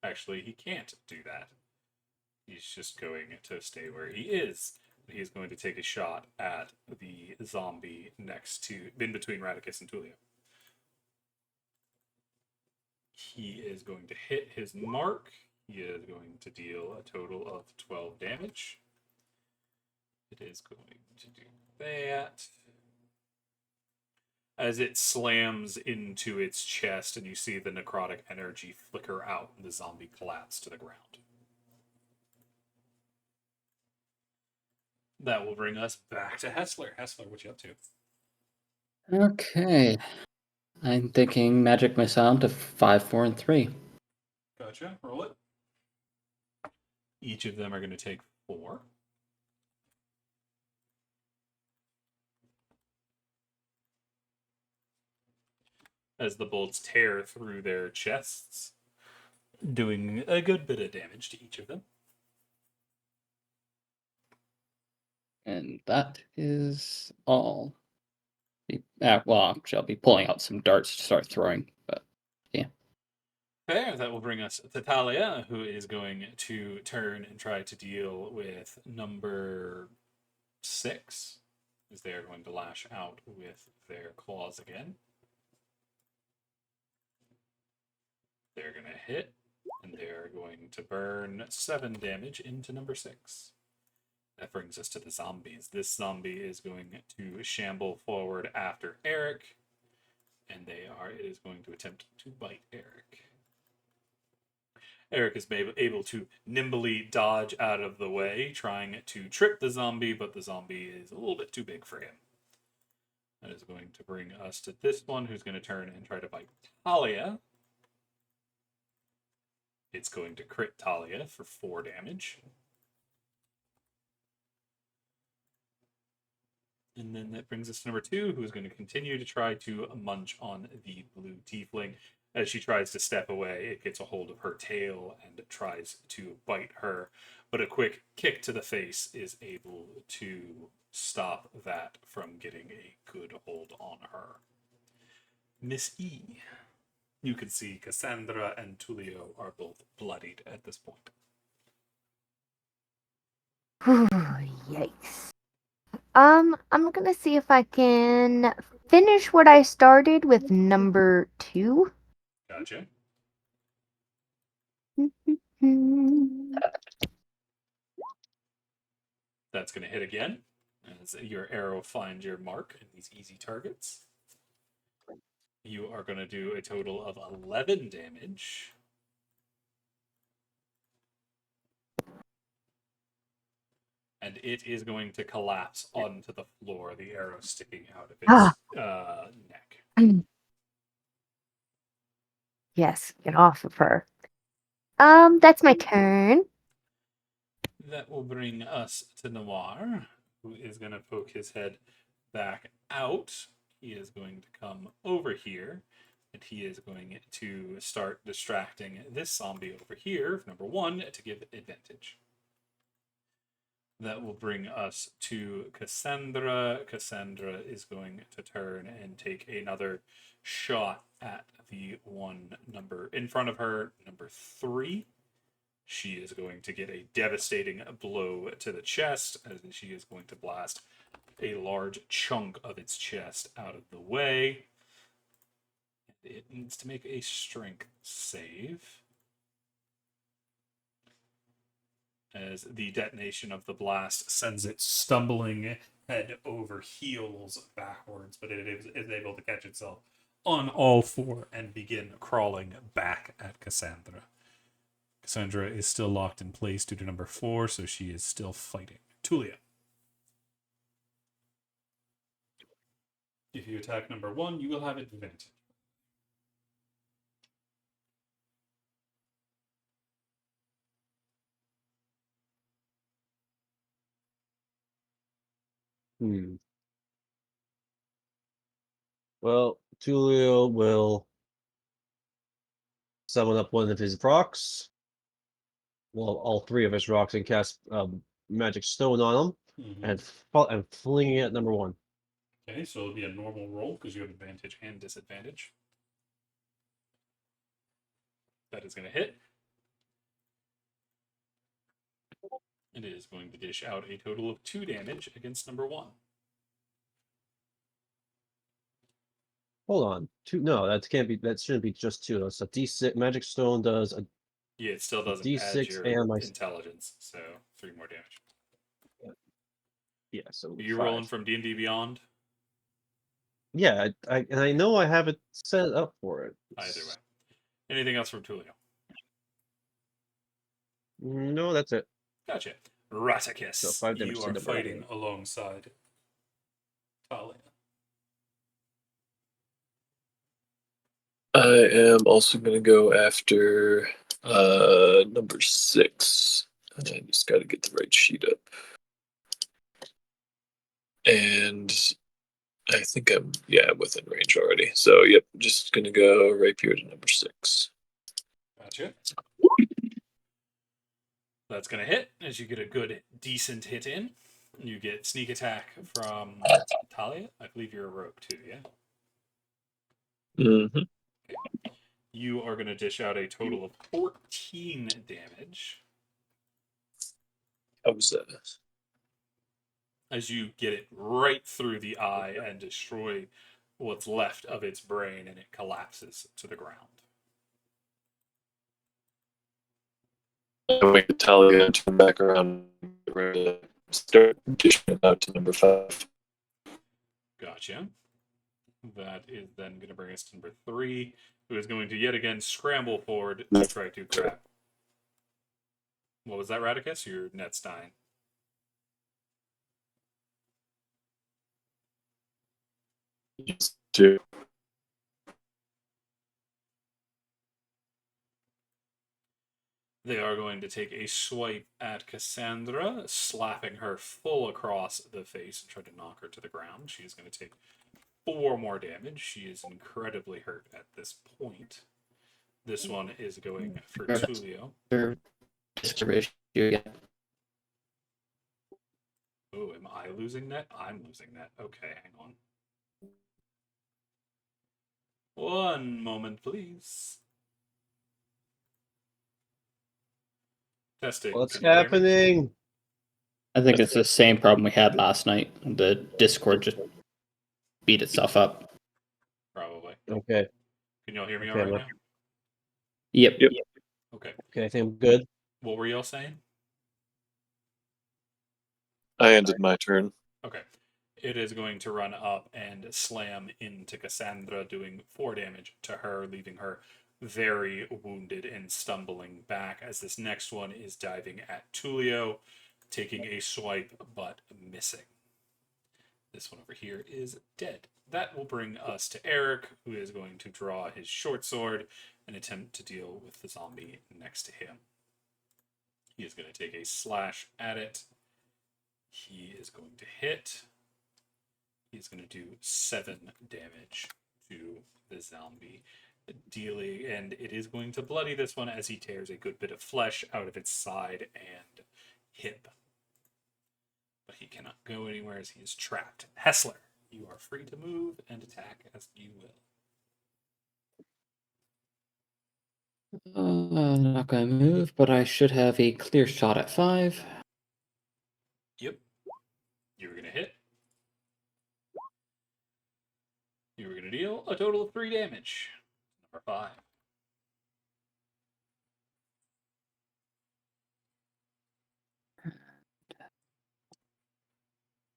S1: Actually, he can't do that. He's just going to stay where he is. He's going to take a shot at the zombie next to, in between Radicus and Tulio. He is going to hit his mark. He is going to deal a total of 12 damage. It is going to do that. As it slams into its chest, and you see the necrotic energy flicker out, and the zombie collapse to the ground. That will bring us back to Hessler. Hessler, what you up to?
S5: Okay. I'm thinking magic missile to 5, 4, and 3.
S1: Gotcha. Roll it. Each of them are going to take 4. As the bolts tear through their chests, doing a good bit of damage to each of them.
S5: And that is all. Well, I'll be pulling out some darts to start throwing, but yeah.
S1: Fair. That will bring us to Talia, who is going to turn and try to deal with number 6, as they are going to lash out with their claws again. They're going to hit, and they are going to burn 7 damage into number 6. That brings us to the zombies. This zombie is going to shamble forward after Eric, and it is going to attempt to bite Eric. Eric is able to nimbly dodge out of the way, trying to trip the zombie, but the zombie is a little bit too big for him. That is going to bring us to this one, who's going to turn and try to bite Talia. It's going to crit Talia for 4 damage. And then that brings us to number 2, who is going to continue to try to munch on the blue tiefling. As she tries to step away, it gets a hold of her tail and tries to bite her. But a quick kick to the face is able to stop that from getting a good hold on her. Miss E. You can see Cassandra and Tullio are both bloodied at this point.
S3: Yikes. I'm gonna see if I can finish what I started with number 2.
S1: Gotcha. That's going to hit again as your arrow finds your mark in these easy targets. You are going to do a total of 11 damage. And it is going to collapse onto the floor, the arrow sticking out of its neck.
S3: Yes, get off of her. That's my turn.
S1: That will bring us to Noir, who is going to poke his head back out. He is going to come over here, and he is going to start distracting this zombie over here, number 1, to give advantage. That will bring us to Cassandra. Cassandra is going to turn and take another shot at the one number in front of her, number 3. She is going to get a devastating blow to the chest, as she is going to blast a large chunk of its chest out of the way. It needs to make a strength save, as the detonation of the blast sends it stumbling head over heels backwards, but it is able to catch itself on all 4 and begin crawling back at Cassandra. Cassandra is still locked in place due to number 4, so she is still fighting. Tulia. If you attack number 1, you will have advantage.
S2: Well, Tulio will summon up one of his rocks. Well, all 3 of his rocks, and cast magic stone on them, and fling it at number 1.
S1: Okay, so it'll be a normal roll because you have advantage and disadvantage. That is going to hit. It is going to dish out a total of 2 damage against number 1.
S2: Hold on, 2? No, that can't be. That shouldn't be just 2. That's a D6. Magic stone does a
S1: Yeah, it still doesn't add
S2: D6
S1: your
S2: and my
S1: intelligence, so 3 more damage.
S2: yeah. So
S1: Are you
S2: 5.
S1: rolling from D&D Beyond?
S2: Yeah, I know I have it set up for it.
S1: Either way. Anything else from Tulio?
S2: No, that's it.
S1: Gotcha.
S2: So
S1: Raticus,
S2: 5 damage
S1: you
S2: to
S1: are
S2: number
S1: fighting
S2: 1.
S1: alongside Talia.
S4: I am also going to go after number 6. I just got to get the right sheet up. And I think I'm within range already. So yep, just gonna go rapier to number 6.
S1: Gotcha. That's going to hit as you get a good, decent hit in. You get sneak attack from Talia. I believe you're a rogue too, yeah?
S4: Mm-hmm.
S1: Okay. You are going to dish out a total of 14 damage.
S4: How was that?
S1: As you get it right through the eye and destroy what's left of its brain, and it collapses to the ground.
S4: I wait to Talia and turn back around and start dishing it out to number 5.
S1: Gotcha. That is then going to bring us to number 3, who is going to yet again scramble forward to try to grab What was that, Radicus? Your net's dying.
S4: Two.
S1: They are going to take a swipe at Cassandra, slapping her full across the face and try to knock her to the ground. She is going to take 4 more damage. She is incredibly hurt at this point. This one is going for Tulio. Oh, am I losing net? I'm losing net. Okay, hang on. One moment, please. Testing.
S2: What's
S1: Can you hear me?
S2: happening?
S5: I think it's the same problem we had last night. The Discord just beat itself up.
S1: Probably.
S2: Okay.
S1: Can y'all hear me
S2: Okay,
S1: all right
S2: look.
S1: now?
S5: Yep.
S1: Okay.
S2: Okay, I think I'm good.
S1: What were y'all saying?
S4: I ended my turn.
S1: Okay. It is going to run up and slam into Cassandra, doing 4 damage to her, leaving her very wounded and stumbling back as this next one is diving at Tulio, taking a swipe but missing. This one over here is dead. That will bring us to Eric, who is going to draw his short sword and attempt to deal with the zombie next to him. He is going to take a slash at it. He is going to hit. He's going to do 7 damage to the zombie, dealing, and it is going to bloody this one as he tears a good bit of flesh out of its side and hip. But he cannot go anywhere as he is trapped. Hessler, you are free to move and attack as you will.
S5: I'm not going to move, but I should have a clear shot at 5.
S1: Yep. You were going to hit. You were going to deal a total of 3 damage. Number 5.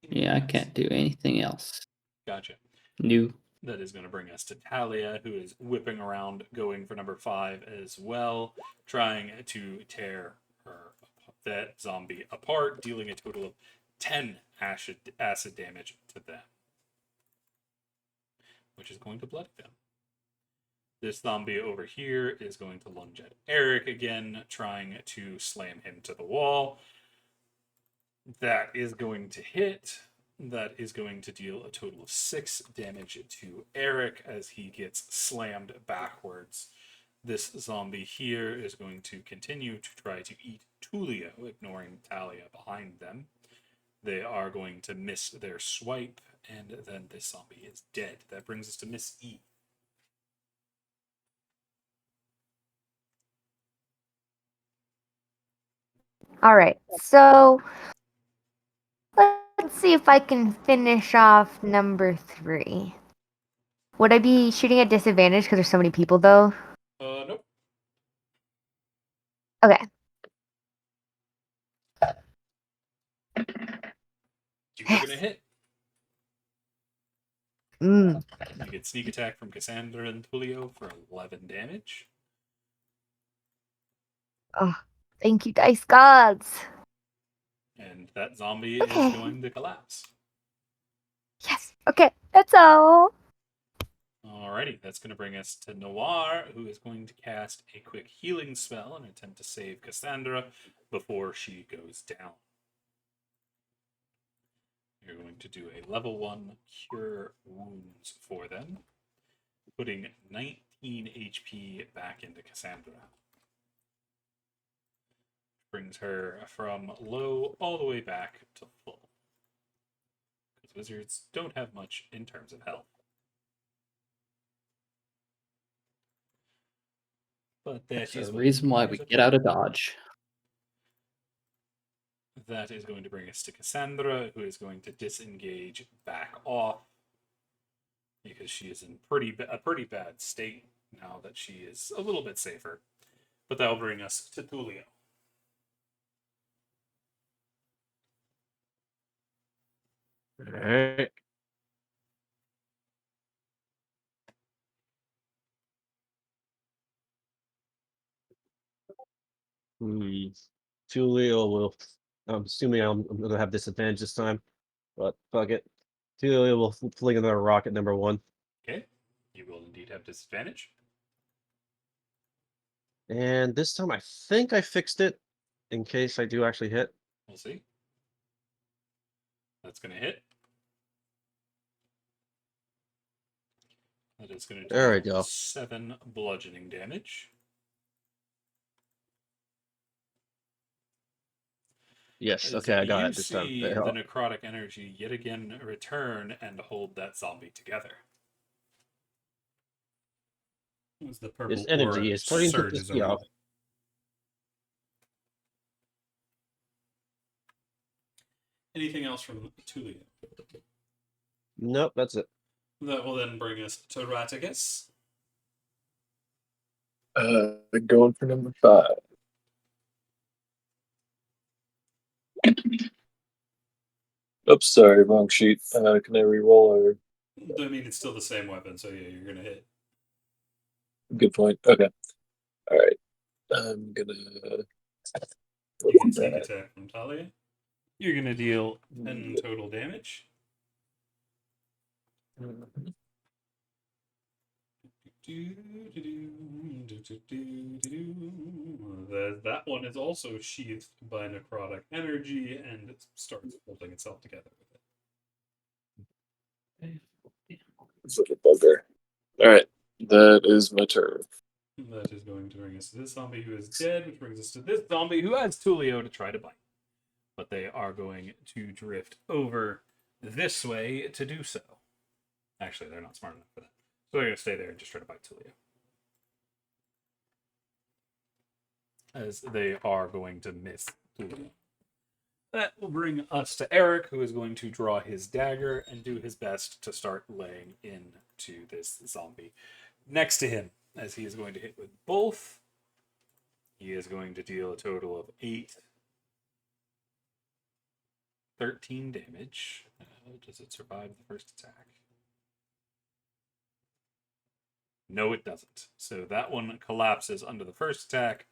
S5: Yeah, I can't do anything else.
S1: Gotcha.
S5: New.
S1: That is going to bring us to Talia, who is whipping around, going for number 5 as well, trying to tear that zombie apart, dealing a total of 10 acid damage to them, which is going to bloody them. This zombie over here is going to lunge at Eric again, trying to slam him to the wall. That is going to hit. That is going to deal a total of 6 damage to Eric as he gets slammed backwards. This zombie here is going to continue to try to eat Tulio, ignoring Talia behind them. They are going to miss their swipe, and then this zombie is dead. That brings us to Miss E.
S3: All right, so let's see if I can finish off number 3. Would I be shooting at disadvantage because there's so many people, though?
S1: Nope.
S3: Okay.
S1: You are going to hit.
S3: Mm.
S1: You get sneak attack from Cassandra and Tulio for 11 damage.
S3: Oh, thank you, dice gods.
S1: And that zombie
S3: Okay.
S1: is going to collapse.
S3: Yes. Okay, that's all.
S1: Alrighty, that's going to bring us to Noir, who is going to cast a quick healing spell and attempt to save Cassandra before she goes down. You're going to do a level 1 cure wounds for them, putting 19 HP back into Cassandra. Brings her from low all the way back to full. Because wizards don't have much in terms of health. But
S5: That's
S1: that is
S5: the reason why we get out of Dodge.
S1: That is going to bring us to Cassandra, who is going to disengage back off because she is in a pretty bad state now that she is a little bit safer. But that will bring us to Tulio.
S2: Alright. Tulio will. I'm assuming I'm going to have disadvantage this time, but fuck it. Tulio will fling another rock at number 1.
S1: Okay. You will indeed have disadvantage.
S2: And this time I think I fixed it in case I do actually hit.
S1: We'll see. That's going to hit. That is going to
S2: There we
S1: do
S2: go.
S1: 7 bludgeoning damage.
S2: Yes,
S1: As
S2: okay, I got
S1: you
S2: it this time.
S1: see the necrotic energy yet again return and hold that zombie together. As the purple
S2: This energy
S1: aura
S2: is starting to
S1: surges
S2: piss me
S1: around
S2: off.
S1: it. Anything else from Tulio?
S2: Nope, that's it.
S1: That will then bring us to Ratticus.
S4: Going for number 5. Oops, sorry, wrong sheet. Can I re-roll or?
S1: I mean, it's still the same weapon, so yeah, you're gonna hit.
S4: Good point. Okay. All right. I'm gonna.
S1: You can sneak attack from Talia. You're gonna deal 10 total damage. That one is also sheathed by necrotic energy and it starts holding itself together with it.
S4: This little bugger. All right, that is my turn.
S1: That is going to bring us to this zombie who is dead, which brings us to this zombie who has Tulio to try to bite. But they are going to drift over this way to do so. Actually, they're not smart enough for that. So they're going to stay there and just try to bite Tulio. As they are going to miss Tulio. That will bring us to Eric, who is going to draw his dagger and do his best to start laying into this zombie next to him, as he is going to hit with both. He is going to deal a total of 13 damage. Does it survive the first attack? No, it doesn't. So that one collapses under the first attack,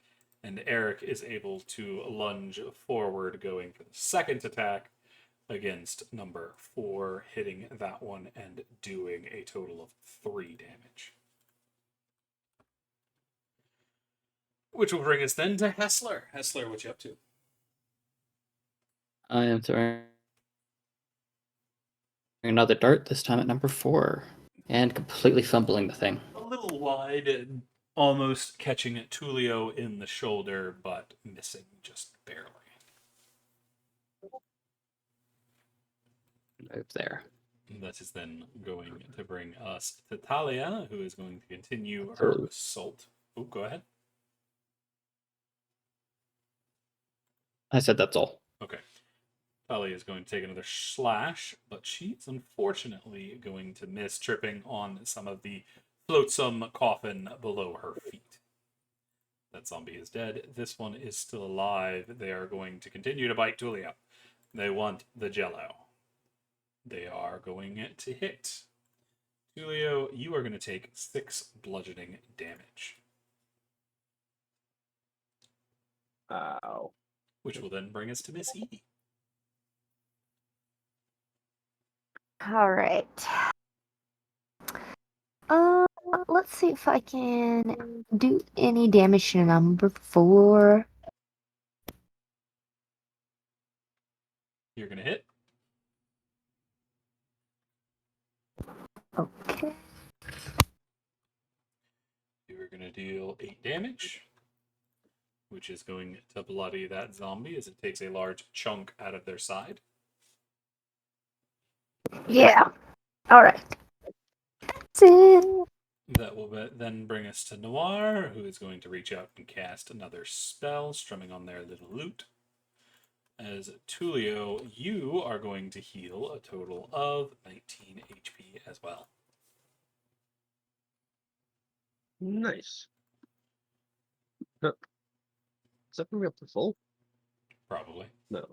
S1: and Eric is able to lunge forward, going for the second attack against number 4, hitting that one and doing a total of 3 damage. Which will bring us then to Hessler. Hessler, what you up to?
S5: I am throwing another dart, this time at number 4, and completely fumbling the thing.
S1: A little wide, almost catching Tulio in the shoulder, but missing just barely.
S5: Move there.
S1: That is then going to bring us to Talia, who is going to continue her assault. Oh, go ahead.
S5: I said that's all.
S1: Okay. Talia is going to take another slash, but she's unfortunately going to miss, tripping on some of the flotsam coffin below her feet. That zombie is dead. This one is still alive. They are going to continue to bite Tulio. They want the jello. They are going to hit. Tulio, you are going to take 6 bludgeoning damage.
S2: Ow.
S1: Which will then bring us to Miss E.
S3: All right. Let's see if I can do any damage to number 4.
S1: You're going to hit.
S3: Okay.
S1: You're going to deal 8 damage, which is going to bloody that zombie as it takes a large chunk out of their side.
S3: Yeah. All right. That's it.
S1: That will then bring us to Noir, who is going to reach out and cast another spell, strumming on their little lute. As Tulio, you are going to heal a total of 19 HP as well.
S2: Nice. Huh. Does that bring me up to full?
S1: Probably.
S2: No.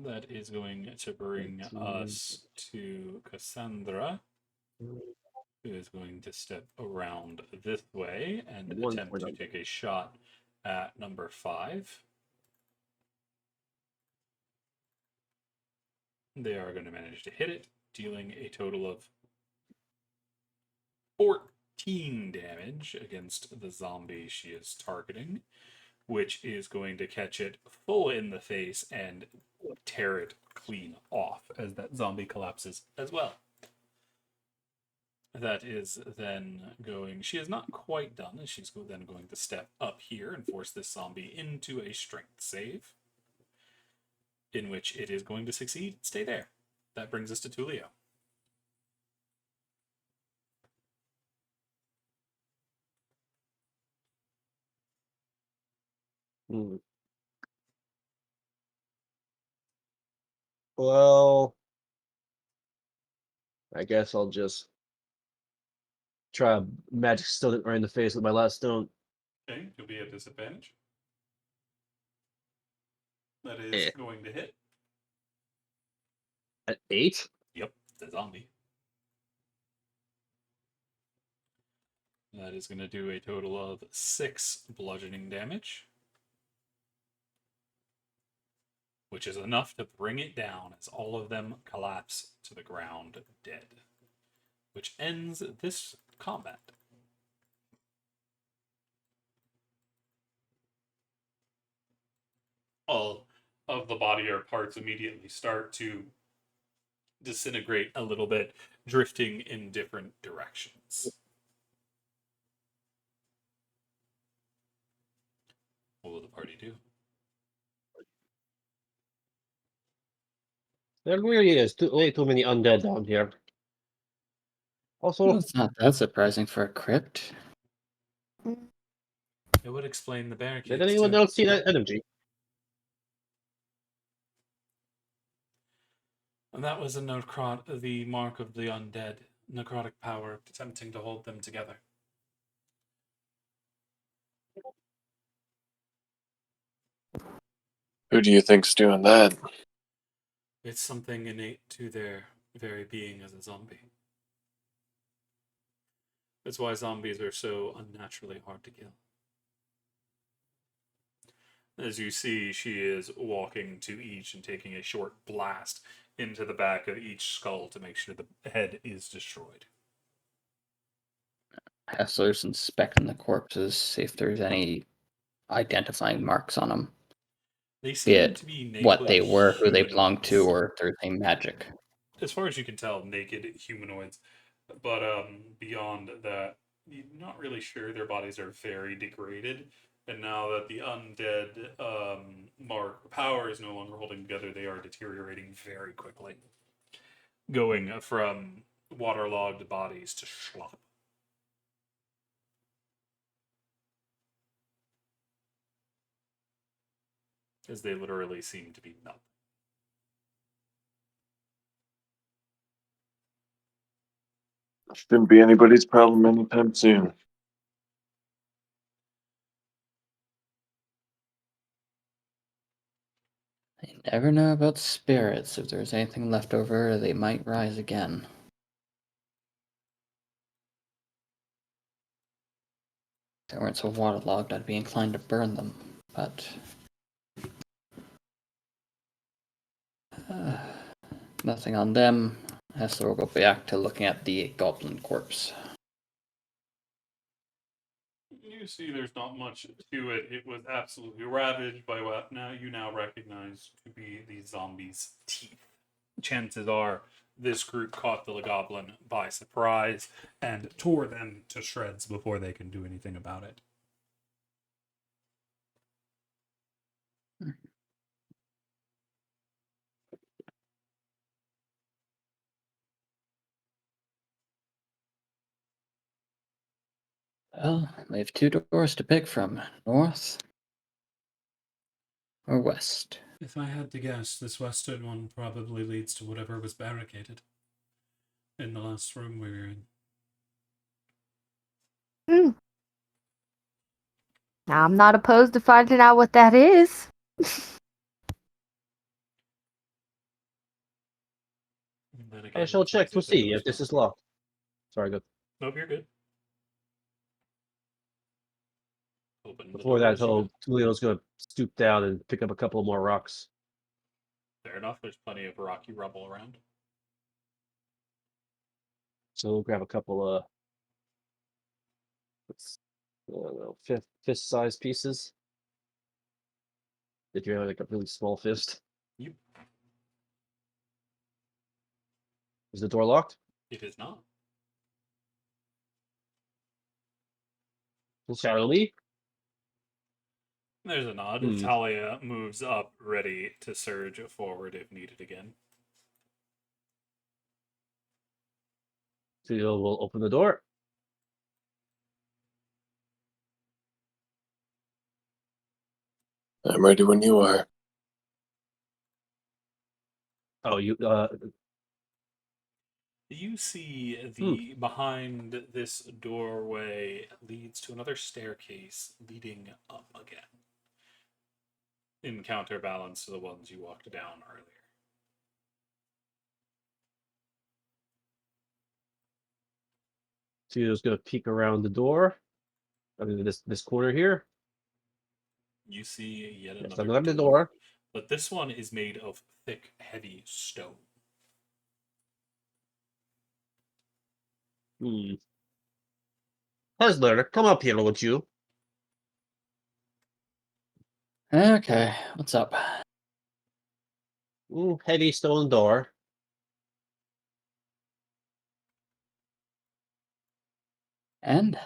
S1: That is going to bring us to Cassandra, who is going to step around this way and attempt to take a shot at number 5. They are going to manage to hit it, dealing a total of 14 damage against the zombie she is targeting, which is going to catch it full in the face and tear it clean off as that zombie collapses as well. That is then going... She is not quite done, as she's then going to step up here and force this zombie into a strength save, in which it is going to succeed and stay there. That brings us to Tulio.
S2: Hmm. Well, I guess I'll just try a magic stone right in the face with my last stone.
S1: Okay, you'll be at disadvantage. That is
S2: Eh.
S1: going to hit.
S2: At 8?
S1: Yep, the zombie. That is going to do a total of 6 bludgeoning damage, which is enough to bring it down as all of them collapse to the ground dead, which ends this combat. All of the body or parts immediately start to disintegrate a little bit, drifting in different directions. What will the party do?
S2: There really is way too many undead down here. Also,
S5: Well, it's not that surprising for a crypt.
S1: It would explain the
S2: did
S1: barricades
S2: anyone
S1: too.
S2: else see that energy?
S1: And that was the mark of the undead, necrotic power attempting to hold them together.
S4: Who do you think's doing that?
S1: It's something innate to their very being as a zombie. That's why zombies are so unnaturally hard to kill. As you see, she is walking to each and taking a short blast into the back of each skull to make sure the head is destroyed.
S5: Hessler's inspecting the corpses, see if there's any identifying marks on them.
S1: They
S5: Be
S1: seem
S5: it
S1: to be naked
S5: what they were, who they belonged to,
S1: humanoids.
S5: or if there's any magic.
S1: As far as you can tell, naked humanoids. But beyond that, you're not really sure. Their bodies are very degraded. And now that the undead mark power is no longer holding together, they are deteriorating very quickly. Going from waterlogged bodies to schlop. As they literally seem to be nothing.
S4: Shouldn't be anybody's problem anytime soon.
S5: You never know about spirits. If there's anything left over, they might rise again. If they weren't so waterlogged, I'd be inclined to burn them. But nothing on them. Hessler will go back to looking at the goblin corpse.
S1: You see, there's not much to it. It was absolutely ravaged by what you now recognize to be the zombie's teeth. Chances are this group caught the goblin by surprise and tore them to shreds before they can do anything about it.
S5: Well, we have 2 doors to pick from. North or west.
S1: If I had to guess, this western one probably leads to whatever was barricaded in the last room we were in.
S3: Now, I'm not opposed to finding out what that is.
S1: Then
S2: I
S1: again,
S2: shall
S1: it's
S2: check to
S1: easier than
S2: see if this is locked. Sorry, good.
S1: Nope, you're good. Open the
S2: Before
S1: door
S2: that,
S1: as you will.
S2: Tulio's gonna stoop down and pick up a couple more rocks.
S1: Fair enough. There's plenty of rocky rubble around.
S2: So we'll grab a couple of I don't know, fist size pieces. If you have like a really small fist.
S1: Yep.
S2: Is the door locked?
S1: It is not.
S2: Charlie?
S1: There's a nod.
S2: Hmm.
S1: Talia moves up, ready to surge forward if needed again.
S2: Tulio will open the door.
S4: I'm ready when you are.
S2: Oh,
S1: You see the behind this doorway leads to another staircase leading up again. In counterbalance to the ones you walked down earlier.
S2: Tulio's gonna peek around the door. I mean this corner here.
S1: You see yet
S2: Yes,
S1: another
S2: another
S1: door,
S2: door.
S1: but this one is made of thick, heavy stone.
S2: Husler, come up here, won't you?
S5: Okay, what's up?
S2: Heavy stone door.
S5: And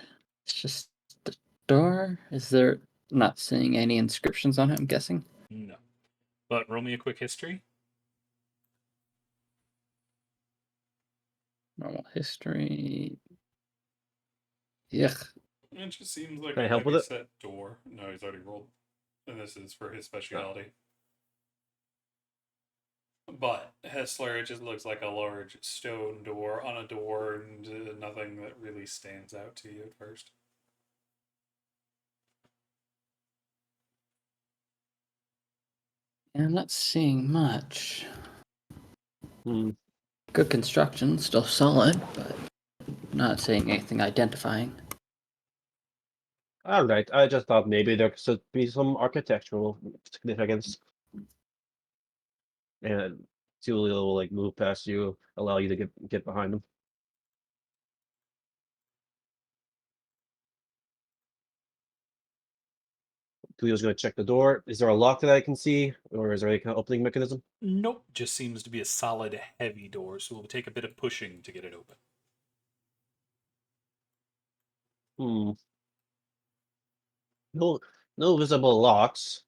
S5: it's just the door. Is there not seeing any inscriptions on it? I'm guessing.
S1: No. But roll me a quick history.
S5: Normal history. Yuck.
S1: It just seems like
S2: Can I
S1: a
S2: help with
S1: heavy
S2: it?
S1: set door. No, he's already rolled. And this is for his speciality. But Hessler, it just looks like a large stone door on a door, and nothing that really stands out to you at first.
S5: I'm not seeing much.
S2: Hmm.
S5: Good construction, still solid, but not seeing anything identifying.
S2: All right. I just thought maybe there should be some architectural significance. And Tulio will like move past you, allow you to get behind him. Tulio's gonna check the door. Is there a lock that I can see, or is there any kind of opening mechanism?
S1: Nope. Just seems to be a solid, heavy door, so it will take a bit of pushing to get it open.
S2: Hmm. No visible locks.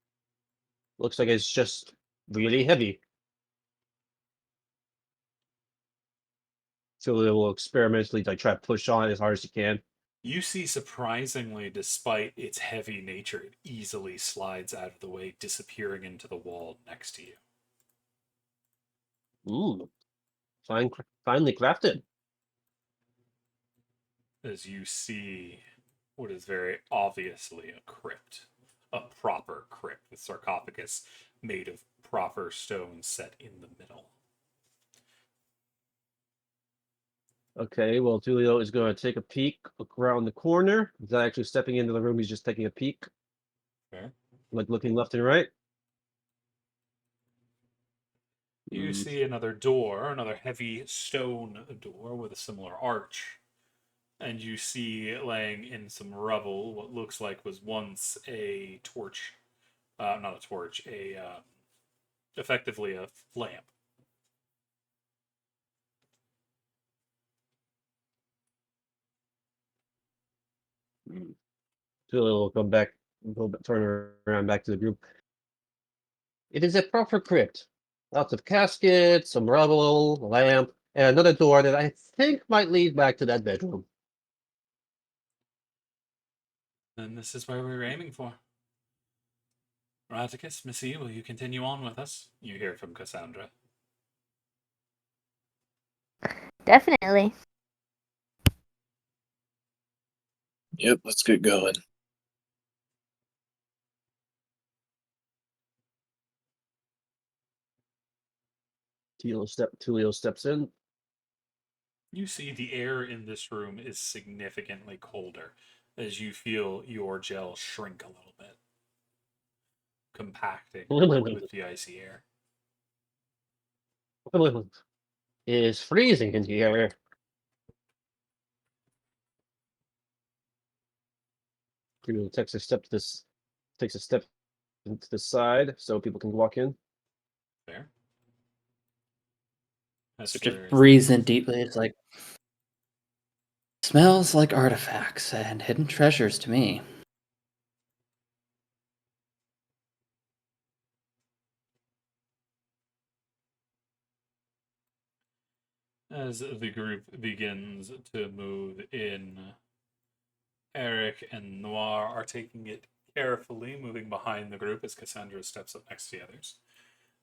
S2: Looks like it's just really heavy. Tulio will experimentally like try to push on it as hard as he can.
S1: You see, surprisingly, despite its heavy nature, it easily slides out of the way, disappearing into the wall next to you.
S2: Finely crafted.
S1: As you see what is very obviously a crypt, a proper crypt with sarcophagus made of proper stone set in the middle.
S2: Okay, well, Tulio is going to take a peek, look around the corner. He's not actually stepping into the room. He's just taking a peek,
S1: Fair.
S2: like looking left and right.
S1: You see another door, another heavy stone door with a similar arch. And you see laying in some rubble what looks like was once a torch. Not a torch, effectively a lamp.
S2: Tulio will come back, turn around back to the group. It is a proper crypt. Lots of caskets, some rubble, a lamp, and another door that I think might lead back to that bedroom.
S1: And this is where we were aiming for. Raticus, Missy, will you continue on with us? You hear from Cassandra.
S3: Definitely.
S4: Yep, let's get going.
S2: Tulio steps in.
S1: You see the air in this room is significantly colder. as you feel your gel shrink a little bit, compacting with the icy air.
S2: It's freezing in here. He takes a step to this, takes a step to the side so people can walk in.
S1: Fair.
S5: So
S1: Hessler
S5: just
S1: is
S5: breathes in deeply. It's like smells like artifacts and hidden treasures to me.
S1: as the group begins to move in. Eric and Noir are taking it carefully, moving behind the group as Cassandra steps up next to the others.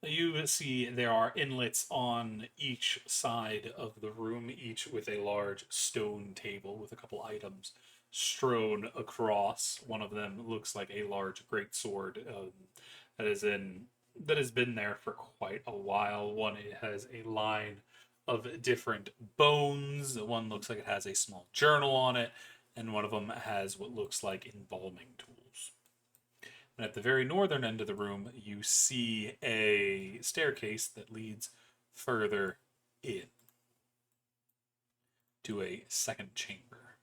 S1: You see there are inlets on each side of the room, each with a large stone table with a couple items strewn across. One of them looks like a large greatsword that is in that has been there for quite a while. One it has a line of different bones. One looks like it has a small journal on it, and one of them has what looks like embalming tools. And at the very northern end of the room, you see a staircase that leads further in to a second chamber.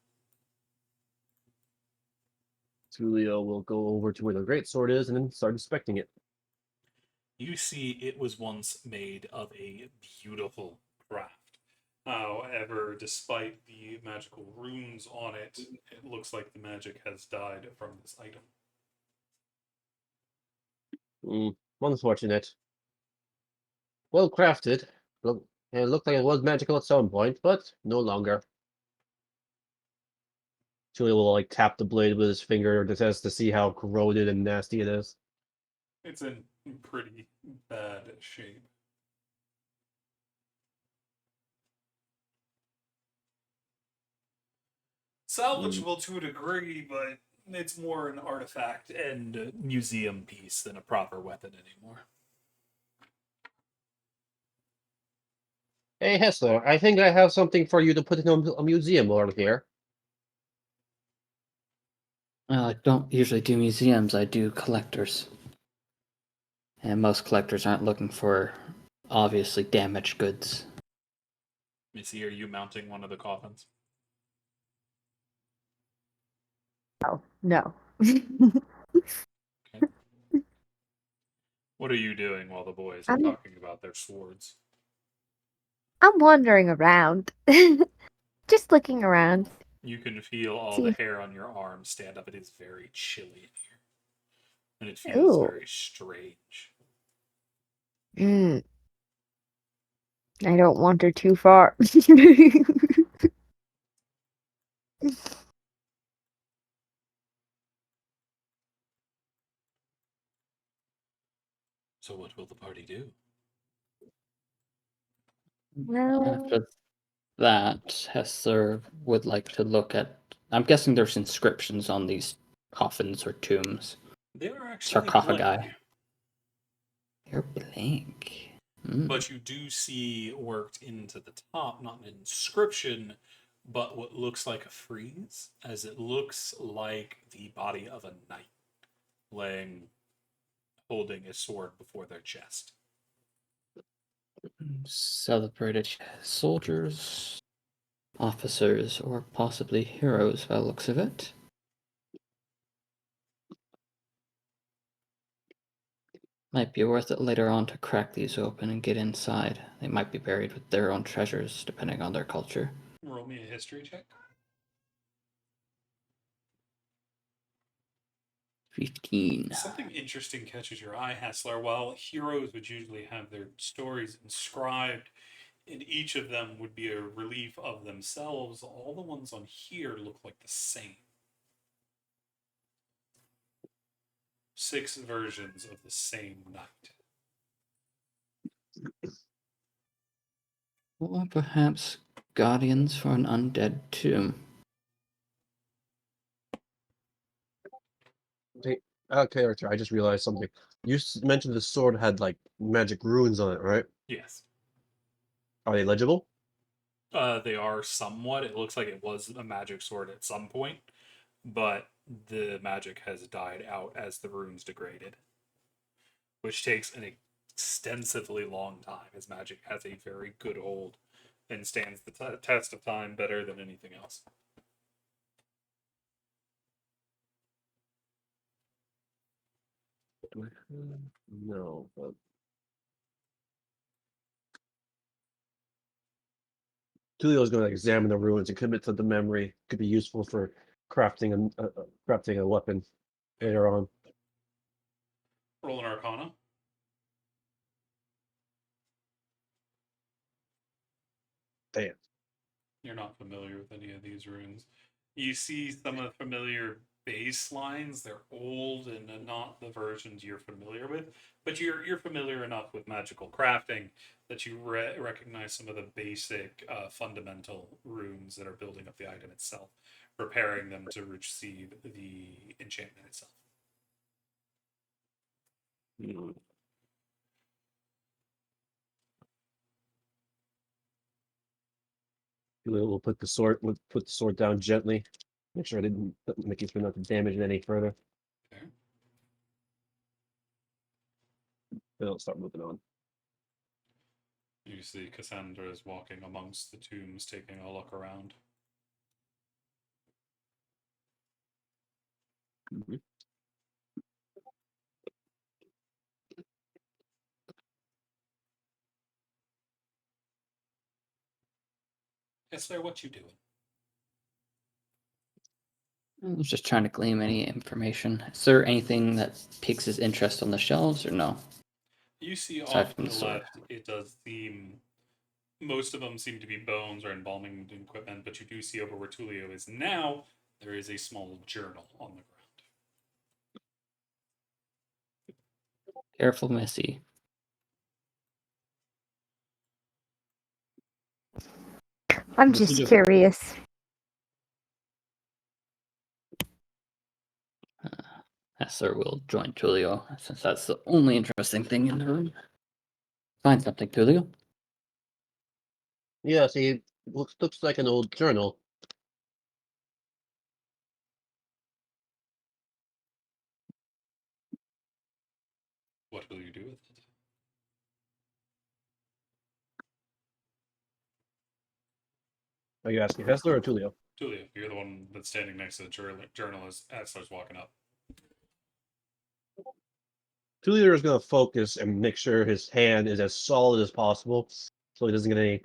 S2: Tulio will go over to where the great sword is and then start inspecting it.
S1: You see it was once made of a beautiful craft. However, despite the magical runes on it, it looks like the magic has died from this item.
S2: Unfortunate. Well crafted. It looked like it was magical at some point, but no longer. Tulio will like tap the blade with his finger just to see how corroded and nasty it is.
S1: It's in pretty bad shape. Salvageable to a degree, but it's more an artifact and museum piece than a proper weapon anymore.
S2: Hey Hessler, I think I have something for you to put in a museum over here.
S5: Well, I don't usually do museums, I do collectors. And most collectors aren't looking for obviously damaged goods.
S1: Missy, are you mounting one of the coffins?
S3: Oh, no.
S1: Okay. What are you doing while the boys are
S3: I'm-
S1: talking about their swords?
S3: I'm wandering around. Just looking around.
S1: You can feel all
S3: See
S1: the
S3: if-
S1: hair on your arms stand up. It is very chilly in here. And it feels
S3: Ooh.
S1: very strange.
S3: Mm. I don't wander too far.
S1: So what will the party do?
S3: Well,
S5: After that, Hester would like to look at. I'm guessing there's inscriptions on these coffins or tombs.
S1: They are actually
S5: Sarcophagi.
S1: blank,
S5: They're blank. Mm.
S1: but you do see worked into the top, not an inscription, but what looks like a frieze, as it looks like the body of a knight laying, holding a sword before their chest.
S5: Celebrated soldiers, officers, or possibly heroes by the looks of it. Might be worth it later on to crack these open and get inside. They might be buried with their own treasures, depending on their culture.
S1: Roll me a history check.
S5: 15.
S1: Something interesting catches your eye, Hassler. While heroes would usually have their stories inscribed, and each of them would be a relief of themselves, all the ones on here look like the same. 6 versions of the same knight.
S5: Or perhaps guardians for an undead tomb.
S2: Character, I just realized something. You mentioned the sword had like magic runes on it, right?
S1: Yes.
S2: Are they legible?
S1: They are somewhat. It looks like it was a magic sword at some point. but the magic has died out as the runes degraded, which takes an extensively long time, as magic has a very good hold and stands the test of time better than anything else.
S2: No, but Tulio's going to examine the ruins and commit to the memory. Could be useful for crafting a weapon later on.
S1: Roll an Arcana.
S2: Damn.
S1: You're not familiar with any of these runes. You see some of the familiar baselines. They're old and not the versions you're familiar with, but you're familiar enough with magical crafting that you recognize some of the basic fundamental runes that are building up the item itself, preparing them to receive the enchantment itself.
S2: We'll put the sword down gently. Make sure I didn't make it not to damage it any further.
S1: Okay.
S2: Then I'll start moving on.
S1: You see Cassandra is walking amongst the tombs, taking a look around.
S2: Mhm.
S1: Yes, sir. What you doing?
S5: I was just trying to glean any information. Is there anything that piques his interest on the shelves, or no?
S1: You see
S5: Aside
S1: off
S5: from
S1: to
S5: the
S1: the
S5: sword.
S1: left, it does seem most of them seem to be bones or embalming equipment, but you do see over where Tulio is now, there is a small journal on the ground.
S5: Careful, Missy.
S3: I'm
S2: This is
S3: just
S2: just-
S3: curious.
S5: Hessler will join Tulio, since that's the only interesting thing in the room. Find something, Tulio.
S2: Yeah, see, looks like an old journal.
S1: What will you do with it?
S2: Are you asking Hessler or Tulio?
S1: Tulio, you're the one that's standing next to the journal as Asler's walking up.
S2: Tulio is going to focus and make sure his hand is as solid as possible, so he doesn't get any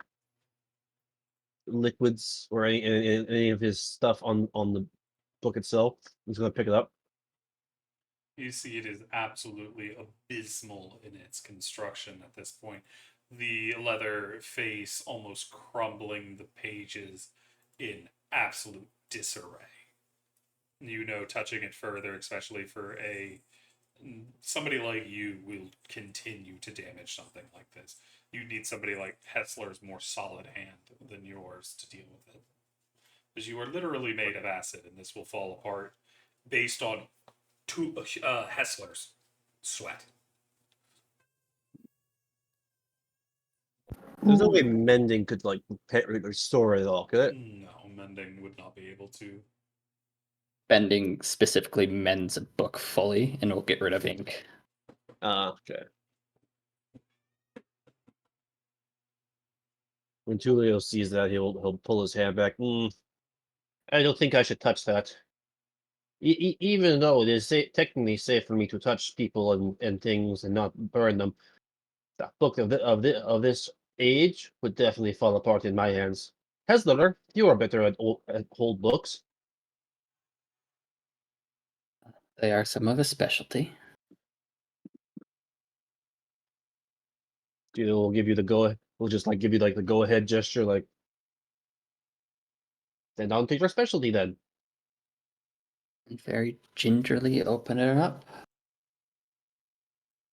S2: liquids or any of his stuff on the book itself. He's going to pick it up.
S1: You see it is absolutely abysmal in its construction at this point. The leather face almost crumbling, the pages in absolute disarray. You know, touching it further, especially for somebody like you, will continue to damage something like this. You need somebody like Hessler's more solid hand than yours to deal with it. Because you are literally made of acid, and this will fall apart based on Hessler's sweat.
S2: There's no way mending could like restore it all, could it?
S1: No, mending would not be able to.
S5: Bending specifically mends a book fully and will get rid of ink.
S2: Okay. When Tulio sees that, he'll pull his hand back. I don't think I should touch that. Even though it is technically safe for me to touch people and things and not burn them, that book of this age would definitely fall apart in my hands. Hessler, you are better at old books.
S5: They are some of his specialty.
S2: We'll give you the go. We'll just like give you like the go ahead gesture, like. Then I'll take your specialty then.
S5: And very gingerly open it up.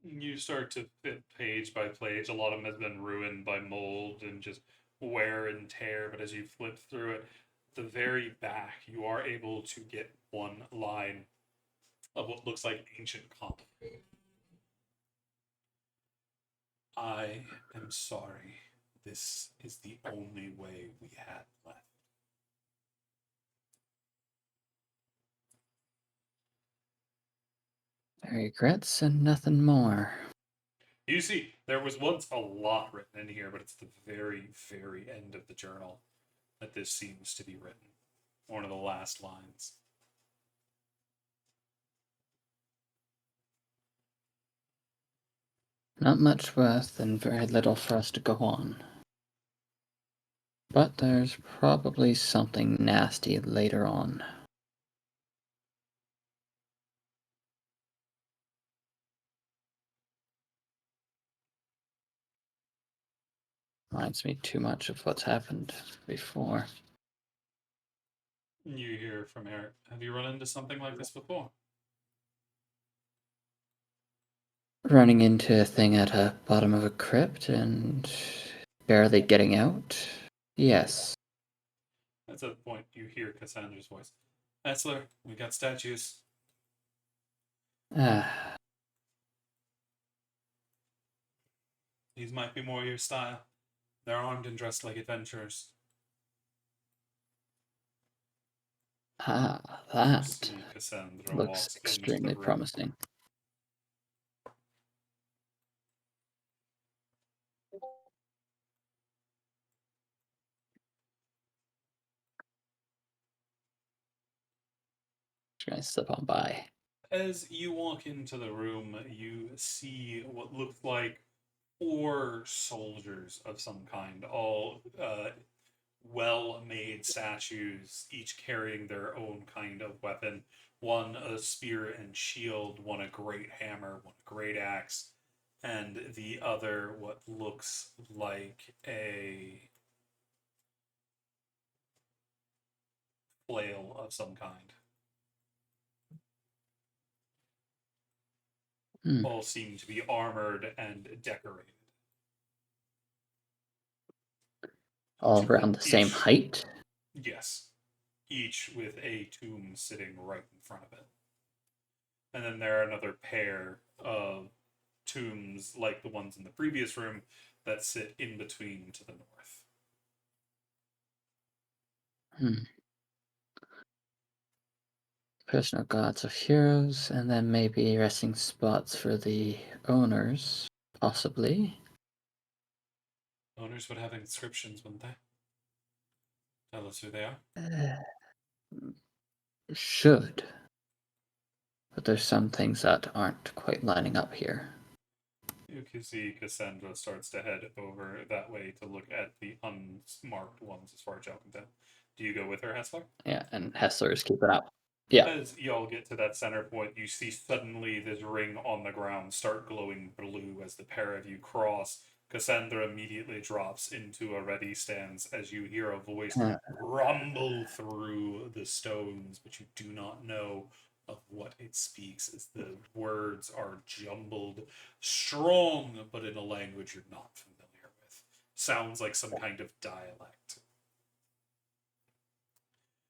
S1: You start to fit page by page. A lot of them has been ruined by mold and just wear and tear. But as you flip through it, the very back, you are able to get one line of what looks like ancient comp. I am sorry. This is the only way we had left.
S5: Regrets and nothing more.
S1: You see, there was once a lot written in here, but it's the very, very end of the journal that this seems to be written. One of the last lines.
S5: Not much worth and very little for us to go on. But there's probably something nasty later on. Reminds me too much of what's happened before.
S1: You hear from Eric. Have you run into something like this before?
S5: Running into a thing at the bottom of a crypt and barely getting out? Yes.
S1: That's at the point you hear Cassandra's voice. Essler, we got statues.
S5: Ah,
S1: These might be more your style. They're armed and dressed like adventurers.
S5: that
S1: See, Cassandra
S5: looks
S1: walks into the
S5: extremely
S1: room.
S5: promising. Just gonna slip on by.
S1: As you walk into the room, you see what looks like 4 soldiers of some kind, all well-made statues, each carrying their own kind of weapon. One a spear and shield, one a great hammer, one a great axe, and the other what looks like a flail of some kind. All seem to be armored and decorated.
S5: All around the same height?
S1: Yes. Each with a tomb sitting right in front of it. And then there are another pair of tombs like the ones in the previous room that sit in between to the north.
S5: Personal gods of heroes, and then maybe resting spots for the owners, possibly.
S1: Owners would have inscriptions, wouldn't they? Tell us who they are.
S5: Should. But there's some things that aren't quite lining up here.
S1: You can see Cassandra starts to head over that way to look at the unmarked ones as far as y'all can tell. Do you go with her, Hessler?
S5: Yeah, and Hessler is keeping up. Yeah.
S1: As y'all get to that center point, you see suddenly this ring on the ground start glowing blue as the pair of you cross. Cassandra immediately drops into a ready stance as you hear a voice rumble through the stones, but you do not know of what it speaks, as the words are jumbled, strong, but in a language you're not familiar with. Sounds like some kind of dialect.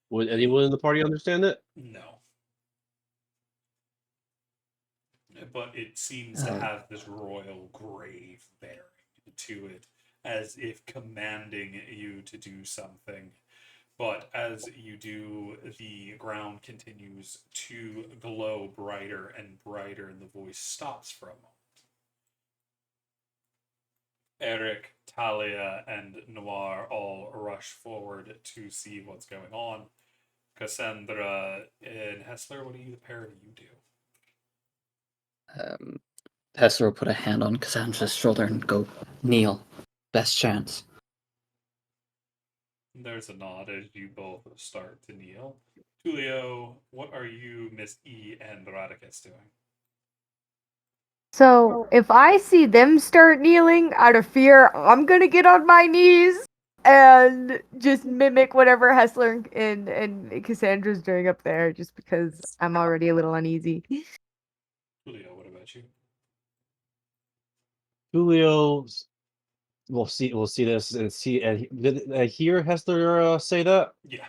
S2: Would anyone in the party understand it?
S1: No. But it seems to have this royal grave bearing to it, as if commanding you to do something. But as you do, the ground continues to glow brighter and brighter, and the voice stops for a moment. Eric, Talia, and Noir all rush forward to see what's going on. Cassandra and Hessler, what do you, the pair of you do?
S5: Hessler will put a hand on Cassandra's shoulder and go, kneel. Best chance.
S1: There's a nod as you both start to kneel. Tulio, what are you, Miss E, and Radicus doing?
S3: So if I see them start kneeling out of fear, I'm gonna get on my knees and just mimic whatever Hessler and Cassandra's doing up there, just because I'm already a little uneasy.
S1: Tulio, what about you?
S2: Julio, we'll see this and see. And did I hear Hessler say that?
S1: Yeah.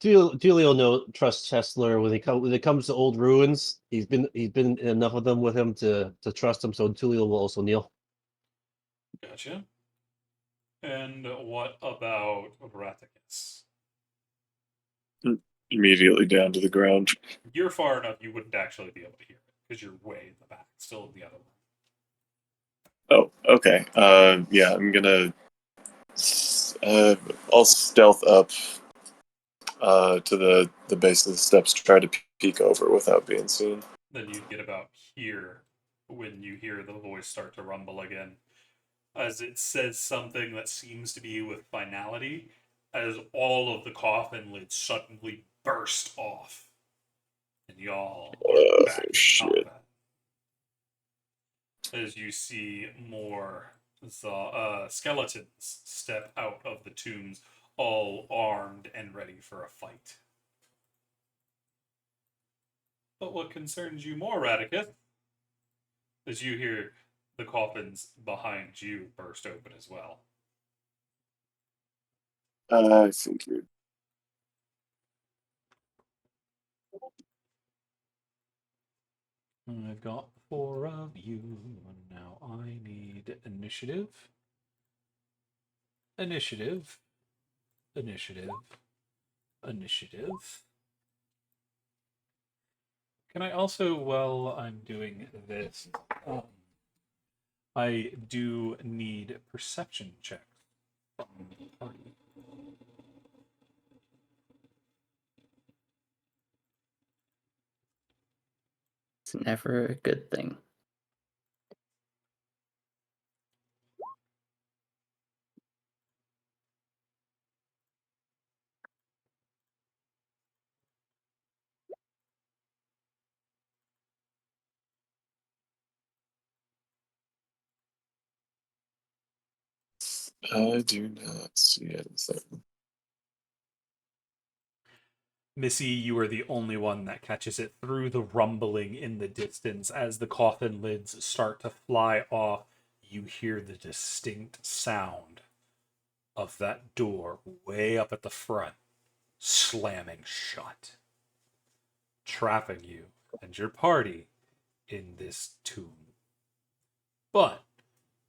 S2: Julio trusts Hessler when it comes to old ruins. He's been enough of them with him to trust him. So Julio will also kneel.
S1: Gotcha. And what about Radicus?
S4: immediately down to the ground.
S1: You're far enough you wouldn't actually be able to hear it because you're way in the back, still in the other room.
S4: Oh, okay. Yeah, I'm gonna. I'll stealth up to the base of the steps, try to peek over without being seen.
S1: Then you'd get about here when you hear the voice start to rumble again, as it says something that seems to be with finality, as all of the coffin lids suddenly burst off, and y'all are back in
S4: Shit.
S1: combat. As you see more skeletons step out of the tombs, all armed and ready for a fight. But what concerns you more, Radicus, as you hear the coffins behind you burst open as well.
S4: I figured.
S1: I've got 4 of you. Now I need initiative. Initiative. Initiative. Initiative. Can I also, while I'm doing this, I do need perception checks from the party.
S5: It's never a good thing.
S4: I do not see anything.
S1: Missy, you are the only one that catches it through the rumbling in the distance as the coffin lids start to fly off. You hear the distinct sound of that door way up at the front slamming shut, trapping you and your party in this tomb. But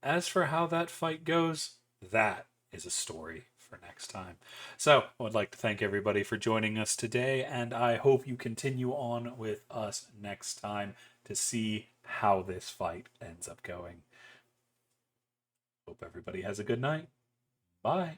S1: as for how that fight goes, that is a story for next time. So I would like to thank everybody for joining us today, and I hope you continue on with us next time to see how this fight ends up going. Hope everybody has a good night. Bye.